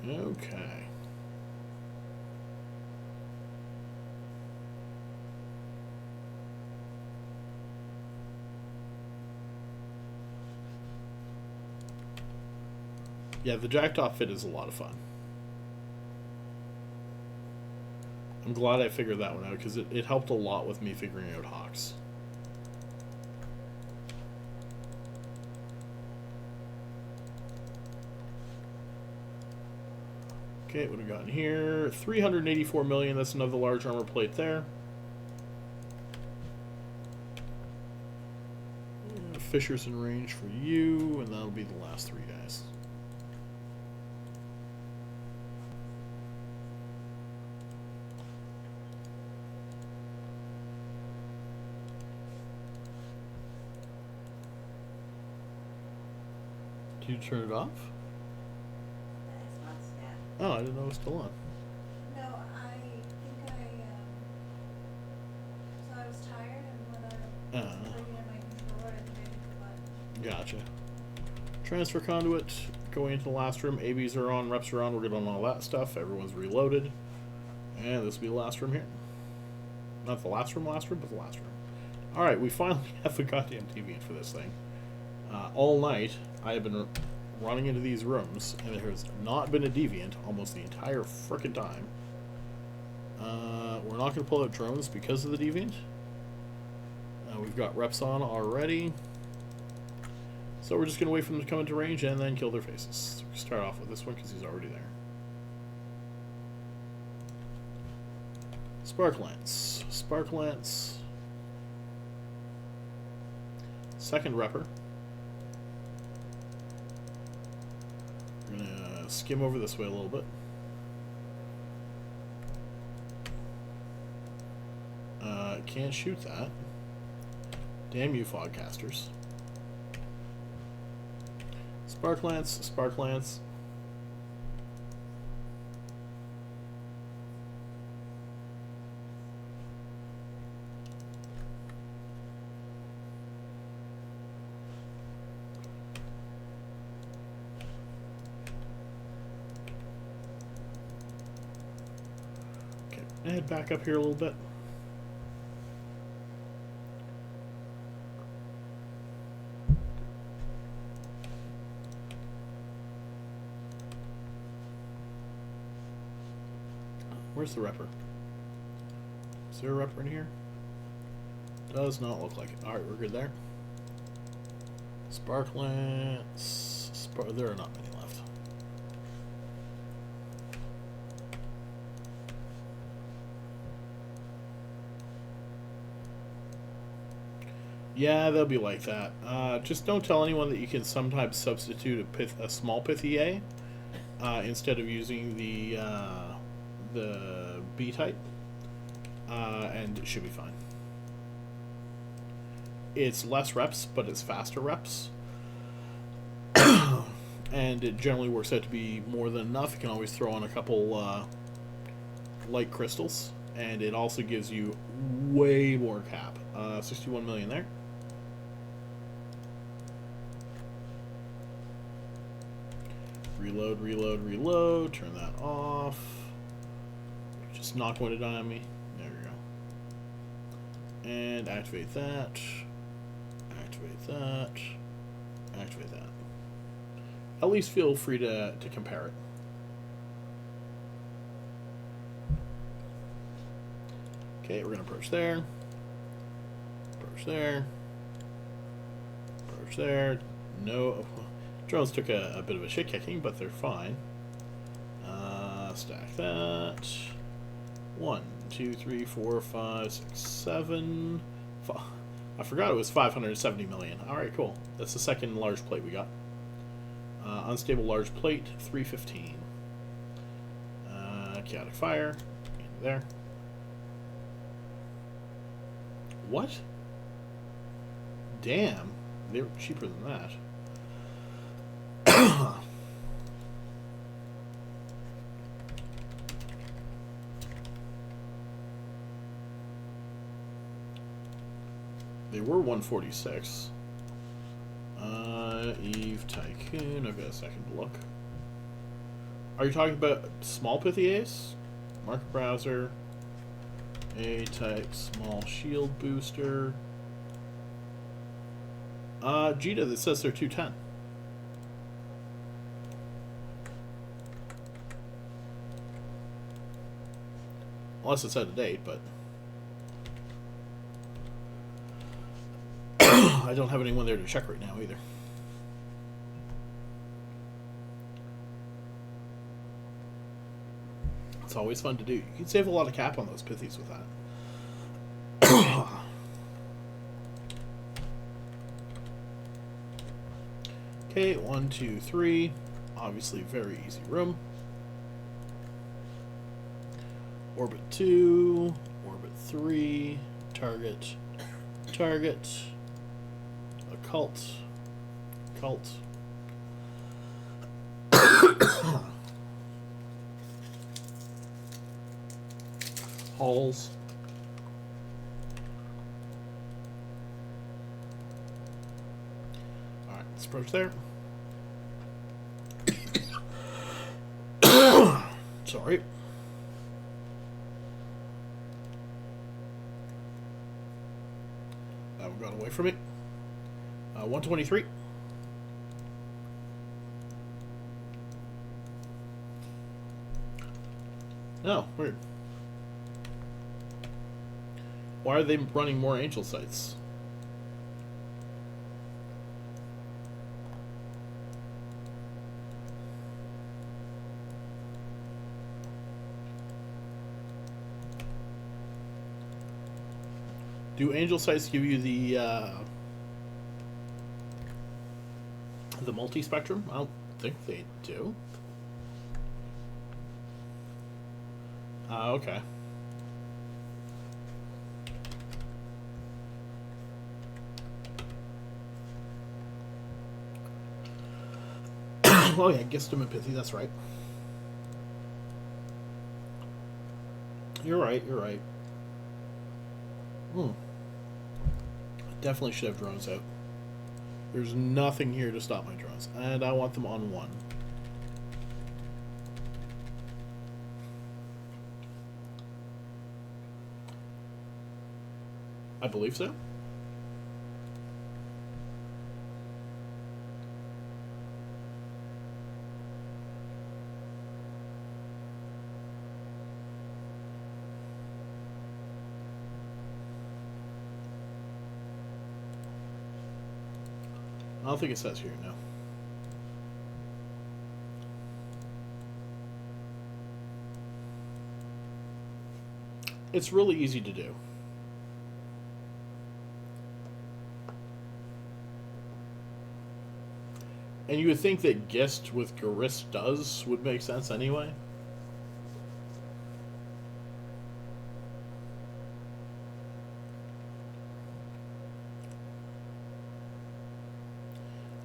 Okay. Yeah, the Jacktop fit is a lot of fun. I'm glad I figured that one out, because it helped a lot with me figuring out Hawks. Okay, what have we got in here? 384 million, that's another large armor plate there. Fisher's in range for you, and that'll be the last 3 guys. Did you turn it off? Oh, I didn't know it was still on. No, I think so I was tired and when I was looking at my controller, I think I hit the button. Gotcha. Transfer conduit, going into the last room. ABs are on, reps are on, we're good on all that stuff. Everyone's reloaded. And this will be the last room here. Not the last room, but the last room. Alright, we finally have the goddamn deviant for this thing. All night, I have been running into these rooms, and there has not been a deviant almost the entire frickin' time. We're not going to pull out drones because of the deviant. We've got reps on already. So we're just going to wait for them to come into range and then kill their faces. So we can start off with this one because he's already there. Spark Lance. Spark Lance. Second repper. We're going to skim over this way a little bit. Can't shoot that. Damn you, Fogcasters. Spark Lance, Spark Lance. Okay, head back up here a little bit. Where's the repper? Is there a repper in here? Does not look like it. Alright, we're good there. Spark Lance. There are not many left. Yeah, they'll be like that. Just don't tell anyone that you can sometimes substitute a small pithy instead of using the B type, and it should be fine. It's less reps, but it's faster reps, and it generally works out to be more than enough. You can always throw on a couple light crystals, and it also gives you way more cap. 61 million there. Reload, reload, reload. Turn that off. Just not going to die on me. There we go. And activate that. Activate that. Activate that. At least feel free to compare it. Okay, we're going to approach there. Approach there. Approach there. No. Drones took a bit of a shit kicking, but they're fine. Stack that. 1, 2, 3, 4, 5, 6, 7. I forgot it was 570 million. Alright, cool. That's the second large plate we got. Unstable large plate, 315. Chaotic fire. Into there. What? Damn. They were cheaper than that. They were 146. Eve Tycoon. I've got a second to look. Are you talking about small pithy Ace? Market browser. A-type small shield booster. Gita, that says they're 210. Unless it's out of date, but I don't have anyone there to check right now either. It's always fun to do. You can save a lot of cap on those pithies with that. Okay, 1, 2, 3. Obviously, very easy room. Orbit 2, Orbit 3, target, target, occult, occult. Halls. Alright, let's approach there. Sorry. That one got away from me. 123. No, weird. Why are they running more angel sites? Do angel sites give you the multi-spectrum? I don't think they do. Okay. Oh yeah, Gistum and Pithy, that's right. You're right, you're right. Definitely should have drones out. There's nothing here to stop my drones, and I want them on 1. I believe so. I don't think it says here, no. It's really easy to do. And you would think that Gist with Garist does would make sense anyway.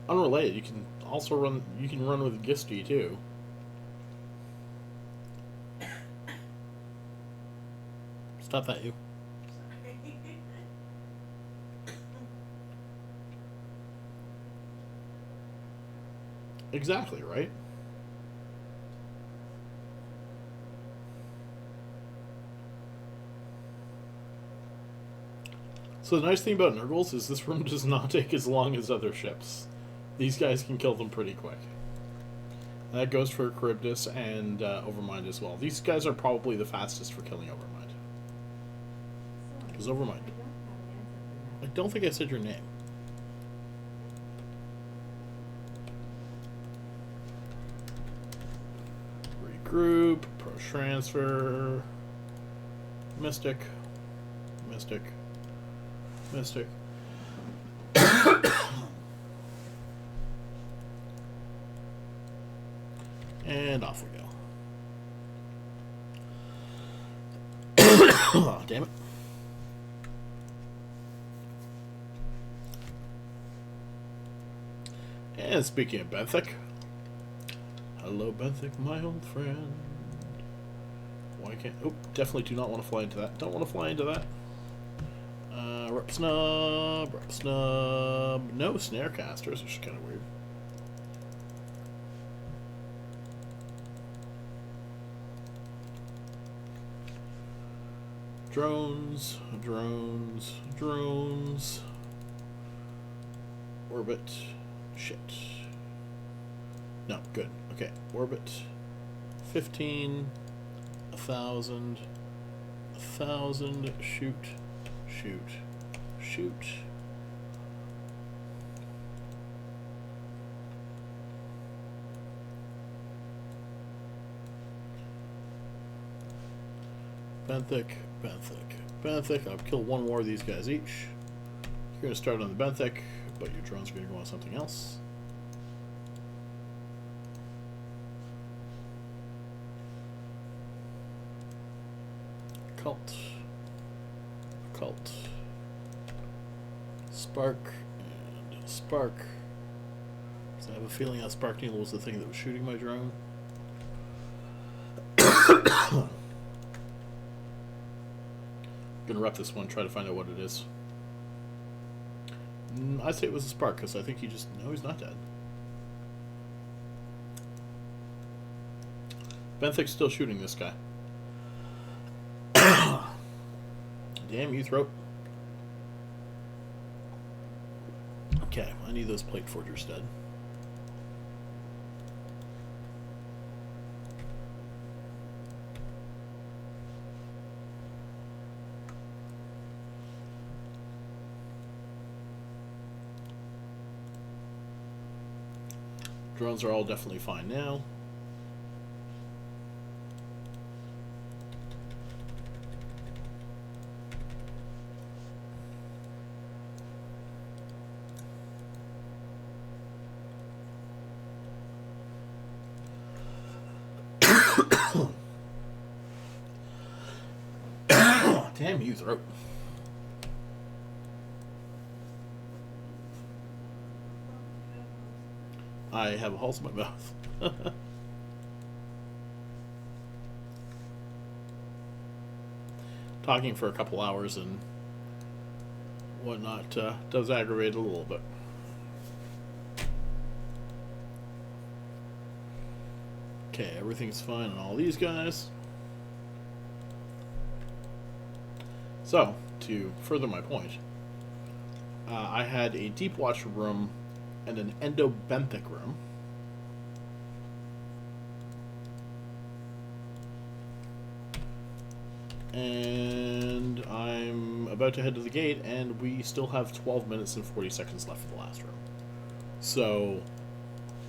Unrelated, you can also run. You can run with Gisty too. Stop that, you. Sorry. Exactly right. So the nice thing about Nurgles is this room does not take as long as other ships. These guys can kill them pretty quick. That goes for Charybdis and Overmind as well. These guys are probably the fastest for killing Overmind. Because Overmind... I don't think I said your name. Regroup, Pro Transfer, Mystic, Mystic, Mystic. And off we go. Oh, damn it. And speaking of Benthic, hello Benthic, my old friend. Why can't... Oh, definitely do not want to fly into that. Don't want to fly into that. Rep Snub, Rep Snub. No snare casters, which is kind of weird. Drones, drones, drones. Orbit. Shit. No, good. Okay, orbit. 15. 1,000. 1,000. Shoot. Shoot. Shoot. Benthic, Benthic, Benthic. I'll kill one more of these guys each. You're going to start on the Benthic, but your drones are going to go on something else. Cult. Cult. Spark. And Spark. So I have a feeling that Spark Needle was the thing that was shooting my drone. Gonna rep this one, try to find out what it is. I'd say it was a Spark, because I think he just... No, he's not dead. Benthic's still shooting this guy. Damn you, throat. Okay, I need those plate forgers dead. Drones are all definitely fine now. Damn you, throat. I have a hole in my mouth. Talking for a couple hours and whatnot does aggravate a little bit. Okay, everything's fine on all these guys. So, to further my point, I had a Deep Watch room and an endobenthic room. And I'm about to head to the gate, and we still have 12 minutes and 40 seconds left for the last room. So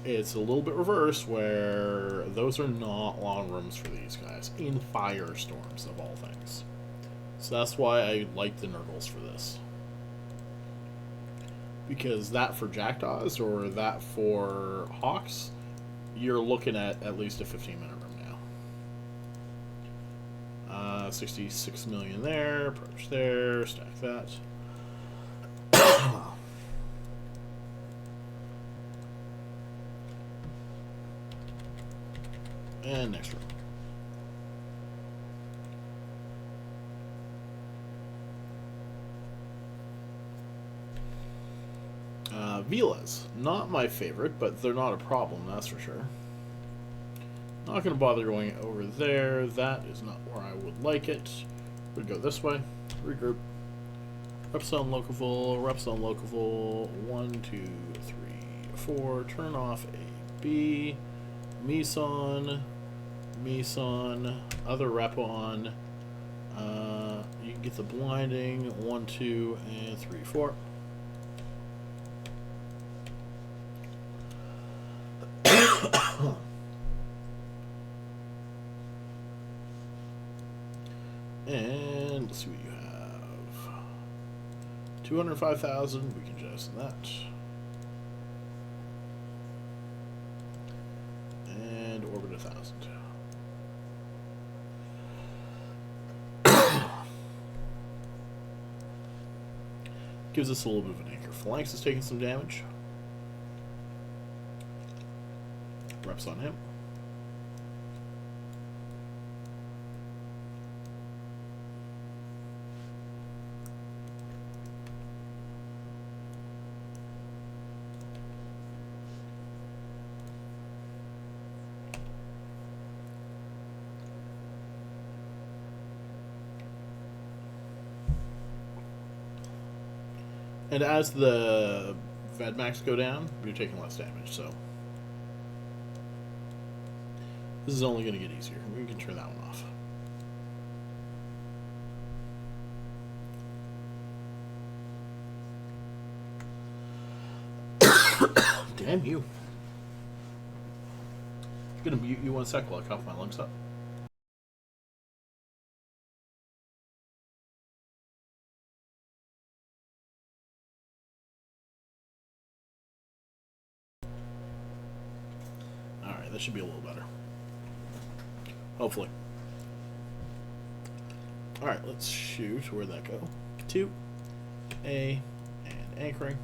it's a little bit reverse, where those are not long rooms for these guys, in firestorms of all things. So that's why I like the Nurgles for this. Because that for Jackdaws or that for Hawks, you're looking at least a 15-minute room now. 66 million there, approach there, stack that. And next room. Villas, not my favorite, but they're not a problem, that's for sure. Not going to bother going over there. That is not where I would like it. We'd go this way. Regroup. Reps on locavul. Reps on locavul. 1, 2, 3, 4. Turn off A, B. Meson. Meson. Other rep on. You can get the blinding. 1, 2, and 3, 4. And let's see what you have. 205,000. We can jettison that. And orbit 1,000. Gives us a little bit of an anchor. Phalanx is taking some damage. Reps on him. And as the Vedmax go down, you're taking less damage, so this is only going to get easier. We can turn that one off. Damn you. I'm going to mute you 1 sec while I cough my lungs up. Alright, that should be a little better. Hopefully. Alright, let's shoot. Where'd that go? 2. A. And anchoring.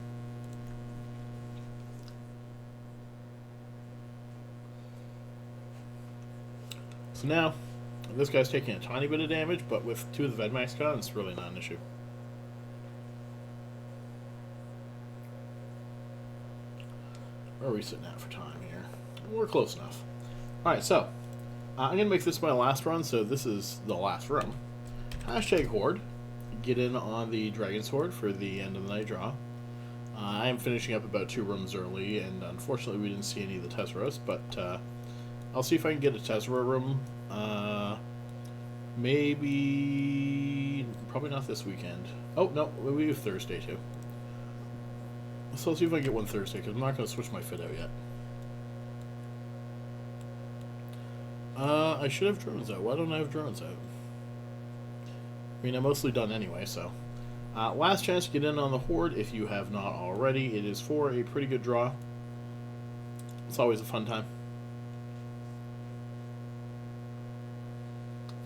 So now, this guy's taking a tiny bit of damage, but with 2 of the Vedmax gone, it's really not an issue. Where are we sitting at for time here? We're close enough. Alright, so I'm going to make this my last run, so this is the last room. Hashtag Horde. Get in on the Dragon Sword for the end of the night draw. I am finishing up about 2 rooms early, and unfortunately we didn't see any of the Tesseras, but I'll see if I can get a Tessera room. Maybe... probably not this weekend. Oh, no, we have Thursday too. So I'll see if I can get one Thursday, because I'm not going to switch my fit out yet. I should have drones out. Why don't I have drones out? I mean, I'm mostly done anyway, so. Last chance to get in on the Horde if you have not already. It is for a pretty good draw. It's always a fun time.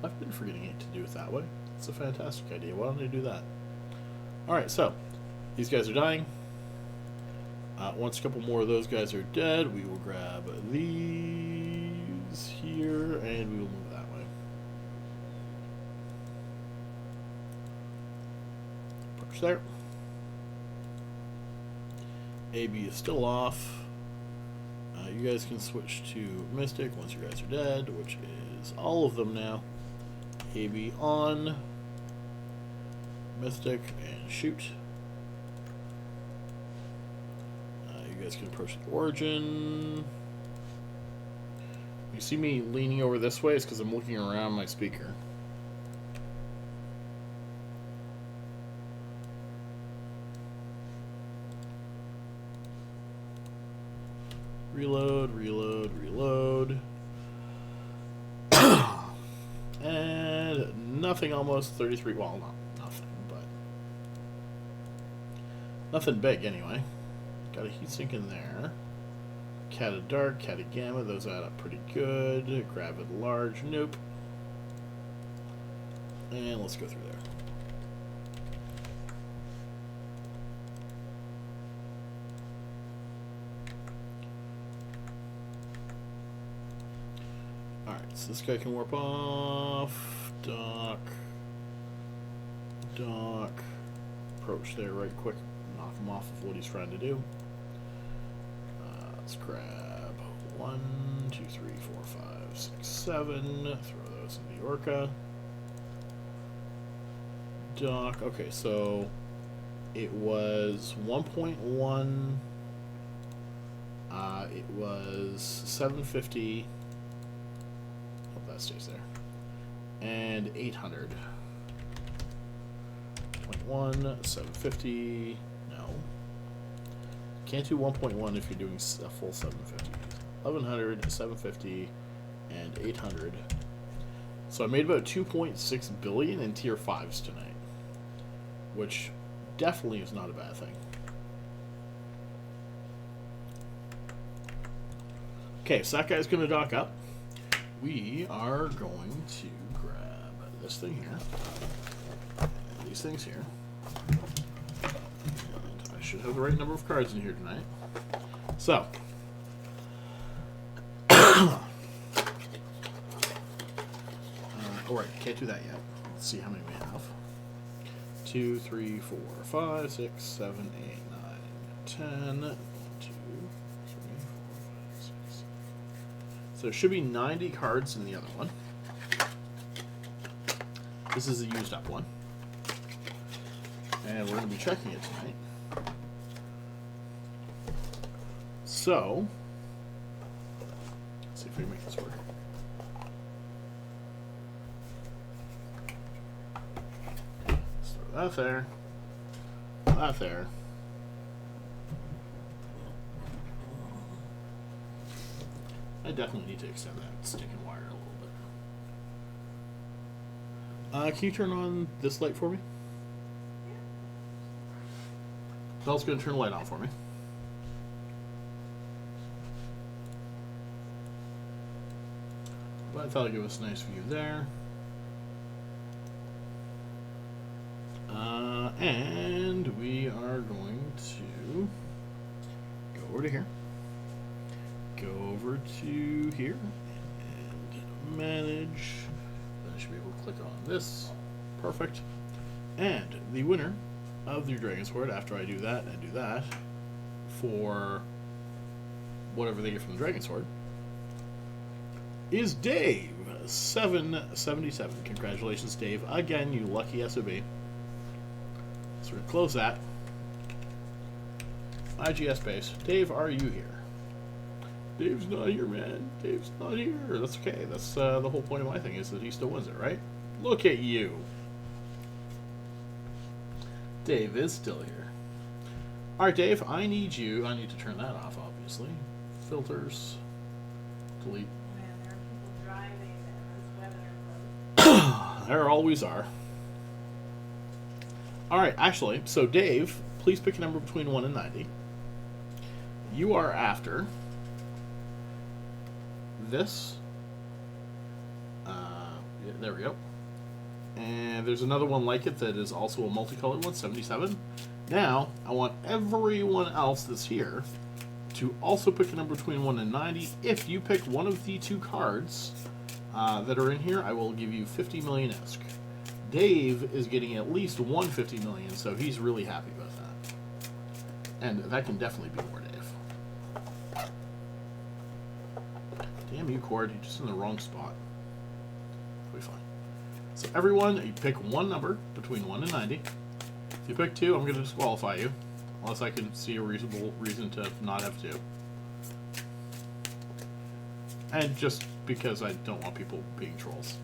I've been forgetting it to do it that way. It's a fantastic idea. Why don't I do that? Alright, so. These guys are dying. Once a couple more of those guys are dead, we will grab these here, and we will move that way. Push there. AB is still off. You guys can switch to Mystic once you guys are dead, which is all of them now. AB on. Mystic, and shoot. You guys can approach the origin. You see me leaning over this way, it's because I'm looking around my speaker. Reload, reload, reload. And nothing almost. 33, well, not nothing, but Nothing big, anyway. Got a heatsink in there. Cata Dark, Cata Gamma, those add up pretty good. Gravid Large, nope. And let's go through there. Alright, so this guy can warp off. Dock. Dock. Approach there right quick. Knock him off of what he's trying to do. Let's grab 1, 2, 3, 4, 5, 6, 7. Throw those in the Orca. Dock. Okay, so it was 1.1. It was 750. Hope that stays there. And 800. 0.1, 750. No. Can't do 1.1 if you're doing a full 750. 1100, 750, and 800. So I made about 2.6 billion in tier 5s tonight, which definitely is not a bad thing. Okay, so that guy's going to dock up. We are going to grab this thing here, and these things here. And I should have the right number of cards in here tonight. So, alright, can't do that yet. Let's see how many we have. 2, 3, 4, 5, 6, 7, 8, 9, 10. 1, 2, 3, 4, 5, 6. So there should be 90 cards in the other one. This is a used up one. And we're going to be checking it tonight. So, let's see if we can make this work. That there. That there. I definitely need to extend that sticking wire a little bit. Can you turn on this light for me? Belle's going to turn the light on for me. But I thought I'd give us a nice view there. And we are going to go over to here, go over to here, and manage. Then I should be able to click on this. Perfect. And the winner of the Dragon Sword, after I do that and do that, for whatever they get from the Dragon Sword, is Dave 777. Congratulations, Dave. Again, you lucky SOB. So we're going to close that. IGS base. Dave, are you here? Dave's not here, man. Dave's not here. That's okay. That's the whole point of my thing, is that he still wins it, right? Look at you. Dave is still here. Alright, Dave, I need to turn that off, obviously. Filters. Delete. Man, there are people driving and this weather. There always are. Alright, actually, so Dave, please pick a number between 1 and 90. You are after this. There we go. And there's another one like it that is also a multicolored one, 77. Now, I want everyone else that's here to also pick a number between 1 and 90. If you pick one of the two cards that are in here, I will give you 50 million ISK. Dave is getting at least 150 million, so he's really happy about that. And that can definitely be more, Dave. Damn you, Cord. You're just in the wrong spot. We'll be fine. So everyone, you pick one number between 1 and 90. If you pick 2, I'm going to disqualify you. Unless I can see a reasonable reason to not have 2. And just because I don't want people being trolls.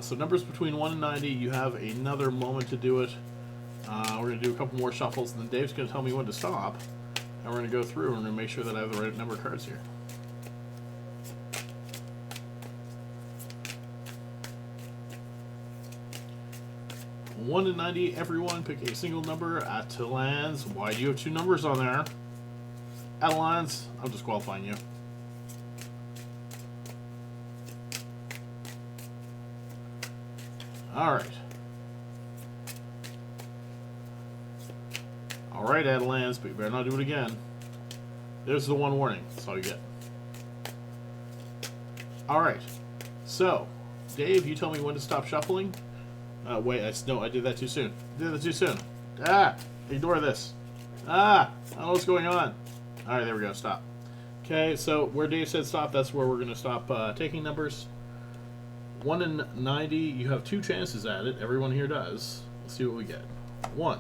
So numbers between 1 and 90, you have another moment to do it. We're going to do a couple more shuffles, and then Dave's going to tell me when to stop. And we're going to go through and we're going to make sure that I have the right number of cards here. 1 to 90, everyone pick a single number at to lands. Why do you have two numbers on there? At lands, I'm disqualifying you. Alright. Alright, Adelans, but you better not do it again. There's the one warning. That's all you get. Alright. So, Dave, you tell me when to stop shuffling. Wait, no, I did that too soon. I did that too soon. Ignore this. I don't know what's going on. Alright, there we go. Stop. Okay, so where Dave said stop, that's where we're going to stop taking numbers. 1 in 90, you have two chances at it. Everyone here does. Let's see what we get. 1,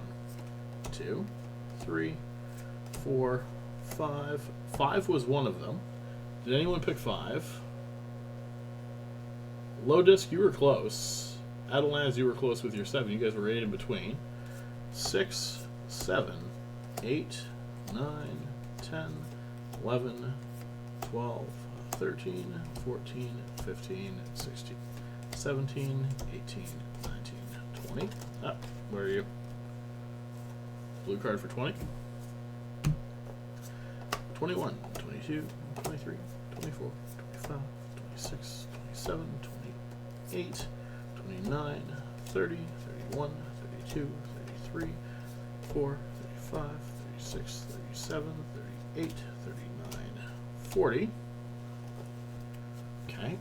2, 3, 4, 5. 5 was one of them. Did anyone pick 5? Low disc, you were close. Adelans, you were close with your 7. You guys were right in between. 6, 7, 8, 9, 10, 11, 12, 13, 14, 15, 16, 17, 18, 19, 20. Where are you? Blue card for 20. 21, 22, 23, 24, 25, 26, 27, 28, 29, 30, 31, 32, 33, 4, 35, 36, 37, 38, 39, 40. Okay.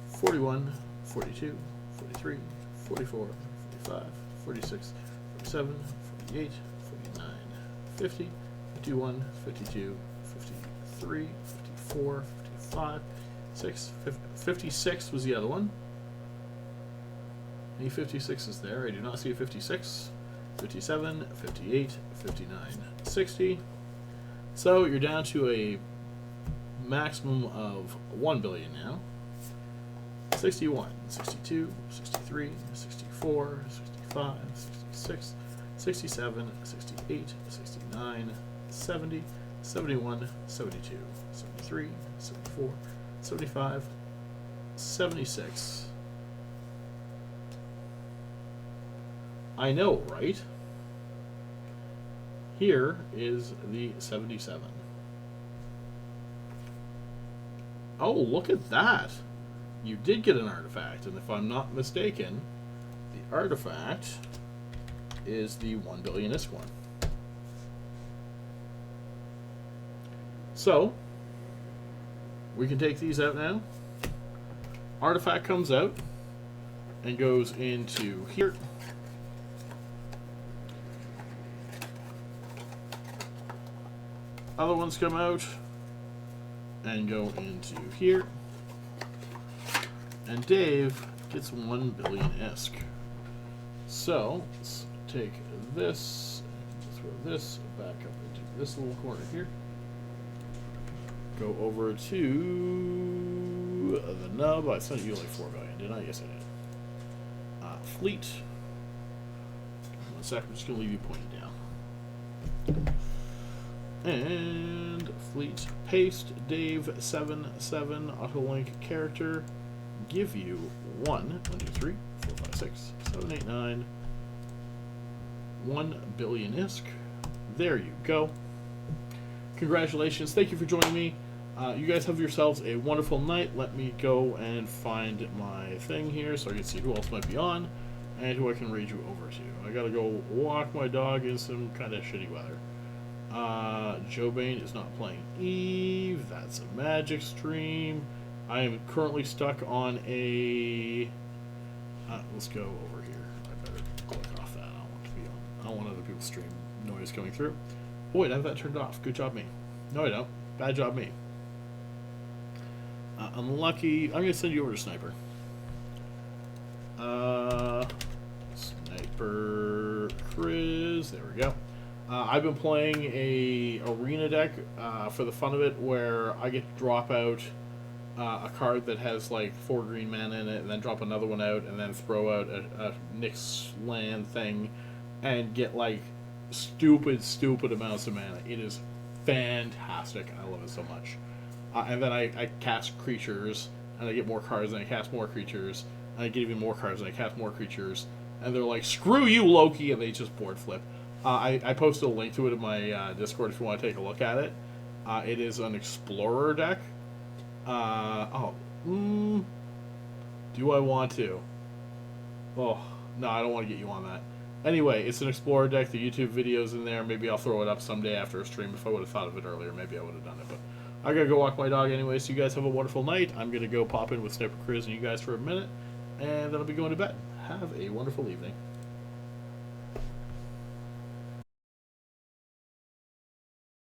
41, 42, 43, 44, 45, 46, 47, 48, 49, 50, 51, 52, 53, 54, 55, 56 was the other one. Any 56s there? I do not see a 56. 57, 58, 59, 60. So you're down to a maximum of 1 billion now. 61, 62, 63, 64, 65, 66, 67, 68, 69, 70, 71, 72, 73, 74, 75, 76. I know, right? Here is the 77. Oh, look at that! You did get an artifact, and if I'm not mistaken, the artifact is the 1 billion ISK one. So, we can take these out now. Artifact comes out and goes into here. Other ones come out and go into here. And Dave gets 1 billion ISK. So, let's take this, and throw this back up into this little corner here. Go over to the nub. I sent you like 4 billion, didn't I? Yes, I did. Fleet. 1 sec, I'm just going to leave you pointing down. And fleet paste Dave 77 autolink character. Give you 1, 2, 3, 4, 5, 6, 7, 8, 9, 1 billion ISK. There you go. Congratulations. Thank you for joining me. You guys have yourselves a wonderful night. Let me go and find my thing here so I can see who else might be on and who I can raid you over to. I gotta go walk my dog in some kind of shitty weather. Joe Bain is not playing Eve. That's a Magic stream. I am currently stuck on a... let's go over here. I better click off that. I don't want to be on. I don't want other people's stream noise coming through. Oh, wait, I have that turned off. Good job, me. No, I don't. Bad job, me. Unlucky. I'm going to send you over to Sniper. Sniper Chris. There we go. I've been playing a arena deck for the fun of it, where I get to drop out a card that has like 4 green mana in it, and then drop another one out, and then throw out a Nyx land thing, and get like stupid amounts of mana. It is fantastic. I love it so much. And then I cast creatures and I get more cards, and I cast more creatures, and I get even more cards, and I cast more creatures, and they're like, screw you, Loki, and they just board flip. I posted a link to it in my Discord if you want to take a look at it. It is an Explorer deck. Do I want to? Oh, no, I don't want to get you on that. Anyway, it's an Explorer deck. The YouTube video's in there. Maybe I'll throw it up someday after a stream. If I would have thought of it earlier, maybe I would have done it. But I gotta go walk my dog anyway, so you guys have a wonderful night. I'm gonna go pop in with Sniper Chris and you guys for a minute, and then I'll be going to bed. Have a wonderful evening.